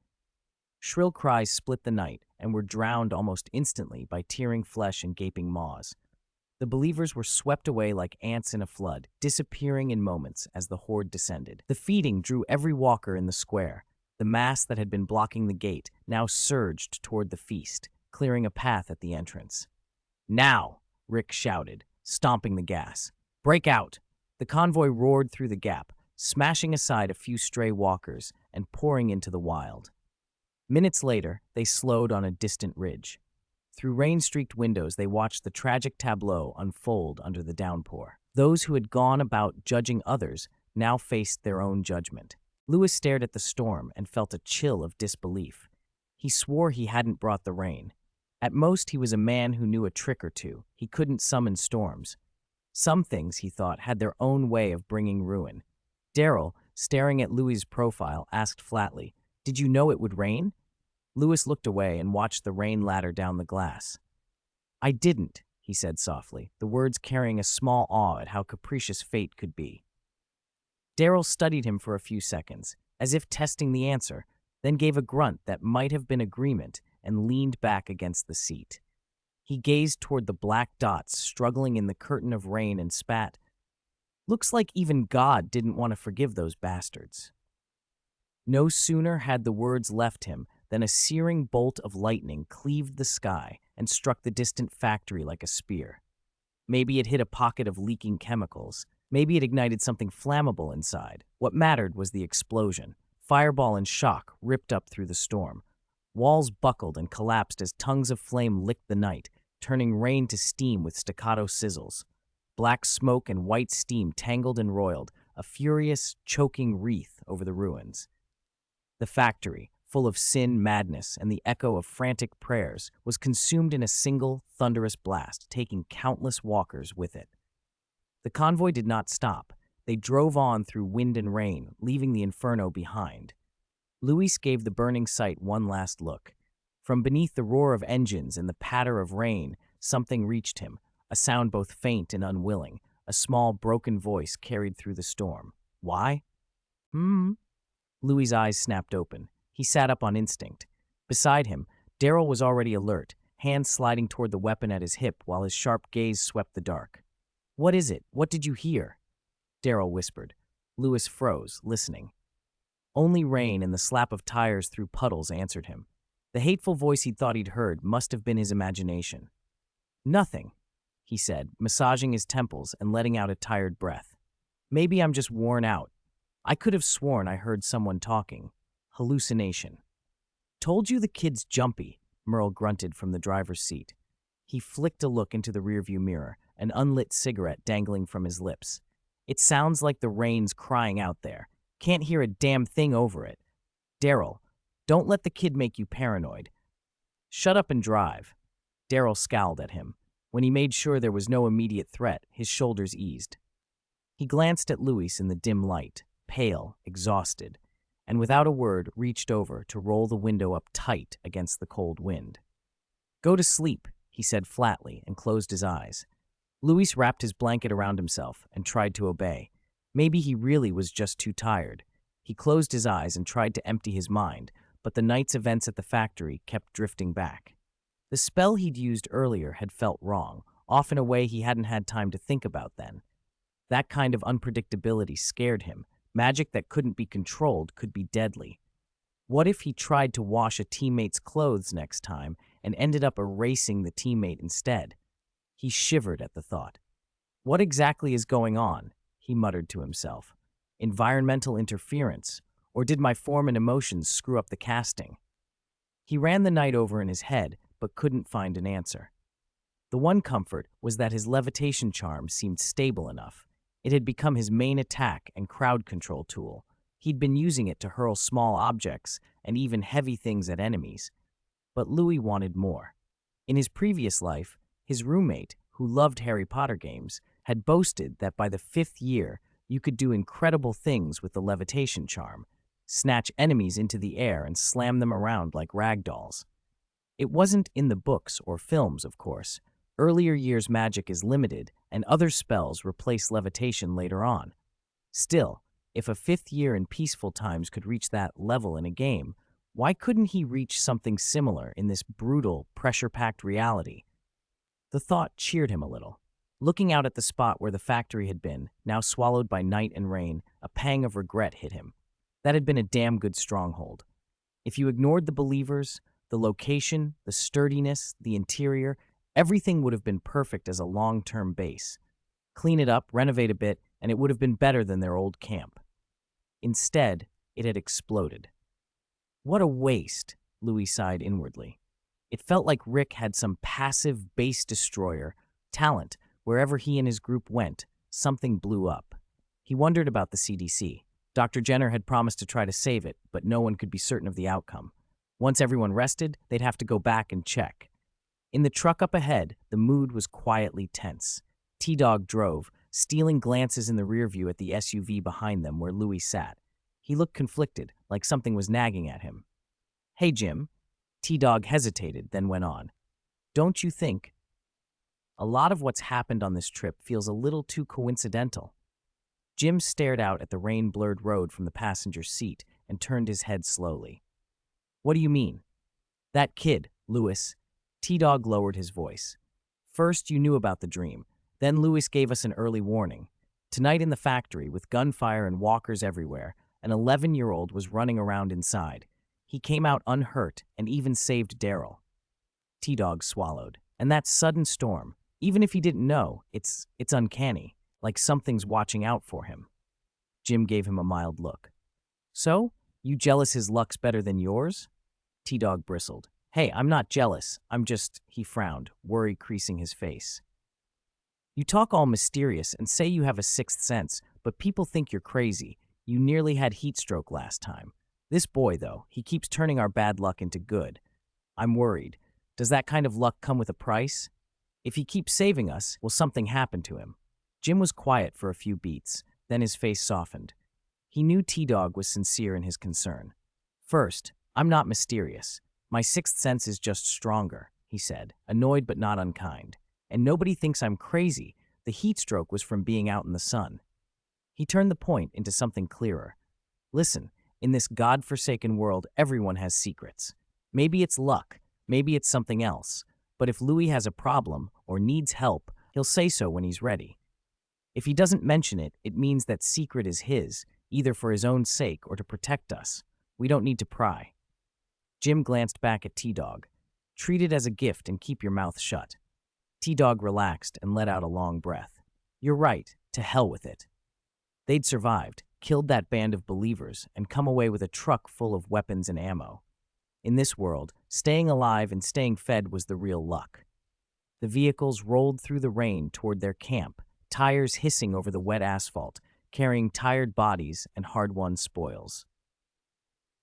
Shrill cries split the night and were drowned almost instantly by tearing flesh and gaping maws. The believers were swept away like ants in a flood, disappearing in moments as the horde descended. The feeding drew every walker in the square. The mass that had been blocking the gate now surged toward the feast, clearing a path at the entrance. Now! Rick shouted, stomping the gas. Break out! The convoy roared through the gap, smashing aside a few stray walkers and pouring into the wild. Minutes later, they slowed on a distant ridge. Through rain-streaked windows, they watched the tragic tableau unfold under the downpour. Those who had gone about judging others now faced their own judgment. Lewis stared at the storm and felt a chill of disbelief. He swore he hadn't brought the rain. At most, he was a man who knew a trick or two. He couldn't summon storms. Some things, he thought, had their own way of bringing ruin. Daryl, staring at Louis's profile, asked flatly, "Did you know it would rain?" Lewis looked away and watched the rain ladder down the glass. "I didn't," he said softly, the words carrying a small awe at how capricious fate could be. Daryl studied him for a few seconds, as if testing the answer, then gave a grunt that might have been agreement and leaned back against the seat. He gazed toward the black dots struggling in the curtain of rain and spat, "Looks like even God didn't want to forgive those bastards." No sooner had the words left him than a searing bolt of lightning cleaved the sky and struck the distant factory like a spear. Maybe it hit a pocket of leaking chemicals. Maybe it ignited something flammable inside. What mattered was the explosion. Fireball and shock ripped up through the storm. Walls buckled and collapsed as tongues of flame licked the night, turning rain to steam with staccato sizzles. Black smoke and white steam tangled and roiled, a furious, choking wreath over the ruins. The factory, full of sin, madness, and the echo of frantic prayers, was consumed in a single, thunderous blast, taking countless walkers with it. The convoy did not stop. They drove on through wind and rain, leaving the inferno behind. Luis gave the burning sight one last look. From beneath the roar of engines and the patter of rain, something reached him, a sound both faint and unwilling, a small, broken voice carried through the storm. Why? Louis's eyes snapped open. He sat up on instinct. Beside him, Daryl was already alert, hands sliding toward the weapon at his hip while his sharp gaze swept the dark. What is it? What did you hear? Daryl whispered. Louis froze, listening. Only rain and the slap of tires through puddles answered him. The hateful voice he'd thought he'd heard must have been his imagination. Nothing, he said, massaging his temples and letting out a tired breath. Maybe I'm just worn out. I could have sworn I heard someone talking. Hallucination. Told you the kid's jumpy, Merle grunted from the driver's seat. He flicked a look into the rearview mirror, an unlit cigarette dangling from his lips. It sounds like the rain's crying out there. Can't hear a damn thing over it. Daryl, don't let the kid make you paranoid. Shut up and drive. Daryl scowled at him. When he made sure there was no immediate threat, his shoulders eased. He glanced at Louis in the dim light, pale, exhausted, and without a word reached over to roll the window up tight against the cold wind. Go to sleep, he said flatly and closed his eyes. Louis wrapped his blanket around himself and tried to obey. Maybe he really was just too tired. He closed his eyes and tried to empty his mind, but the night's events at the factory kept drifting back. The spell he'd used earlier had felt wrong, off in a way he hadn't had time to think about then. That kind of unpredictability scared him. Magic that couldn't be controlled could be deadly. What if he tried to wash a teammate's clothes next time and ended up erasing the teammate instead? He shivered at the thought. What exactly is going on? He muttered to himself. Environmental interference, or did my form and emotions screw up the casting? He ran the night over in his head, but couldn't find an answer. The one comfort was that his levitation charm seemed stable enough. It had become his main attack and crowd control tool. He'd been using it to hurl small objects and even heavy things at enemies. But Louis wanted more. In his previous life, his roommate, who loved Harry Potter games, had boasted that by the 5th year, you could do incredible things with the levitation charm, snatch enemies into the air and slam them around like rag dolls. It wasn't in the books or films, of course. Earlier years' magic is limited, and other spells replace levitation later on. Still, if a 5th year in peaceful times could reach that level in a game, why couldn't he reach something similar in this brutal, pressure-packed reality? The thought cheered him a little. Looking out at the spot where the factory had been, now swallowed by night and rain, a pang of regret hit him. That had been a damn good stronghold. If you ignored the believers, the location, the sturdiness, the interior, everything would have been perfect as a long-term base. Clean it up, renovate a bit, and it would have been better than their old camp. Instead, it had exploded. What a waste, Louis sighed inwardly. It felt like Rick had some passive base destroyer talent. Wherever he and his group went, something blew up. He wondered about the CDC. Dr. Jenner had promised to try to save it, but no one could be certain of the outcome. Once everyone rested, they'd have to go back and check. In the truck up ahead, the mood was quietly tense. T-Dog drove, stealing glances in the rearview at the SUV behind them where Louis sat. He looked conflicted, like something was nagging at him. Hey, Jim. T-Dog hesitated, then went on. Don't you think? A lot of what's happened on this trip feels a little too coincidental. Jim stared out at the rain-blurred road from the passenger seat and turned his head slowly. What do you mean? That kid, Louis. T-Dog lowered his voice. First, you knew about the dream. Then Louis gave us an early warning. Tonight in the factory, with gunfire and walkers everywhere, an 11-year-old was running around inside. He came out unhurt and even saved Daryl. T-Dog swallowed. And that sudden storm, even if he didn't know, it's uncanny, like something's watching out for him. Jim gave him a mild look. So, you jealous his luck's better than yours? T-Dog bristled. Hey, I'm not jealous. I'm just, he frowned, worry creasing his face. You talk all mysterious and say you have a sixth sense, but people think you're crazy. You nearly had heat stroke last time. This boy, though, he keeps turning our bad luck into good. I'm worried. Does that kind of luck come with a price? If he keeps saving us, will something happen to him? Jim was quiet for a few beats, then his face softened. He knew T-Dog was sincere in his concern. First, I'm not mysterious. My sixth sense is just stronger, he said, annoyed but not unkind. And nobody thinks I'm crazy. The heat stroke was from being out in the sun. He turned the point into something clearer. Listen, in this God-forsaken world, everyone has secrets. Maybe it's luck, maybe it's something else. But if Louis has a problem or needs help, he'll say so when he's ready. If he doesn't mention it, it means that secret is his, either for his own sake or to protect us. We don't need to pry. Jim glanced back at T-Dog. Treat it as a gift and keep your mouth shut. T-Dog relaxed and let out a long breath. You're right, to hell with it. They'd survived, killed that band of believers, and come away with a truck full of weapons and ammo. In this world, staying alive and staying fed was the real luck. The vehicles rolled through the rain toward their camp, tires hissing over the wet asphalt, carrying tired bodies and hard-won spoils.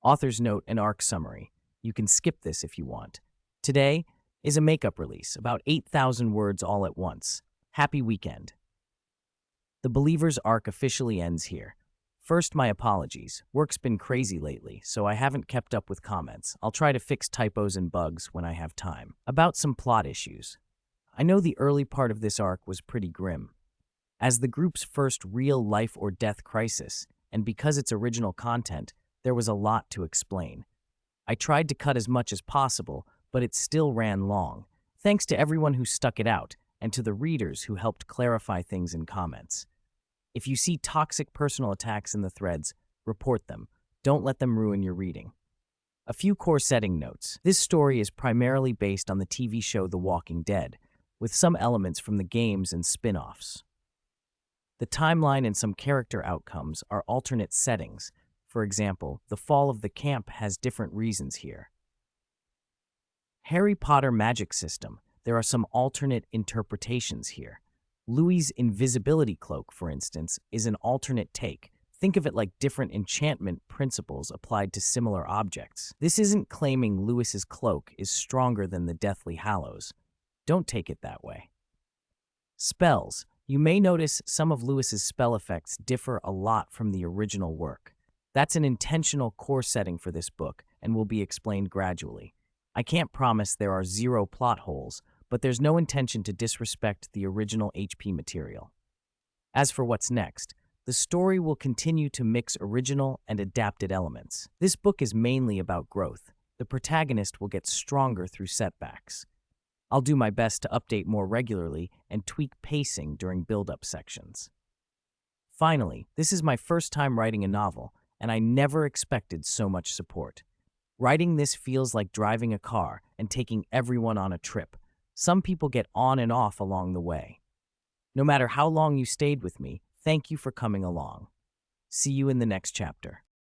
Author's note and arc summary. You can skip this if you want. Today is a makeup release, about 8,000 words all at once. Happy weekend. The Believer's arc officially ends here. First, my apologies. Work's been crazy lately, so I haven't kept up with comments. I'll try to fix typos and bugs when I have time. About some plot issues. I know the early part of this arc was pretty grim. As the group's first real life or death crisis, and because it's original content, there was a lot to explain. I tried to cut as much as possible, but it still ran long. Thanks to everyone who stuck it out, and to the readers who helped clarify things in comments. If you see toxic personal attacks in the threads, report them. Don't let them ruin your reading. A few core setting notes. This story is primarily based on the TV show The Walking Dead, with some elements from the games and spin-offs. The timeline and some character outcomes are alternate settings. For example, the fall of the camp has different reasons here. Harry Potter magic system. There are some alternate interpretations here. Louis's invisibility cloak, for instance, is an alternate take. Think of it like different enchantment principles applied to similar objects. This isn't claiming Louis's cloak is stronger than the Deathly Hallows. Don't take it that way. Spells. You may notice some of Louis's spell effects differ a lot from the original work. That's an intentional core setting for this book and will be explained gradually. I can't promise there are zero plot holes, but there's no intention to disrespect the original HP material. As for what's next, the story will continue to mix original and adapted elements. This book is mainly about growth. The protagonist will get stronger through setbacks. I'll do my best to update more regularly and tweak pacing during build-up sections. Finally, this is my first time writing a novel, and I never expected so much support. Writing this feels like driving a car and taking everyone on a trip. Some people get on and off along the way. No matter how long you stayed with me, thank you for coming along. See you in the next chapter.